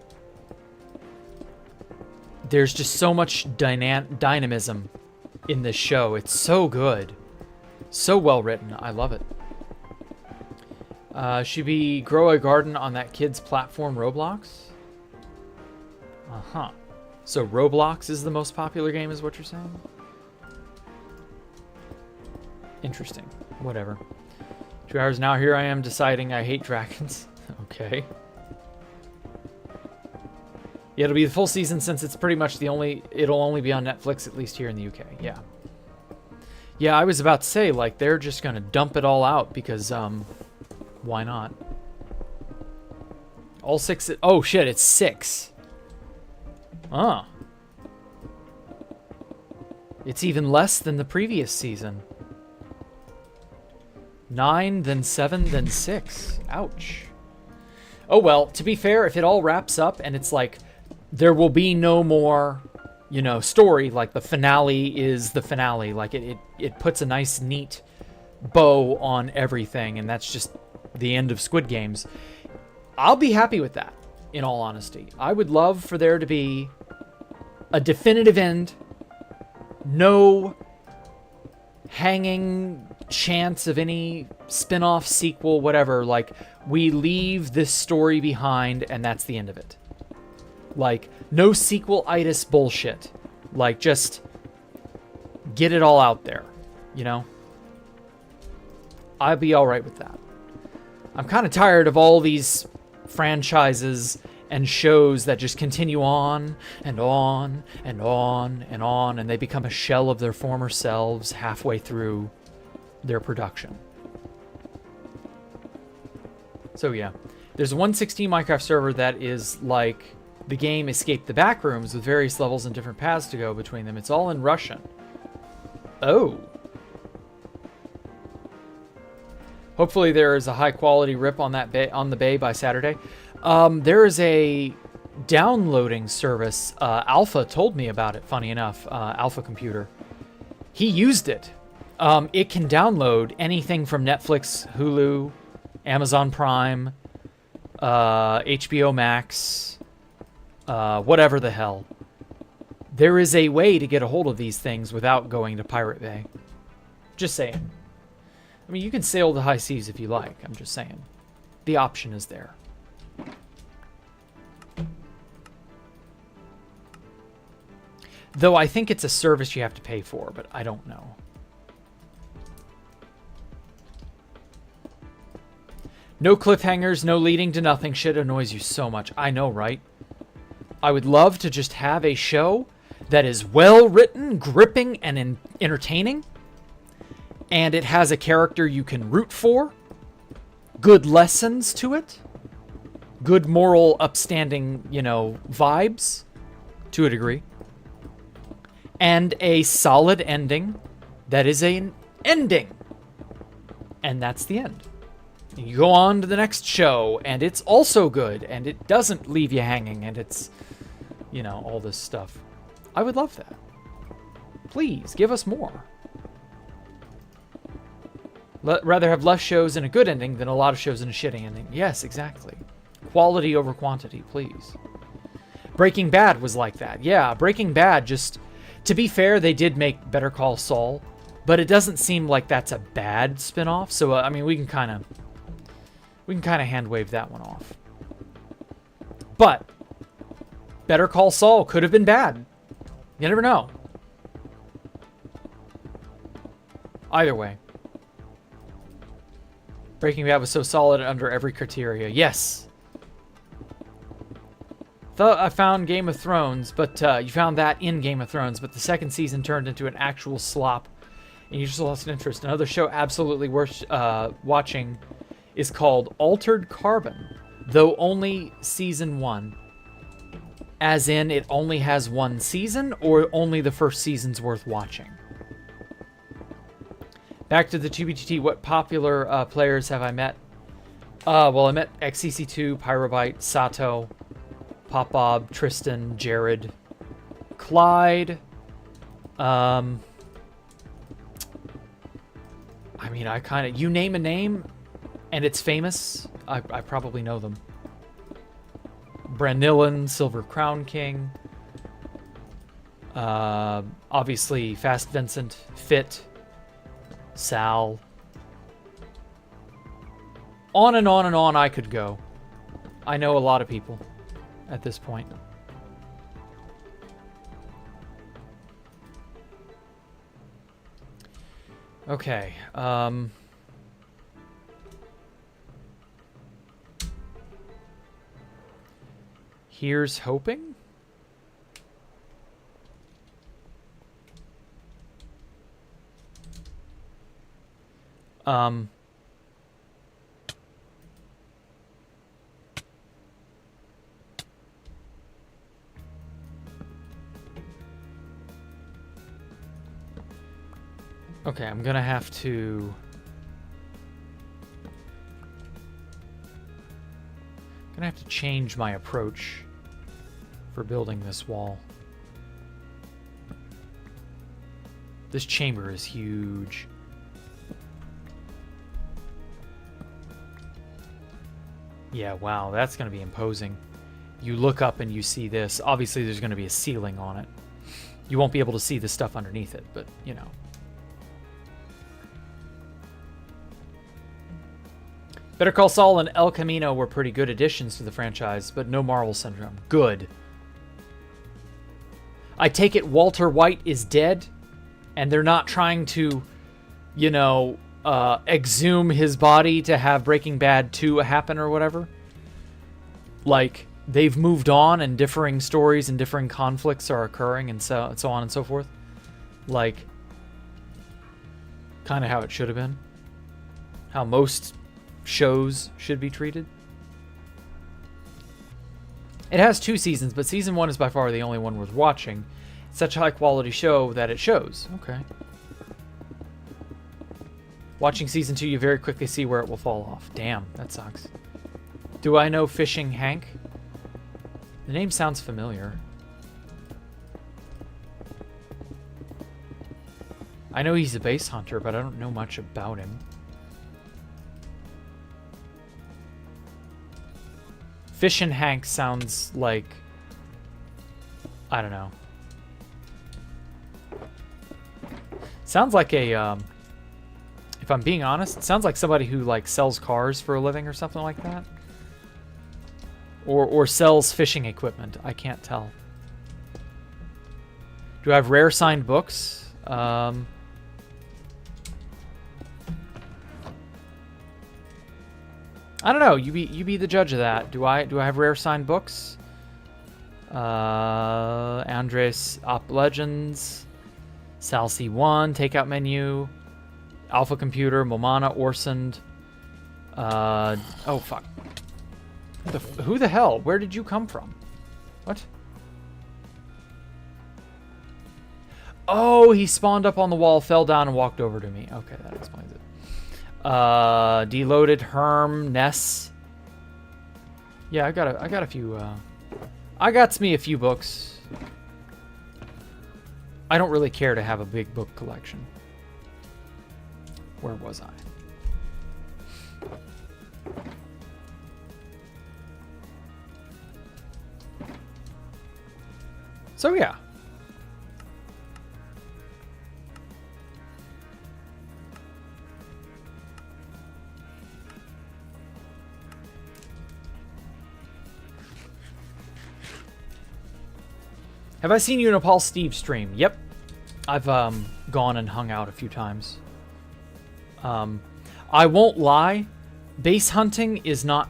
there's just so much dynamism in this show. It's so good. So well written. I love it. Should we grow a garden on that kid's platform, Roblox? Uh-huh. So Roblox is the most popular game, is what you're saying? Interesting. Whatever. 2 hours now, here I am deciding I hate dragons. Okay. Yeah, it'll be the full season since it's pretty much it'll only be on Netflix, at least here in the UK. Yeah. Yeah, I was about to say, like, they're just gonna dump it all out because, why not? All 6, oh shit, it's 6. Ah. It's even less than the previous season. 9, then 7, then 6. Ouch. Oh well, to be fair, if it all wraps up and it's like, there will be no more, you know, story, like the finale is the finale. Like it puts a nice, neat bow on everything, and that's just the end of Squid Games. I'll be happy with that, in all honesty. I would love for there to be a definitive end, no hanging chance of any spin-off, sequel, whatever. Like, we leave this story behind, and that's the end of it. Like, no sequel-itis bullshit. Like, just get it all out there, you know? I'd be alright with that. I'm kind of tired of all these franchises and shows that just continue on and on and on and on, and they become a shell of their former selves halfway through their production. So yeah, there's a 1.16 Minecraft server that is like the game Escape the Backrooms with various levels and different paths to go between them. It's all in Russian. Oh. Hopefully there is a high quality rip on that on the bay by Saturday. There is a downloading service. Alpha told me about it, funny enough. Alpha Computer. He used it. It can download anything from Netflix, Hulu, Amazon Prime, HBO Max, whatever the hell. There is a way to get a hold of these things without going to Pirate Bay. Just saying. I mean, you can sail the high seas if you like. I'm just saying. The option is there. Though I think it's a service you have to pay for, but I don't know. No cliffhangers, no leading to nothing. Shit annoys you so much. I know, right? I would love to just have a show that is well written, gripping, and entertaining. And it has a character you can root for. Good lessons to it. Good moral, upstanding, vibes. To a degree. And a solid ending that is an ending. And that's the end. You go on to the next show, and it's also good, and it doesn't leave you hanging, and it's, all this stuff. I would love that. Please, give us more. Rather have less shows and a good ending than a lot of shows and a shitty ending. Yes, exactly. Quality over quantity, please. Breaking Bad was like that. Yeah, Breaking Bad just... To be fair, they did make Better Call Saul, but it doesn't seem like that's a bad spinoff. So, I mean, we can kind of hand wave that one off. But Better Call Saul could have been bad. You never know. Either way. Breaking Bad was so solid under every criteria. Yes. Thought I found Game of Thrones, but you found that in Game of Thrones, but the second season turned into an actual slop, and you just lost an interest. Another show absolutely worth watching is called Altered Carbon, though only season 1. As in, it only has 1 season, or only the first season's worth watching. Back to the 2BTT, what popular players have I met? Well, I met XCC2, Pyrobyte, Sato, Pop Bob, Tristan, Jared, Clyde. I mean, you name a name and it's famous, I probably know them. Branillan, Silver Crown King. Obviously, Fast Vincent, Fit, Sal. On and on and on I could go. I know a lot of people at this point. Okay, here's hoping. Okay, I'm gonna have to... change my approach for building this wall. This chamber is huge. Yeah, wow, that's gonna be imposing. You look up and you see this. Obviously, there's gonna be a ceiling on it. You won't be able to see the stuff underneath it, but, you know. Better Call Saul and El Camino were pretty good additions to the franchise, but no Marvel syndrome. Good. I take it Walter White is dead, and they're not trying to, you know, exhume his body to have Breaking Bad 2 happen or whatever. Like, they've moved on and differing stories and differing conflicts are occurring and so on and so forth. Like, kind of how it should have been. How most shows should be treated. It has 2 seasons, but season 1 is by far the only one worth watching. It's such a high quality show that it shows. Okay. Watching season 2, you very quickly see where it will fall off. Damn, that sucks. Do I know Fishing Hank? The name sounds familiar. I know he's a base hunter, but I don't know much about him. Fishin' Hank sounds like... I don't know. Sounds like a... if I'm being honest, it sounds like somebody who like sells cars for a living or something like that. Or sells fishing equipment. I can't tell. Do I have rare signed books? I don't know. You be the judge of that. Do I have rare signed books? Andres Op Legends, Sal C1, Takeout Menu, Alpha Computer, Momana, Orsond. Oh fuck. Who the hell? Where did you come from? What? Oh, he spawned up on the wall, fell down, and walked over to me. Okay, that explains it. Deloaded, Herm, Ness. Yeah, I got a few. I got me a few books. I don't really care to have a big book collection. Where was I? So yeah. Have I seen you in a Paul Steve stream? Yep. I've gone and hung out a few times. I won't lie. Base hunting is not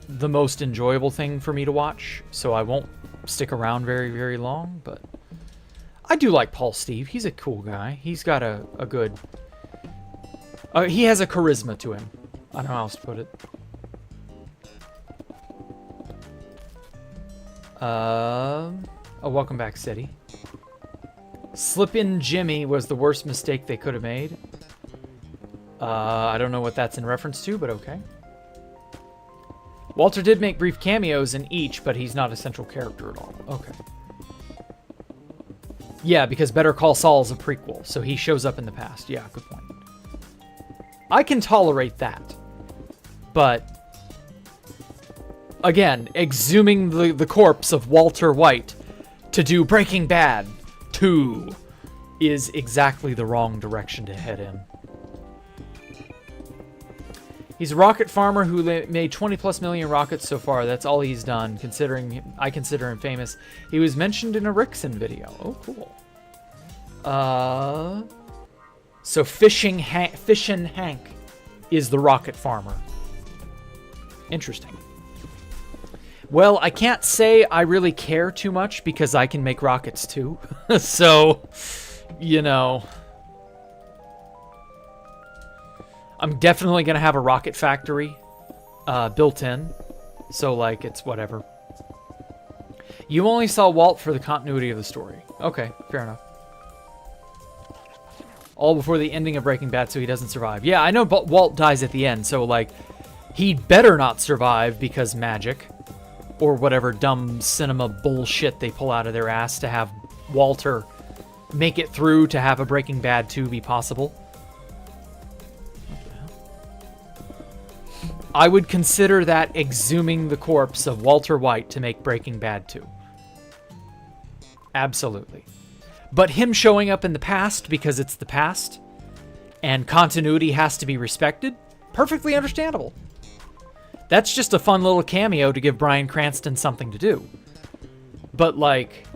the most enjoyable thing for me to watch, so I won't stick around very, very long, but I do like Paul Steve. He's a cool guy. He's got a good... he has a charisma to him. I don't know how else to put it. Oh, welcome back, City. Slip-in Jimmy was the worst mistake they could have made. I don't know what that's in reference to, but okay. Walter did make brief cameos in each, but he's not a central character at all. Okay. Yeah, because Better Call Saul is a prequel, so he shows up in the past. Yeah, good point. I can tolerate that. But, again, exhuming the corpse of Walter White to do Breaking Bad 2 is exactly the wrong direction to head in. He's a rocket farmer who made 20+ million rockets so far. That's all he's done, considering I consider him famous. He was mentioned in a Rickson video. Oh, cool. So Fishin' Hank is the rocket farmer. Interesting. Well, I can't say I really care too much because I can make rockets too. So, you know... I'm definitely going to have a rocket factory built in. So, like, it's whatever. You only saw Walt for the continuity of the story. Okay, fair enough. All before the ending of Breaking Bad so he doesn't survive. Yeah, I know Walt dies at the end, so, like, he'd better not survive because magic. Or whatever dumb cinema bullshit they pull out of their ass to have Walter make it through to have a Breaking Bad 2 be possible. I would consider that exhuming the corpse of Walter White to make Breaking Bad 2. Absolutely. But him showing up in the past because it's the past and continuity has to be respected, perfectly understandable. That's just a fun little cameo to give Bryan Cranston something to do. But like,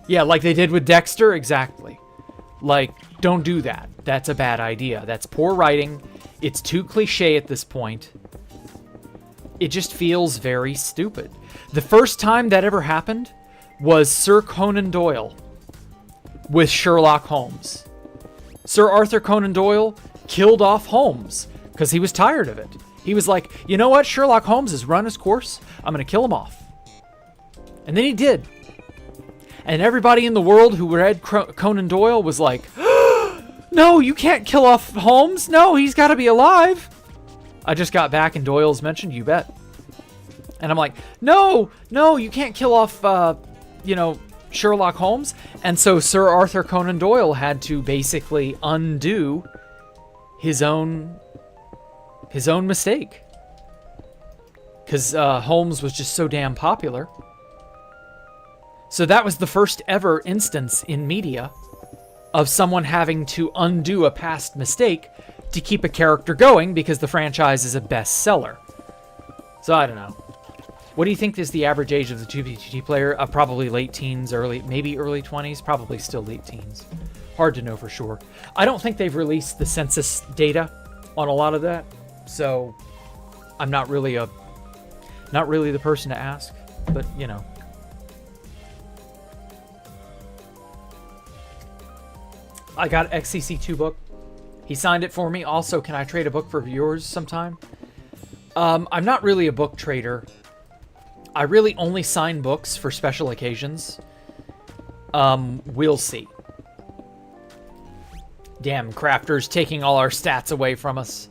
yeah, like they did with Dexter, exactly. Like, don't do that. That's a bad idea. That's poor writing. It's too cliche at this point. It just feels very stupid. The first time that ever happened was Sir Conan Doyle with Sherlock Holmes. Sir Arthur Conan Doyle killed off Holmes because he was tired of it. He was like, you know what? Sherlock Holmes has run his course. I'm going to kill him off. And then he did. And everybody in the world who read Conan Doyle was like, No, you can't kill off Holmes. No, he's got to be alive. I just got back and Doyle's mentioned, you bet. And I'm like, no, you can't kill off, Sherlock Holmes. And so Sir Arthur Conan Doyle had to basically undo his own mistake. Because Holmes was just so damn popular. So that was the first ever instance in media of someone having to undo a past mistake to keep a character going because the franchise is a bestseller. So I don't know. What do you think is the average age of the 2B2T player? Probably late teens, maybe early 20s, probably still late teens. Hard to know for sure. I don't think they've released the census data on a lot of that, so I'm not really the person to ask, but you know. I got XCC2 book. He signed it for me. Also, can I trade a book for yours sometime? I'm not really a book trader. I really only sign books for special occasions. We'll see. Damn, Crafter's taking all our stats away from us.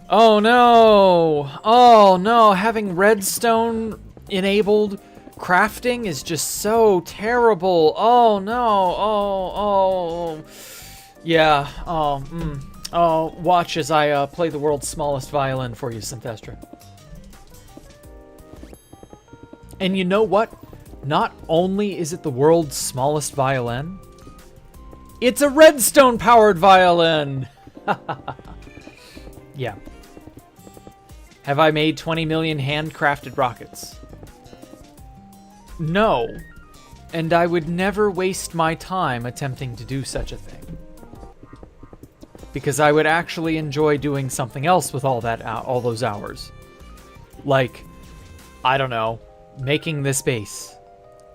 Oh no! Oh no, having redstone enabled crafting is just so terrible. Oh no, oh. Yeah, oh, watch as I play the world's smallest violin for you, Synthestra. And you know what? Not only is it the world's smallest violin, it's a redstone-powered violin! Yeah. Have I made 20 million handcrafted rockets? No. And I would never waste my time attempting to do such a thing. Because I would actually enjoy doing something else with all those hours. Like, I don't know, making this base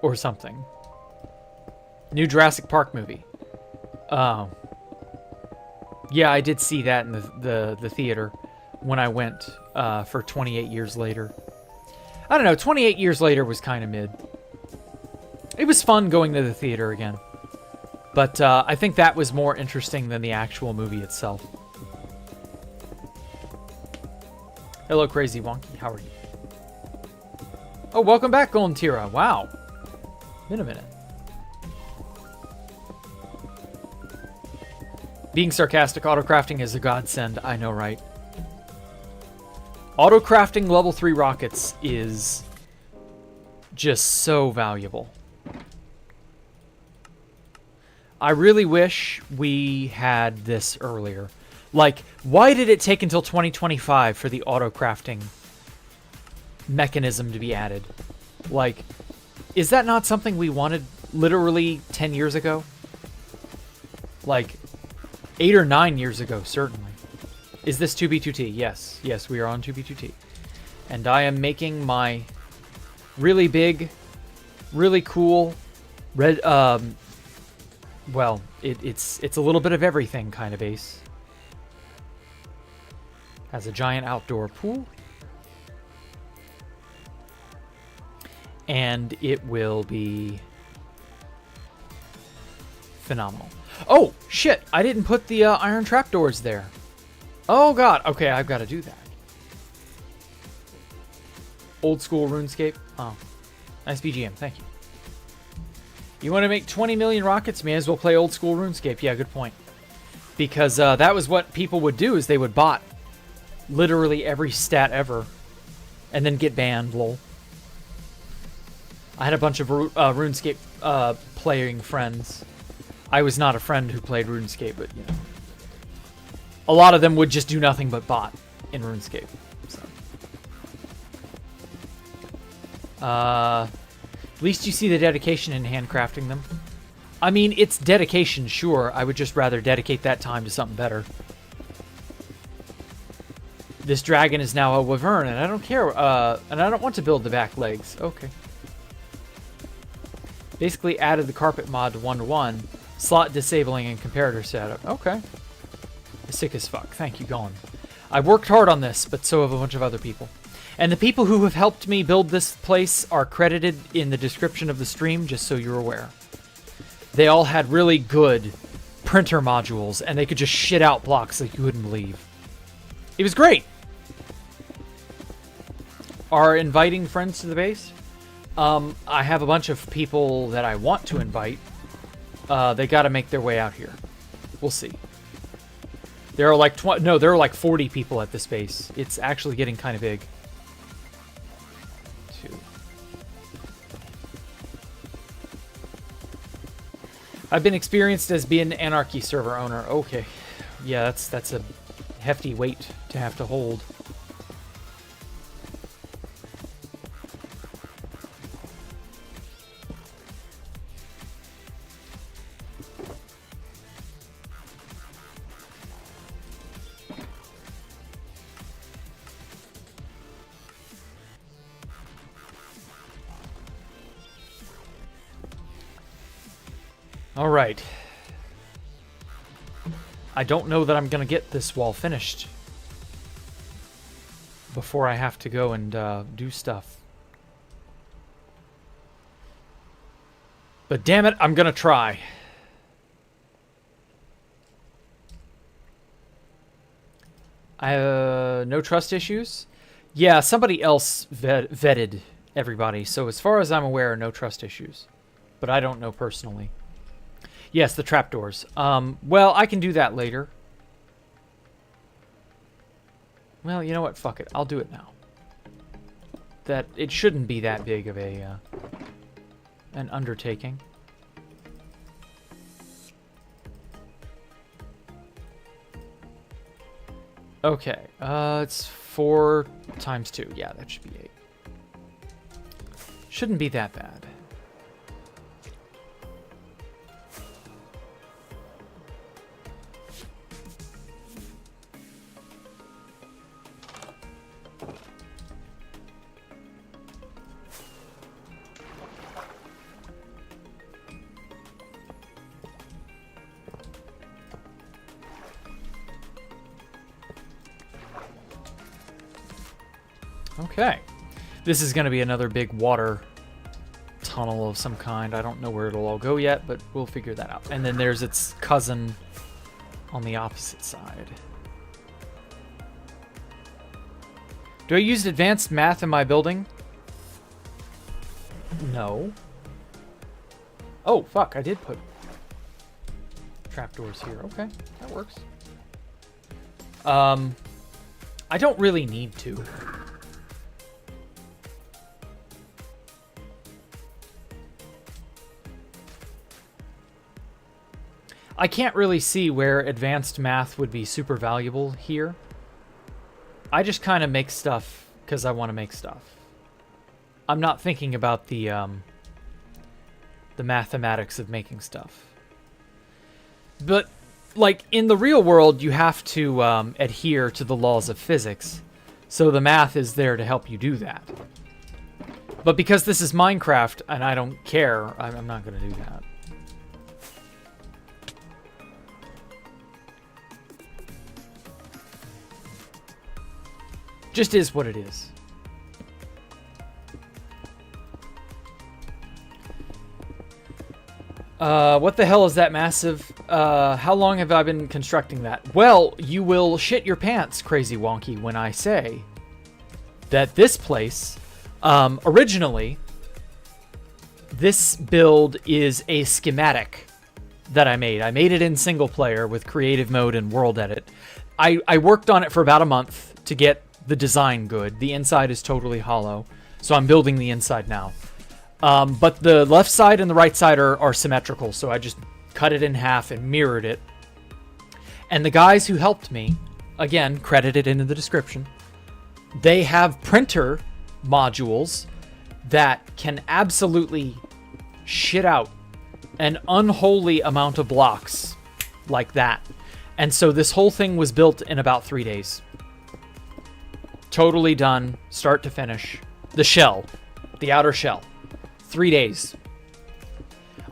or something. New Jurassic Park movie. Yeah, I did see that in the theater when I went for 28 Years Later. I don't know, 28 Years Later was kind of mid. It was fun going to the theater again. But I think that was more interesting than the actual movie itself. Hello, Crazy Wonky. How are you? Oh, welcome back, Golden Tira. Wow. Been a minute. Being sarcastic, autocrafting is a godsend. I know, right? Autocrafting level 3 rockets is just so valuable. I really wish we had this earlier. Like, why did it take until 2025 for the auto-crafting mechanism to be added? Like, is that not something we wanted literally 10 years ago? Like, 8 or 9 years ago, certainly. Is this 2B2T? Yes. Yes, we are on 2B2T. And I am making my really big, really cool red, well, it's a little bit of everything kind of base. Has a giant outdoor pool. And it will be phenomenal. Oh, shit! I didn't put the iron trapdoors there. Oh, God. Okay, I've got to do that. Old school RuneScape. Oh, nice BGM. Thank you. You want to make 20 million rockets? May as well play old school RuneScape. Yeah, good point. Because that was what people would do, is they would bot literally every stat ever and then get banned, lol. I had a bunch of RuneScape playing friends. I was not a friend who played RuneScape, but, you know. A lot of them would just do nothing but bot in RuneScape. So. At least you see the dedication in handcrafting them. I mean, it's dedication, sure. I would just rather dedicate that time to something better. This dragon is now a wyvern, and I don't care. And I don't want to build the back legs. Okay. Basically added the carpet mod to 1-to-1. Slot disabling and comparator setup. Okay. Sick as fuck. Thank you, Gone. I've worked hard on this, but so have a bunch of other people. And the people who have helped me build this place are credited in the description of the stream, just so you're aware. They all had really good printer modules, and they could just shit out blocks like you wouldn't believe. It was great. Are inviting friends to the base? I have a bunch of people that I want to invite. They got to make their way out here. We'll see. There are like there are like 40 people at this base. It's actually getting kind of big. 2. I've been experienced as being an Anarchy server owner. Okay. Yeah, that's a hefty weight to have to hold. All right. I don't know that I'm going to get this wall finished before I have to go and do stuff. But damn it, I'm going to try. I have no trust issues. Yeah, somebody else vetted everybody. So as far as I'm aware, no trust issues. But I don't know personally. Yes, the trapdoors. Well, I can do that later. Well, you know what? Fuck it. I'll do it now. That it shouldn't be that big of a an undertaking. Okay. It's 4 times 2. Yeah, that should be 8. Shouldn't be that bad. Okay. This is going to be another big water tunnel of some kind. I don't know where it'll all go yet, but we'll figure that out. And then there's its cousin on the opposite side. Do I use advanced math in my building? No. Oh, fuck. I did put trapdoors here. Okay, that works. I don't really need to. I can't really see where advanced math would be super valuable here. I just kind of make stuff because I want to make stuff. I'm not thinking about the mathematics of making stuff. But, like, in the real world, you have to adhere to the laws of physics. So the math is there to help you do that. But because this is Minecraft, and I don't care, I'm not going to do that. Just is what it is. What the hell is that massive? How long have I been constructing that? Well, you will shit your pants, Crazy Wonky, when I say that this place, originally, this build is a schematic that I made. I made it in single player with creative mode and world edit. I worked on it for about a month to get the design good. The inside is totally hollow, so I'm building the inside now. But the left side and the right side are symmetrical, so I just cut it in half and mirrored it. And the guys who helped me, again, credited in the description, they have printer modules that can absolutely shit out an unholy amount of blocks like that. And so this whole thing was built in about 3 days. Totally done, start to finish. The shell, the outer shell. 3 days.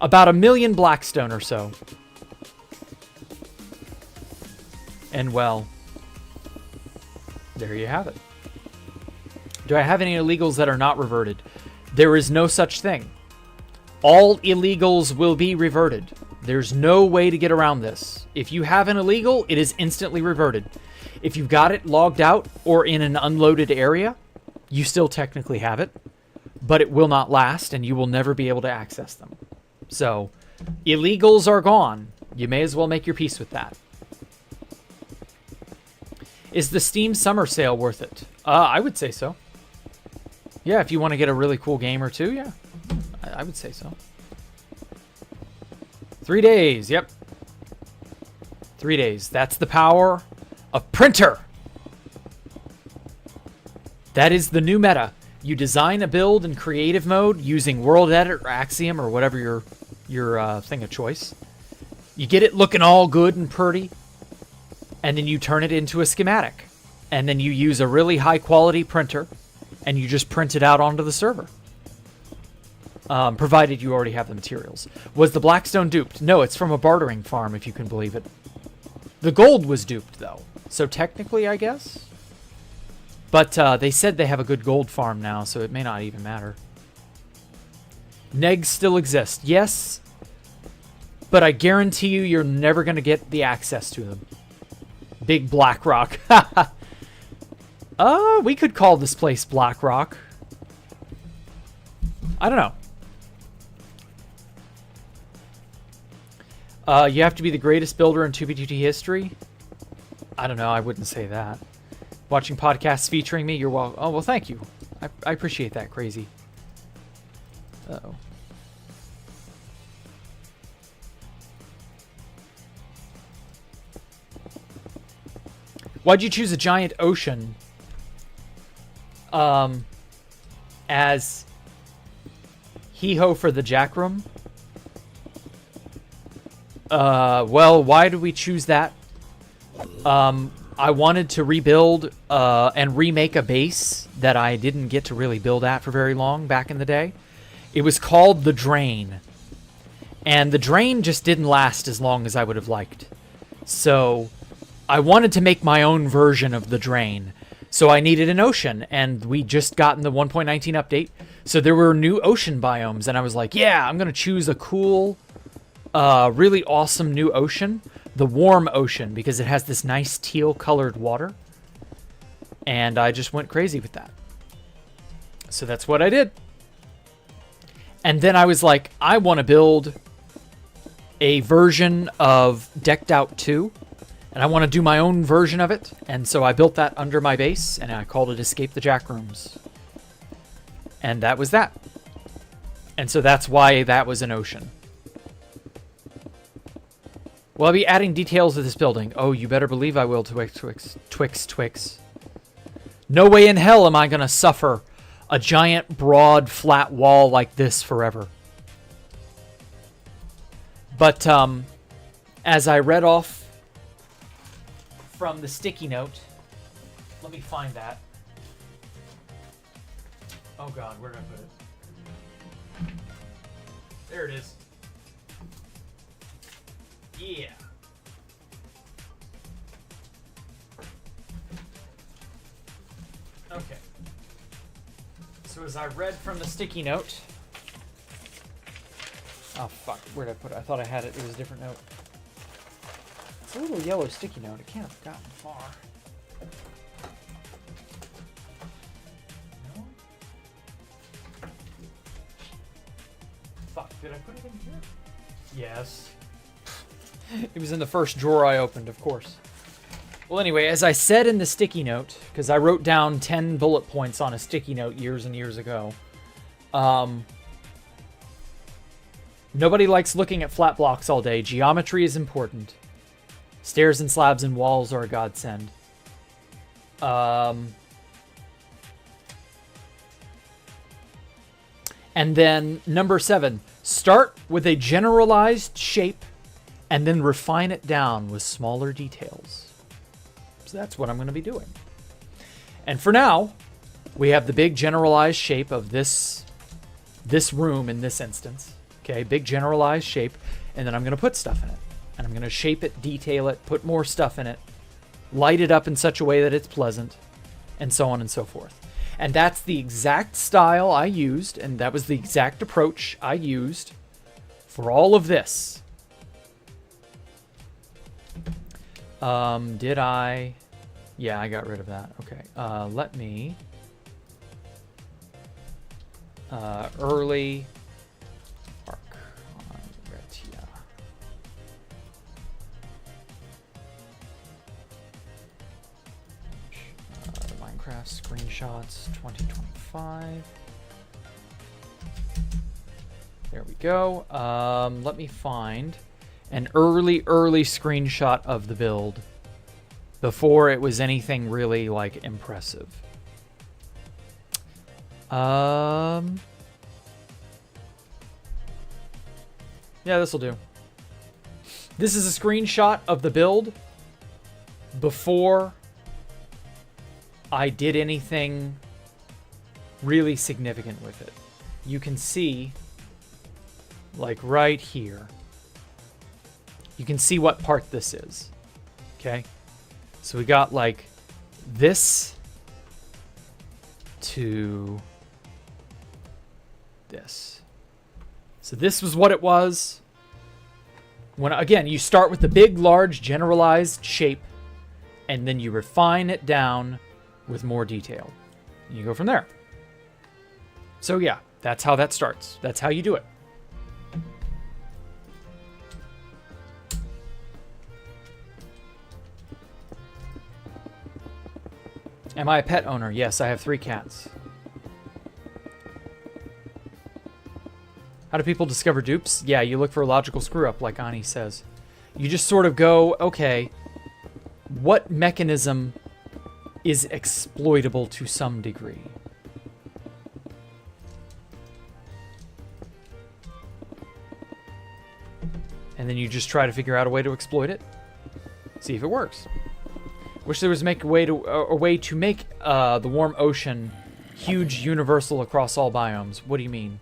About 1 million Blackstone or so. And well, there you have it. Do I have any illegals that are not reverted? There is no such thing. All illegals will be reverted. There's no way to get around this. If you have an illegal, it is instantly reverted. If you've got it logged out or in an unloaded area, you still technically have it, but it will not last and you will never be able to access them. So, illegals are gone. You may as well make your peace with that. Is the Steam Summer Sale worth it? I would say so. Yeah, if you want to get a really cool game or two, yeah. I would say so. 3 days, yep. 3 days. That's the power of printer. That is the new meta. You design a build in creative mode using World Edit or Axiom or whatever your thing of choice. You get it looking all good and pretty, and then you turn it into a schematic. And then you use a really high quality printer, and you just print it out onto the server. Provided you already have the materials. Was the Blackstone duped? No, it's from a bartering farm, if you can believe it. The gold was duped, though. So technically, I guess. But they said they have a good gold farm now, so it may not even matter. Negs still exist. Yes. But I guarantee you, you're never going to get the access to them. Big Black Rock. We could call this place Black Rock. I don't know. You have to be the greatest builder in 2B2T history? I don't know. I wouldn't say that. Watching podcasts featuring me? You're welcome. Oh, well, thank you. I appreciate that, crazy. Uh-oh. Why'd you choose a giant ocean as hee-ho for the jack room? Well, why did we choose that? I wanted to rebuild and remake a base that I didn't get to really build at for very long back in the day. It was called the Drain. And the Drain just didn't last as long as I would have liked. So I wanted to make my own version of the Drain. So I needed an ocean, and we just gotten the 1.19 update. So there were new ocean biomes, and I was like, yeah, I'm going to choose a cool, really awesome new ocean. The Warm Ocean, because it has this nice teal-colored water. And I just went crazy with that. So that's what I did. And then I was like, I want to build a version of Decked Out 2. And I want to do my own version of it. And so I built that under my base, and I called it Escape the Jack Rooms. And that was that. And so that's why that was an ocean. Will I be adding details to this building? Oh, you better believe I will, Twix. No way in hell am I going to suffer a giant, broad, flat wall like this forever. But as I read off from the sticky note, let me find that. Oh God, where did I put it? There it is. Yeah. Okay. So as I read from the sticky note... Oh, fuck. Where did I put it? I thought I had it. It was a different note. It's a little yellow sticky note. It can't have gotten far. No? Fuck. Did I put it in here? Yes. It was in the first drawer I opened, of course. Well, anyway, as I said in the sticky note, because I wrote down 10 bullet points on a sticky note years and years ago, nobody likes looking at flat blocks all day. Geometry is important. Stairs and slabs and walls are a godsend. And then number 7, start with a generalized shape and then refine it down with smaller details. So that's what I'm going to be doing. And for now, we have the big generalized shape of this room in this instance. Okay, big generalized shape. And then I'm going to put stuff in it. And I'm going to shape it, detail it, put more stuff in it, light it up in such a way that it's pleasant, and so on and so forth. And that's the exact style I used, and that was the exact approach I used for all of this. Did I? Yeah, I got rid of that. Okay. Let me... early arc on Retia. Minecraft screenshots 2025. There we go. Let me find an early screenshot of the build before it was anything really like impressive. Yeah, this'll do. This is a screenshot of the build before I did anything really significant with it. You can see, like right here, you can see what part this is. Okay? So we got like this to this. So this was what it was. When, again, you start with the big, large, generalized shape, and then you refine it down with more detail. And you go from there. So yeah, that's how that starts. That's how you do it. Am I a pet owner? Yes, I have 3 cats. How do people discover dupes? Yeah, you look for a logical screw-up, like Ani says. You just sort of go, okay, what mechanism is exploitable to some degree? And then you just try to figure out a way to exploit it. See if it works. Wish there was a way to make the warm ocean huge, universal across all biomes. What do you mean?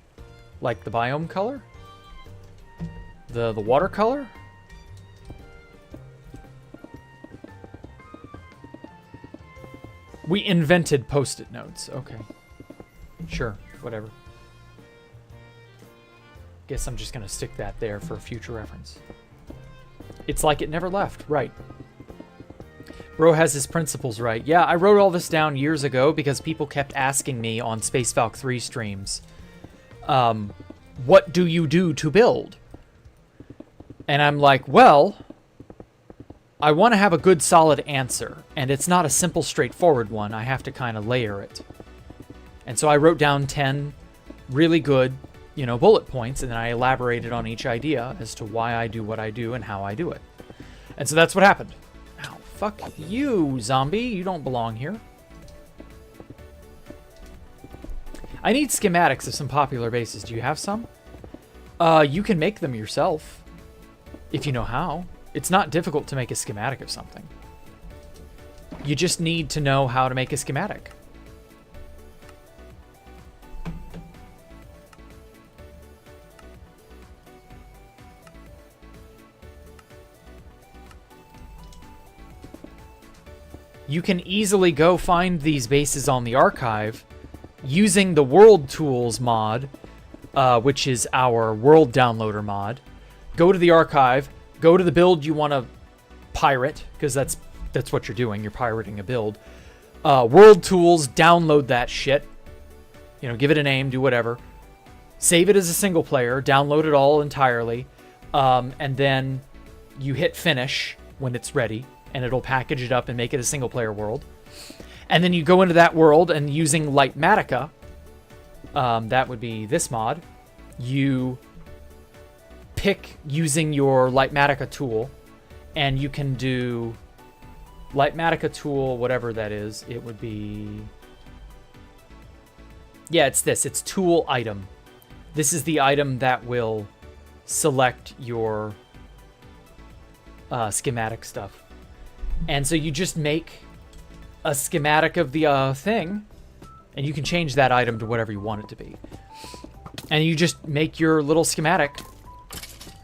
Like the biome color? The watercolor? We invented post-it notes. Okay. Sure. Whatever. Guess I'm just going to stick that there for future reference. It's like it never left. Right. Bro has his principles right. Yeah, I wrote all this down years ago because people kept asking me on Space Valk 3 streams, what do you do to build? And I'm like, well, I want to have a good solid answer, and it's not a simple, straightforward one. I have to kind of layer it. And so I wrote down 10 really good, bullet points, and then I elaborated on each idea as to why I do what I do and how I do it. And so that's what happened. Ow, fuck you, zombie. You don't belong here. I need schematics of some popular bases. Do you have some? You can make them yourself, if you know how. It's not difficult to make a schematic of something. You just need to know how to make a schematic. You can easily go find these bases on the archive using the World Tools mod, which is our world downloader mod. Go to the archive, go to the build you want to pirate, because that's what you're doing. You're pirating a build. World Tools, download that shit. Give it a name, do whatever. Save it as a single player, download it all entirely, and then you hit finish when it's ready, and it'll package it up and make it a single player world. And then you go into that world, and using Lightmatica, that would be this mod, you pick using your Lightmatica tool, and you can do Lightmatica tool, whatever that is. It would be... Yeah, it's this. It's tool item. This is the item that will select your schematic stuff. And so you just make a schematic of the thing, and you can change that item to whatever you want it to be. And you just make your little schematic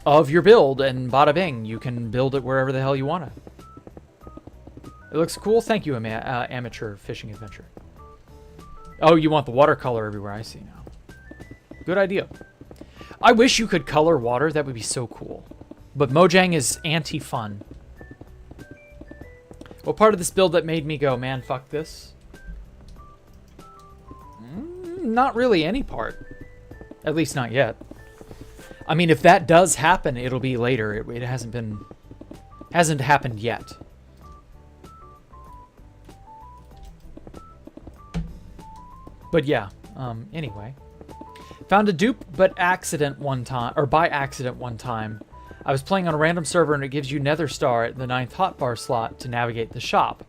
of your build, and bada bing, you can build it wherever the hell you want it. It looks cool. Thank you, Amateur Fishing Adventure. Oh, you want the watercolor everywhere. I see now. Good idea. I wish you could color water. That would be so cool. But Mojang is anti-fun. What part of this build that made me go, man, fuck this? Not really any part. At least not yet. I mean, if that does happen, it'll be later. It hasn't happened yet. But yeah, anyway. Found a dupe by accident one time. I was playing on a random server and it gives you Nether Star at the 9th hotbar slot to navigate the shop.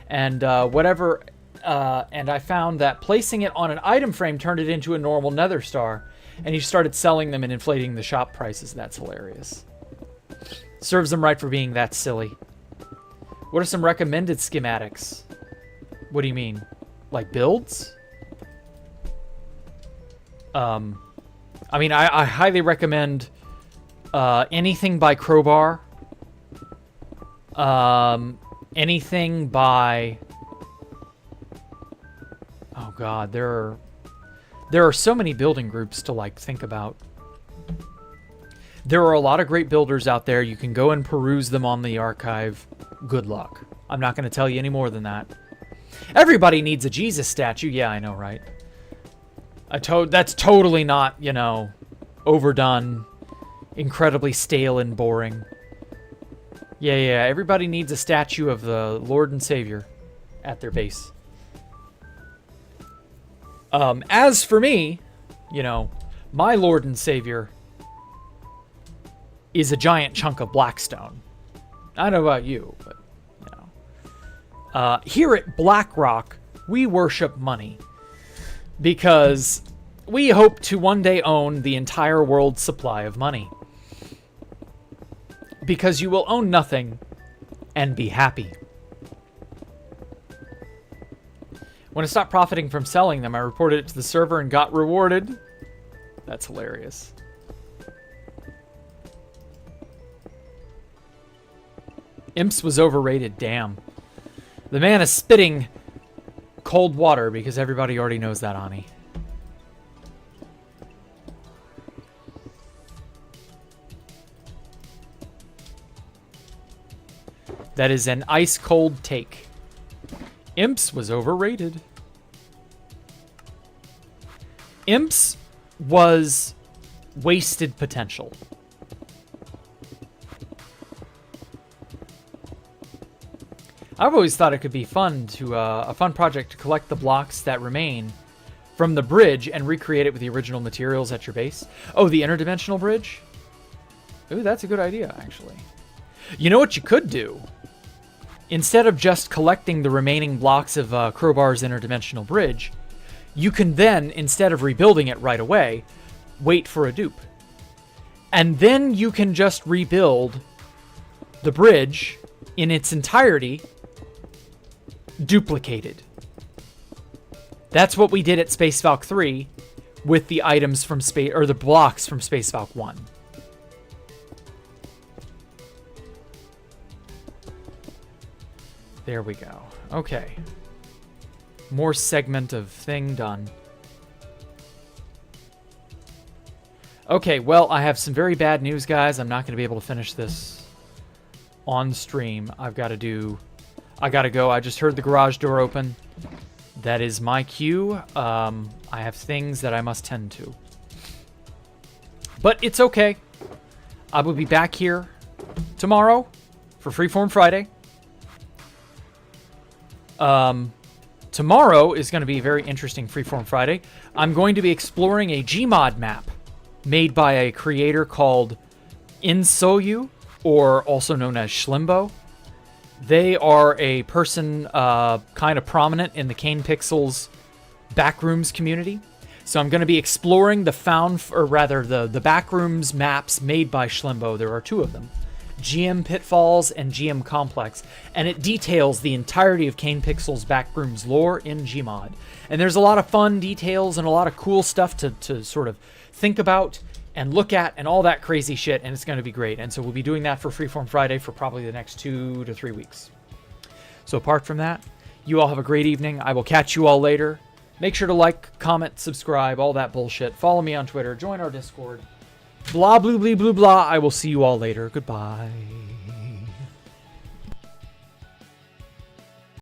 And and I found that placing it on an item frame turned it into a normal Nether Star. And you started selling them and inflating the shop prices. That's hilarious. Serves them right for being that silly. What are some recommended schematics? What do you mean? Like builds? I mean, I highly recommend anything by Crowbar. Anything by... Oh god, there are so many building groups to like think about. There are a lot of great builders out there. You can go and peruse them on the archive. Good luck. I'm not going to tell you any more than that. Everybody needs a Jesus statue. Yeah, I know, right? That's totally not, you know, overdone, incredibly stale and boring. Yeah, everybody needs a statue of the Lord and Savior at their base. As for me, you know, my Lord and Savior is a giant chunk of blackstone. I don't know about you, but, you know. Here at BlackRock, we worship money. Because we hope to one day own the entire world's supply of money. Because you will own nothing and be happy. When I stopped profiting from selling them, I reported it to the server and got rewarded. That's hilarious. Imps was overrated, damn. The man is spitting cold water because everybody already knows that, Ani. That is an ice cold take. Imps was overrated. Imps was wasted potential. I've always thought it could be fun to a fun project to collect the blocks that remain from the bridge and recreate it with the original materials at your base. Oh, the interdimensional bridge? Ooh, that's a good idea, actually. You know what you could do? Instead of just collecting the remaining blocks of Crowbar's interdimensional bridge, you can then, instead of rebuilding it right away, wait for a dupe. And then you can just rebuild the bridge in its entirety, duplicated. That's what we did at Space Valk 3 with the items from Space, or the blocks from Space Valk 1. There we go. Okay. More segment of thing done. Okay, well, I have some very bad news, guys. I'm not going to be able to finish this on stream. I gotta go. I just heard the garage door open. That is my cue. I have things that I must tend to. But it's okay. I will be back here tomorrow for Freeform Friday. Tomorrow is going to be a very interesting Freeform Friday. I'm going to be exploring a Gmod map made by a creator called Insoyu, or also known as Schlimbo. They are a person kind of prominent in the Kane Pixels Backrooms community. So I'm going to be exploring the the Backrooms maps made by Schlimbo. There are two of them. GM Pitfalls and GM Complex, and it details the entirety of Kane Pixel's Backrooms lore in Gmod. And there's a lot of fun details and a lot of cool stuff to sort of think about and look at and all that crazy shit, and it's going to be great. And so we'll be doing that for Freeform Friday for probably the next 2 to 3 weeks. So apart from that, you all have a great evening. I will catch you all later. Make sure to like, comment, subscribe, all that bullshit. Follow me on Twitter. Join our Discord. Blah, blue, blee, blue, blah. I will see you all later. Goodbye.